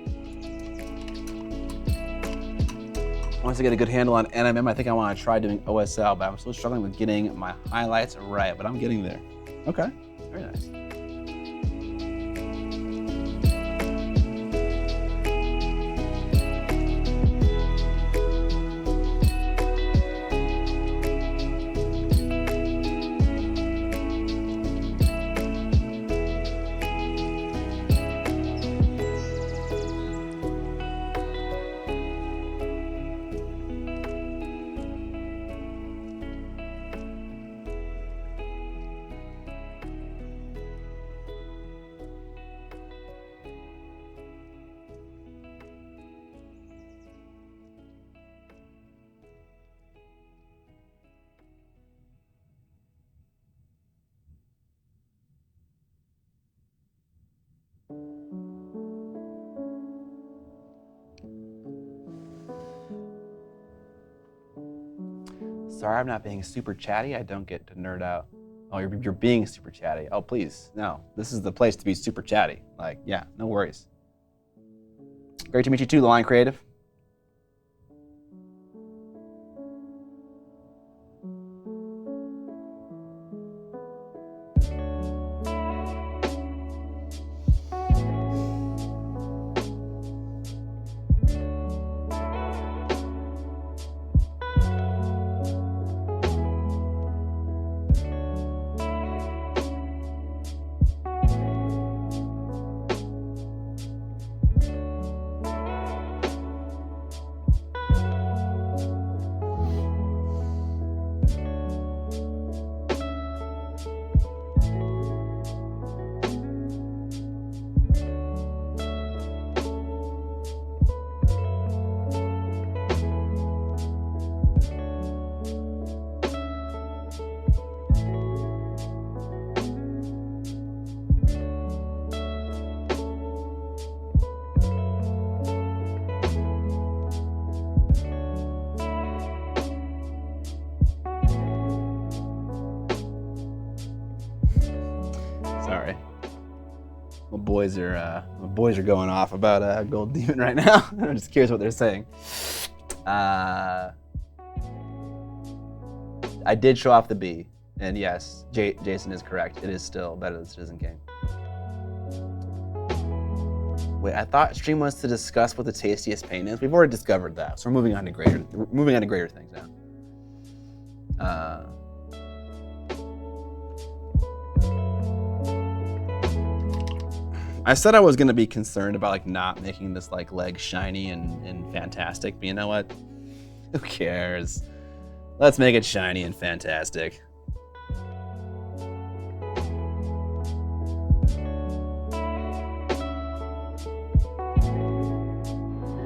Once I get a good handle on NMM, I think I want to try doing OSL, but I'm still struggling with getting my highlights right, but I'm getting there. Okay, very nice. Sorry, I'm not being super chatty. I don't get to nerd out. Oh, you're being super chatty. Oh, please, no. This is the place to be super chatty. Like, yeah, no worries. Great to meet you too, The Line Creative. Sorry. My boys are going off about Gold Demon right now. I'm just curious what they're saying. I did show off the B, and yes, Jason is correct. It is still better than Citizen King. Wait, I thought stream was to discuss what the tastiest pain is. We've already discovered that, so we're moving on to greater things now. I said I was gonna be concerned about like not making this like leg shiny and fantastic, but you know what? Who cares? Let's make it shiny and fantastic.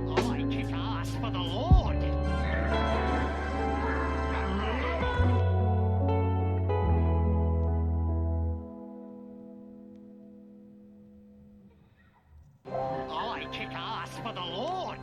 I kick ass for the Lord. I kick ass for the Lord.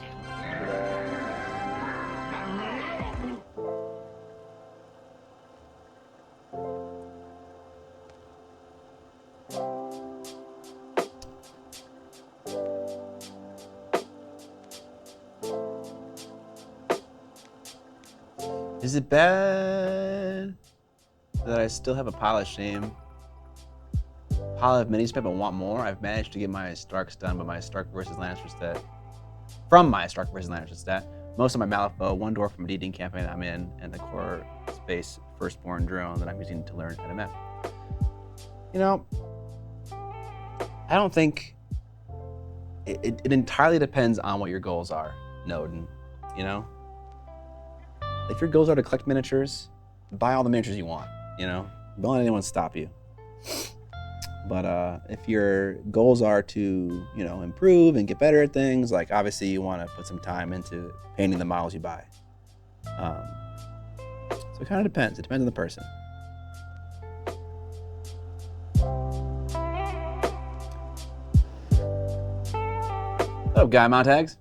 Is it bad that I still have a pile of shame? Pile of minis but want more? I've managed to get my Starks done, but my Stark versus Lannister stat. From my Stark versus Lannister stat, most of my Malifaux, one door from a D&D campaign that I'm in, and the core space firstborn drone that I'm using to learn NMM. You know, I don't think it entirely depends on what your goals are, Noden. You know? If your goals are to collect miniatures, buy all the miniatures you want, you know? Don't let anyone stop you. But if your goals are to, you know, improve and get better at things, like obviously you want to put some time into painting the models you buy. So it kind of depends. It depends on the person. What up, Guy Montags?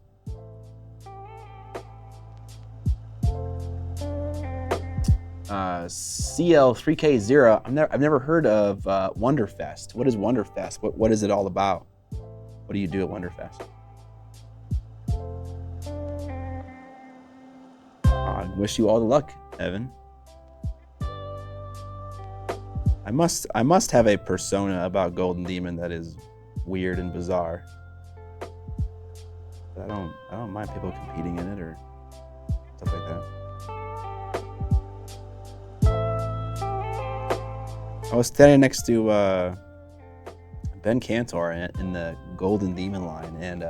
CL3K0. I've never heard of Wonderfest. What is Wonderfest? What is it all about? What do you do at Wonderfest? I wish you all the luck, Evan. I must have a persona about Golden Demon that is weird and bizarre. But I don't mind people competing in it or stuff like that. I was standing next to Ben Cantor in the Golden Demon line, and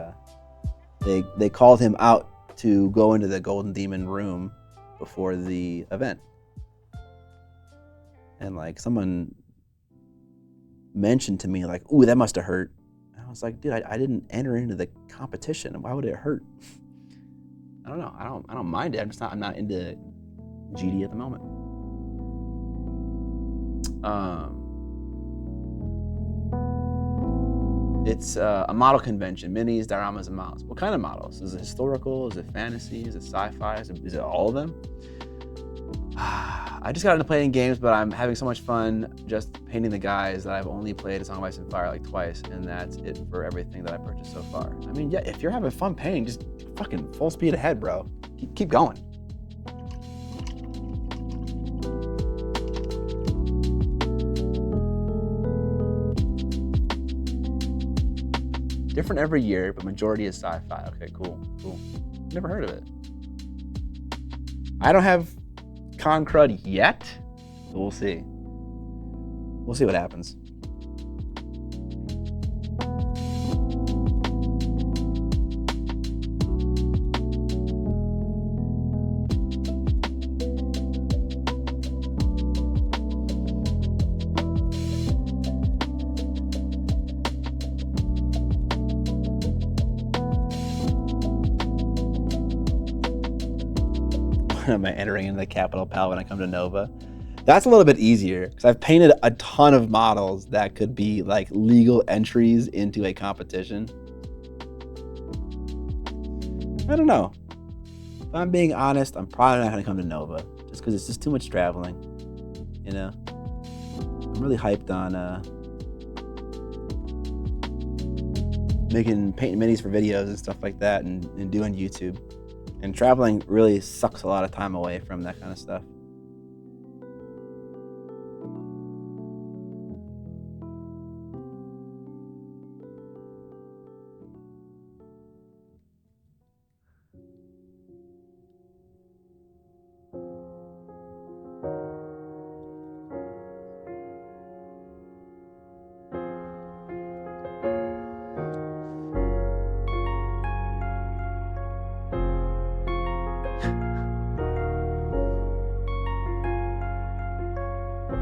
they called him out to go into the Golden Demon room before the event. And like someone mentioned to me, like, "Ooh, that must have hurt." And I was like, "Dude, I didn't enter into the competition. Why would it hurt?" I don't know. I don't mind it. I'm not into GD at the moment. It's a model convention, minis, dioramas, and models. What kind of models? Is it historical? Is it fantasy? Is it sci-fi? Is it all of them? I just got into playing games, but I'm having so much fun just painting the guys that I've only played A Song of Ice and Fire like twice, and that's it for everything that I purchased so far. I mean, yeah, if you're having fun painting, just fucking full speed ahead, bro. Keep going. Different every year, but majority is sci-fi. Okay, cool. Never heard of it. I don't have Con Crud yet, but we'll see. We'll see what happens. Am I entering into the capital pal when I come to Nova? That's a little bit easier because I've painted a ton of models that could be like legal entries into a competition. I don't know. If I'm being honest, I'm probably not gonna come to Nova just because it's just too much traveling. You know, I'm really hyped on painting minis for videos and stuff like that, and doing YouTube. And traveling really sucks a lot of time away from that kind of stuff.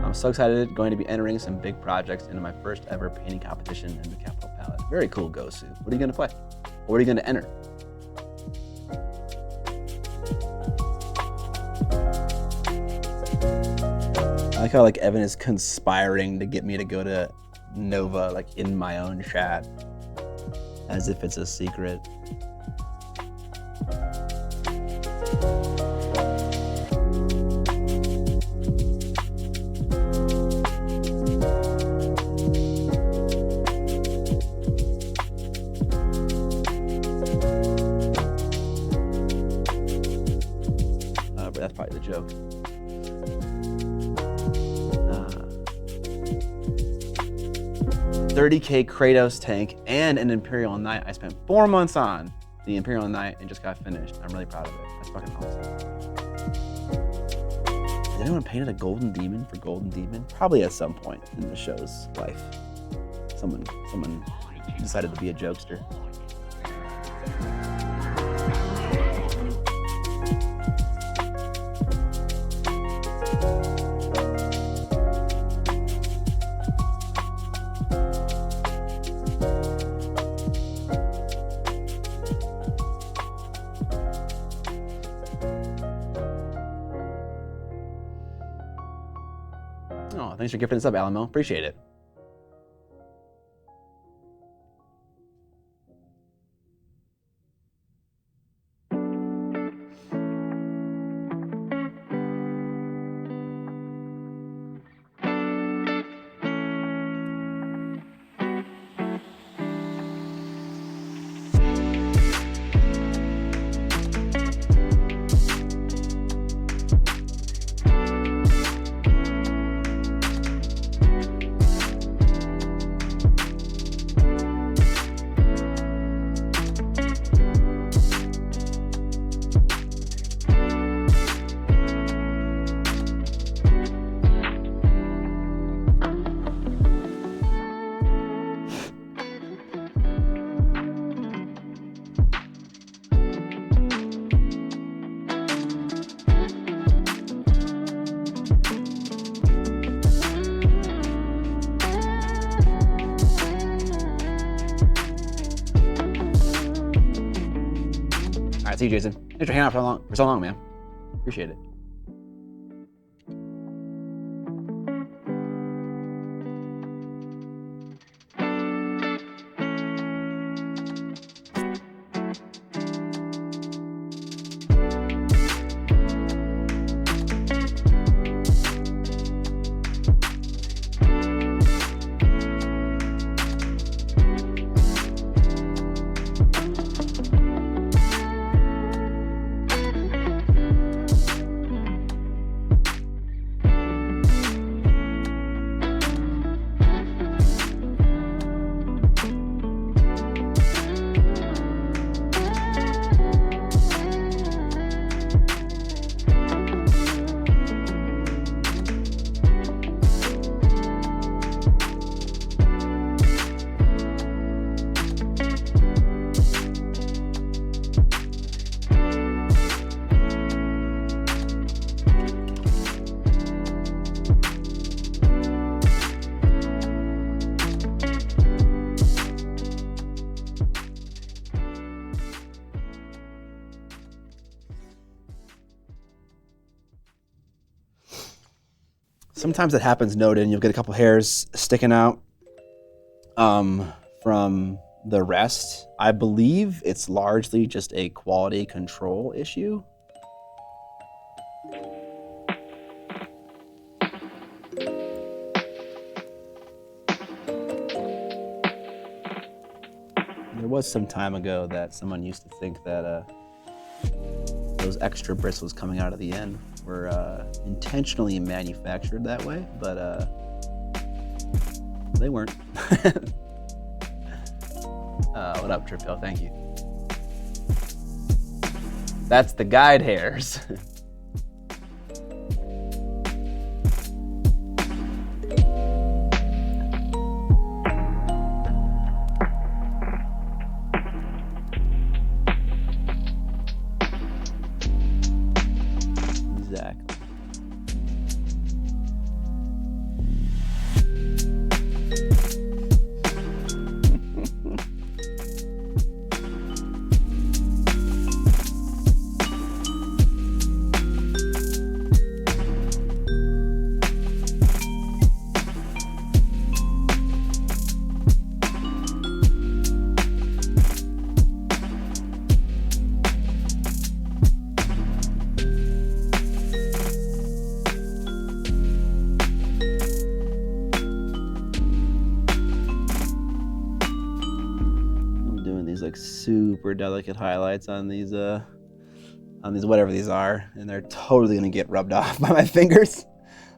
I'm so excited going to be entering some big projects into my first ever painting competition in the Capital Palette. Very cool, Gosu. What are you gonna play? What are you gonna enter? I like how like Evan is conspiring to get me to go to Nova like in my own chat, as if it's a secret. That's probably the joke. 30K Kratos tank and an Imperial Knight. I spent 4 months on the Imperial Knight and just got finished. I'm really proud of it. That's fucking awesome. Has anyone painted a Golden Demon for Golden Demon? Probably at some point in the show's life. Someone decided to be a jokester. Oh, thanks for gifting this up, Alamo. Appreciate it. See you, Jason. Thanks for hanging out for so long, man. Appreciate it. Sometimes it happens, noted, and you'll get a couple hairs sticking out from the rest. I believe it's largely just a quality control issue. There was some time ago that someone used to think that those extra bristles coming out of the end were intentionally manufactured that way, but they weren't. What up, Trippill? Thank you. That's the guide hairs. Exactly. Super delicate highlights on these whatever these are, and they're totally gonna get rubbed off by my fingers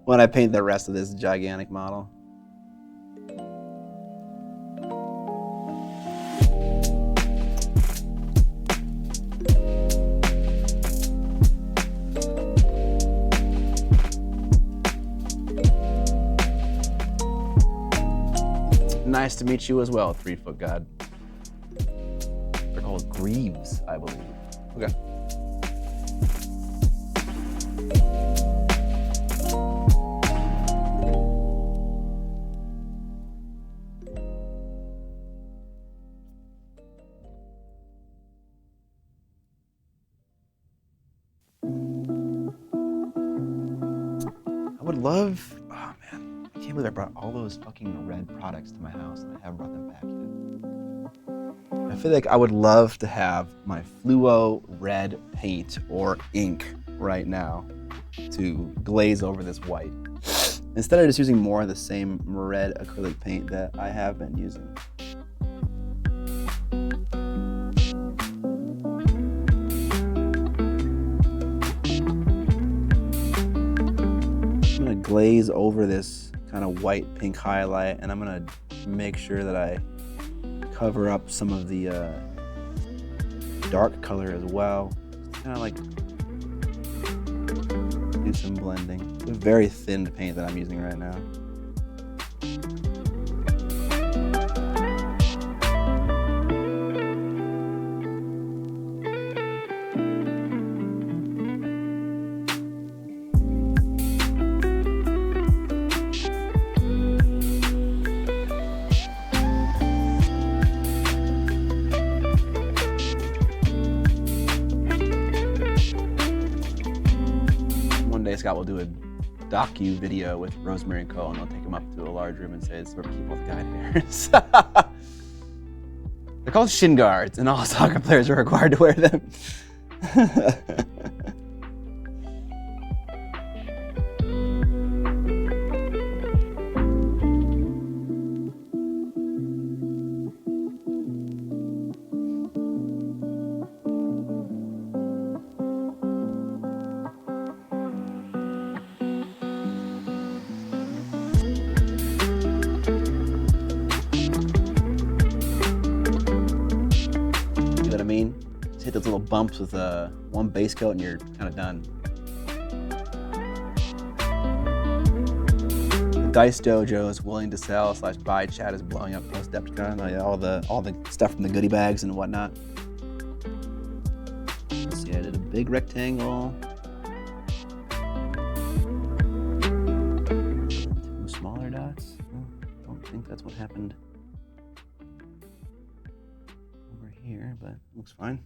when I paint the rest of this gigantic model. Nice to meet you as well, 3-Foot God. They're called greaves, I believe. Okay. I would love, oh man, I can't believe I brought all those fucking red products to my house and I haven't brought them back yet. I feel like I would love to have my fluo red paint or ink right now to glaze over this white. Instead of just using more of the same red acrylic paint that I have been using. I'm gonna glaze over this kind of white pink highlight, and I'm gonna make sure that I cover up some of the dark color as well. Kind of like do some blending. It's a very thin paint that I'm using right now. Scott will do a docu video with Rosemary and Co, and they'll take him up to a large room and say, "It's where people with guide hairs." They're called shin guards, and all soccer players are required to wear them. Hit those little bumps with one base coat and you're kind of done. The Dice Dojo is willing to sell / buy chat is blowing up post Adepticon. All the stuff from the goodie bags and whatnot. Let's see, I did a big rectangle. 2 smaller dots. I don't think that's what happened over here, but looks fine.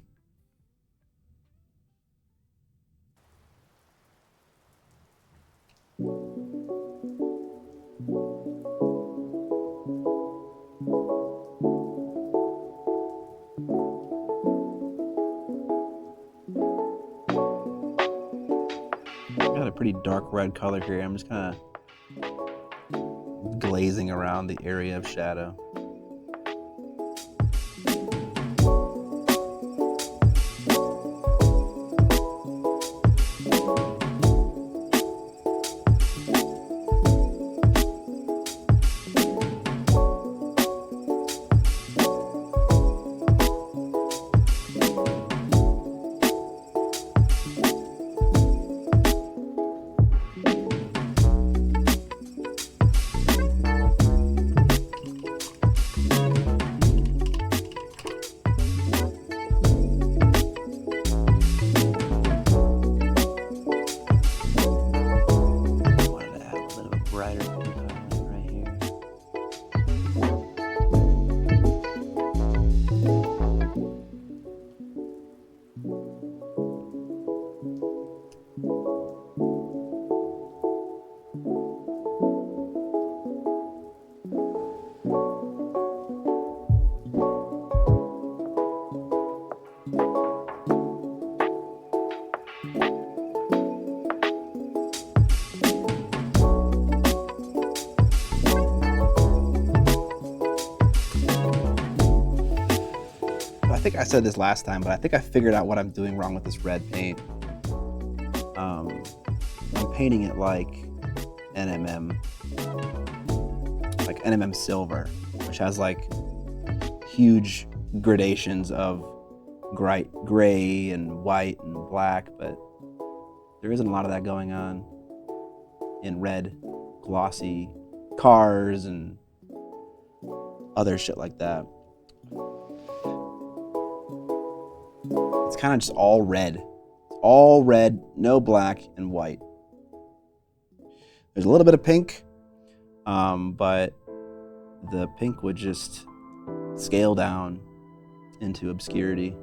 Got a pretty dark red color here. I'm just kind of glazing around the area of shadow. I think I said this last time, but I think I figured out what I'm doing wrong with this red paint. I'm painting it like NMM, like NMM silver, which has like huge gradations of gray and white and black, but there isn't a lot of that going on in red, glossy cars and other shit like that. It's kind of just all red. All red, no black and white. There's a little bit of pink, but the pink would just scale down into obscurity.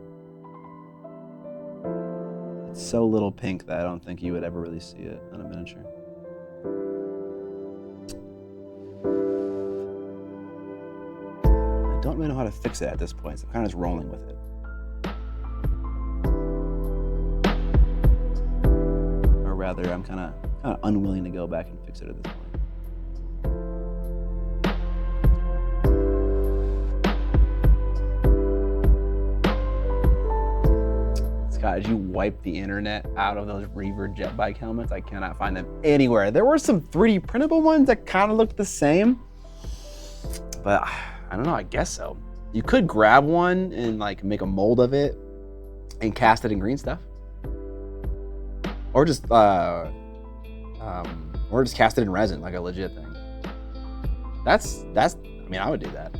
It's so little pink that I don't think you would ever really see it on a miniature. I don't really know how to fix it at this point, so I'm kind of just rolling with it. Rather, I'm kind of unwilling to go back and fix it at this point. Scott, did you wipe the internet out of those Reaver jet bike helmets? I cannot find them anywhere. There were some 3D printable ones that kind of looked the same, but I don't know, I guess so. You could grab one and like make a mold of it and cast it in green stuff. Or just cast it in resin, like a legit thing. That's. I mean, I would do that.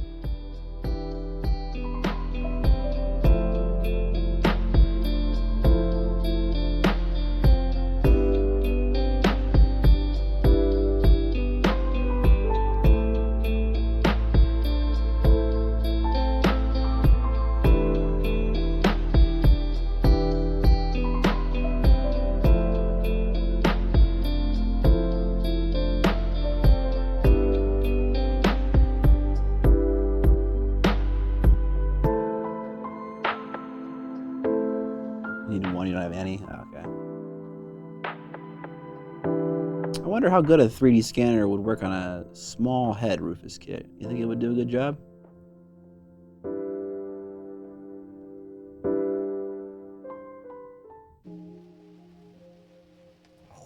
I wonder how good a 3D scanner would work on a small head Rufus kit. You think it would do a good job?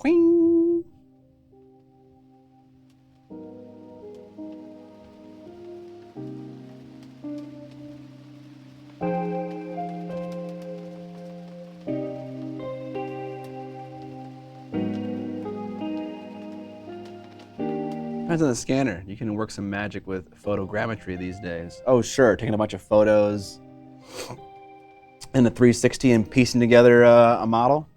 Whing. Depends on the scanner. You can work some magic with photogrammetry these days. Oh, sure, taking a bunch of photos in a 360 and piecing together a model.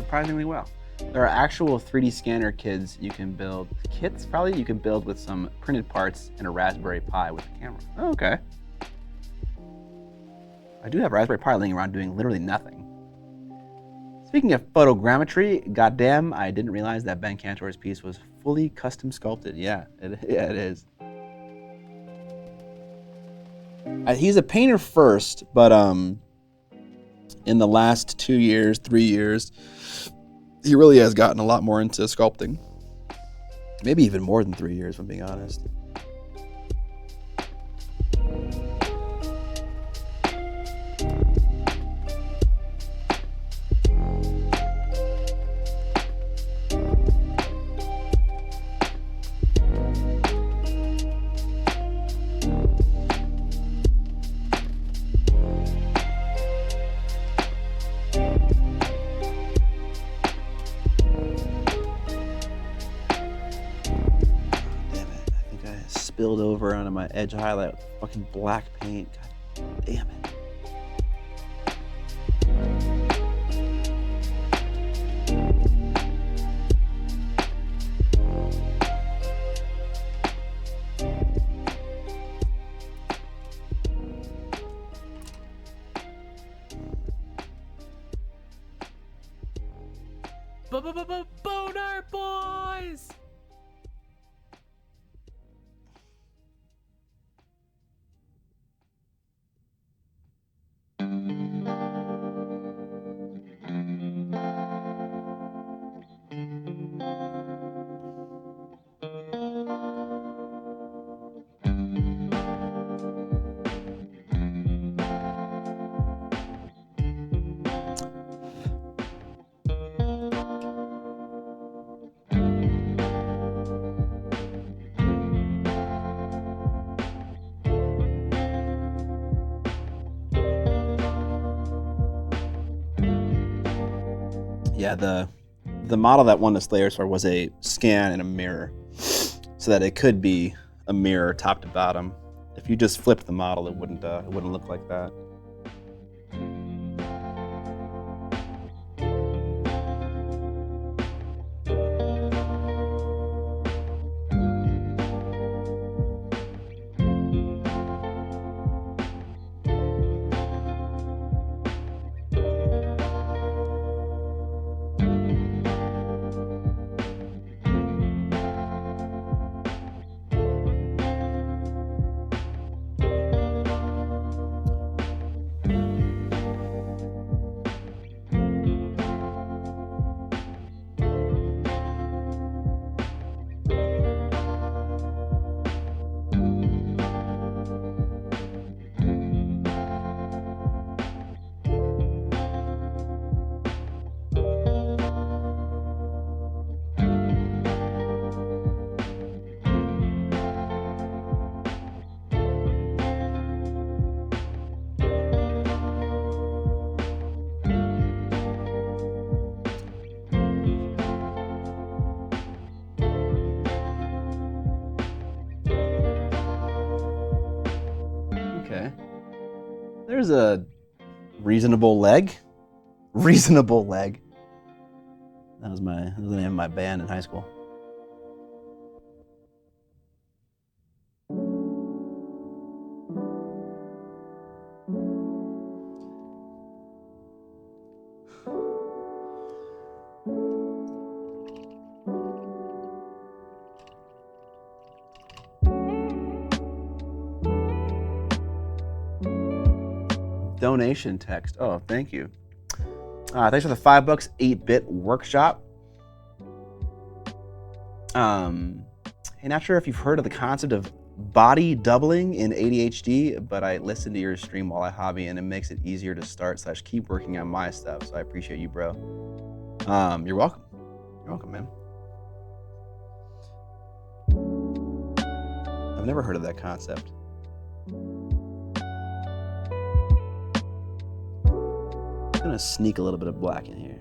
surprisingly well. There are actual 3D scanner kits you can build with some printed parts and a Raspberry Pi with a camera. Oh, okay. I do have a Raspberry Pi laying around doing literally nothing. Speaking of photogrammetry, goddamn, I didn't realize that Ben Cantor's piece was fully custom sculpted. Yeah, it is. He's a painter first, but in the last 2 years, 3 years, he really has gotten a lot more into sculpting. Maybe even more than 3 years, if I'm being honest. Spilled over onto my edge highlight with fucking black paint. God damn it. Boner boys! Yeah, the model that won the Slayer Sword was a scan and a mirror, so that it could be a mirror top to bottom. If you just flipped the model, it wouldn't look like that. Okay. There's a reasonable leg. Reasonable leg. That was the name of my band in high school. Donation text. Oh, thank you. Thanks for the $5, 8-bit workshop. Hey, not sure if you've heard of the concept of body doubling in ADHD, but I listen to your stream while I hobby, and it makes it easier to start / keep working on my stuff. So I appreciate you, bro. You're welcome. You're welcome, man. I've never heard of that concept. I'm gonna sneak a little bit of black in here.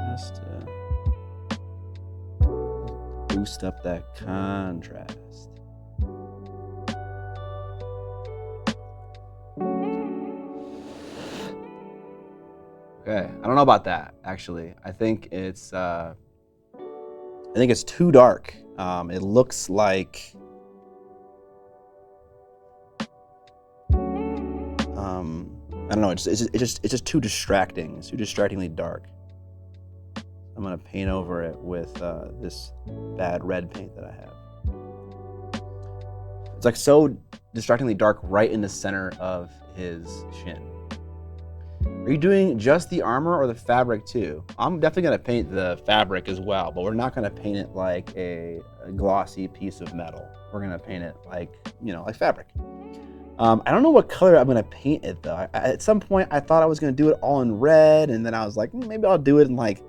Just to boost up that contrast. Okay, I don't know about that, actually. I think it's too dark. It looks like I don't know. It's just too distracting. It's too distractingly dark. I'm gonna paint over it with this bad red paint that I have. It's like so distractingly dark right in the center of his shin. Are you doing just the armor or the fabric too? I'm definitely gonna paint the fabric as well, but we're not gonna paint it like a glossy piece of metal. We're gonna paint it like, like fabric. I don't know what color I'm gonna paint it though. At some point I thought I was gonna do it all in red, and then I was like, maybe I'll do it in like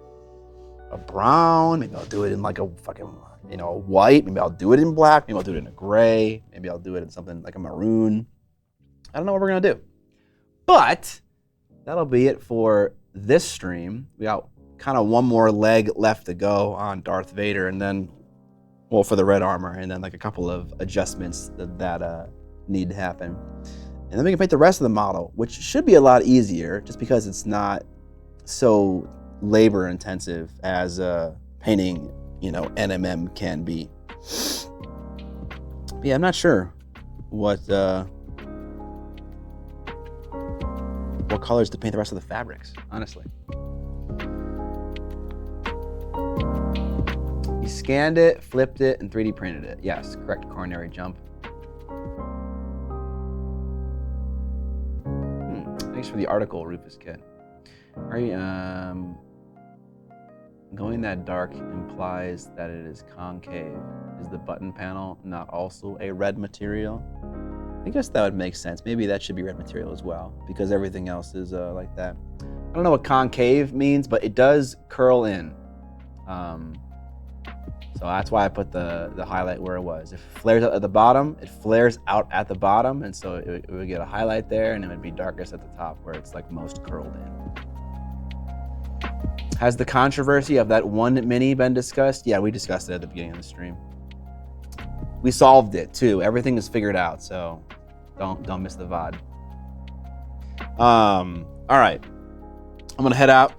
a brown, maybe I'll do it in like a fucking, white, maybe I'll do it in black, maybe I'll do it in a gray, maybe I'll do it in something like a maroon. I don't know what we're gonna do. But that'll be it for this stream. We got kind of one more leg left to go on Darth Vader, and then, well, for the red armor, and then like a couple of adjustments that need to happen. And then we can paint the rest of the model, which should be a lot easier just because it's not so labor intensive as painting, NMM can be. But yeah, I'm not sure what colors to paint the rest of the fabrics, honestly. You scanned it, flipped it, and 3D printed it. Yes, correct coronary jump. Thanks for the article, Rufus Kid. Are you, going that dark implies that it is concave. Is the button panel not also a red material? I guess that would make sense. Maybe that should be red material as well, because everything else is like that. I don't know what concave means, but it does curl in. So that's why I put the highlight where it was. If it flares out at the bottom, it flares out at the bottom, and so it would get a highlight there, and it would be darkest at the top where it's like most curled in. Has the controversy of that one mini been discussed? Yeah, we discussed it at the beginning of the stream. We solved it too. Everything is figured out, so don't miss the VOD. All right, I'm gonna head out.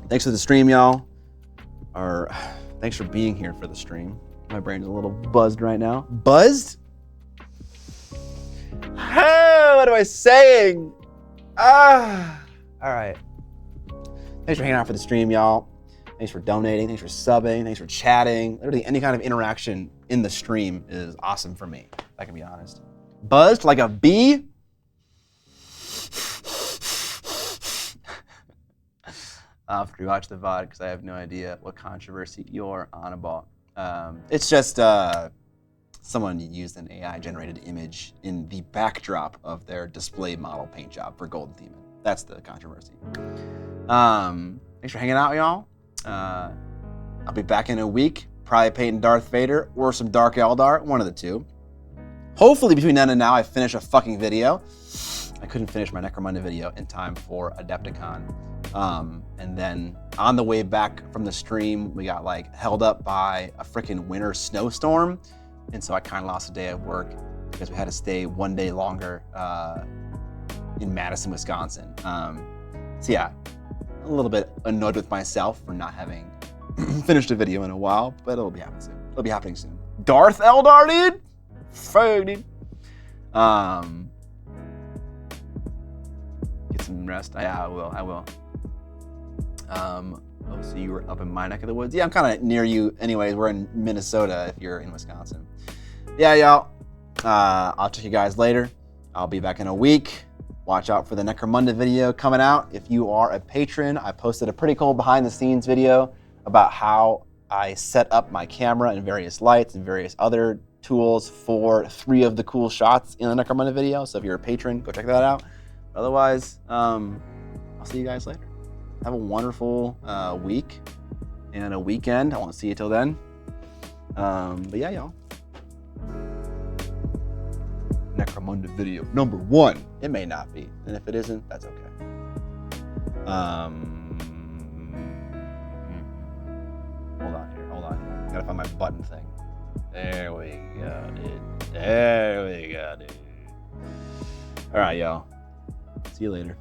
Thanks for the stream, y'all. Or thanks for being here for the stream. My brain's a little buzzed right now. Buzzed? What am I saying? All right. Thanks for hanging out for the stream, y'all. Thanks for donating. Thanks for subbing. Thanks for chatting. Literally any kind of interaction in the stream is awesome for me, if I can be honest. Buzzed like a bee? I'll have to rewatch the VOD because I have no idea what controversy you're on about. It's just someone used an AI-generated image in the backdrop of their display model paint job for Golden Demon. That's the controversy. Thanks for hanging out, y'all. I'll be back in a week, probably painting Darth Vader or some Dark Eldar, one of the two. Hopefully between then and now I finish a fucking video. I couldn't finish my Necromunda video in time for Adepticon. And then on the way back from the stream, we got like held up by a freaking winter snowstorm. And so I kind of lost a day at work because we had to stay one day longer in Madison, Wisconsin. So yeah, a little bit annoyed with myself for not having finished a video in a while, but it'll be happening soon. It'll be happening soon. Darth Eldar, dude? Fuck, dude. Get some rest. Yeah, I will. Oh, so you were up in my neck of the woods? Yeah, I'm kind of near you anyways. We're in Minnesota if you're in Wisconsin. Yeah, y'all. I'll check you guys later. I'll be back in a week. Watch out for the Necromunda video coming out. If you are a patron, I posted a pretty cool behind the scenes video about how I set up my camera and various lights and various other tools for 3 of the cool shots in the Necromunda video. So if you're a patron, go check that out. Otherwise, I'll see you guys later. Have a wonderful week and a weekend. I won't see you till then. But yeah, y'all. Necromunda video number 1. It may not be, and if it isn't, that's okay. Hold on here. I gotta find my button thing. There we go, dude. All right, y'all. See you later.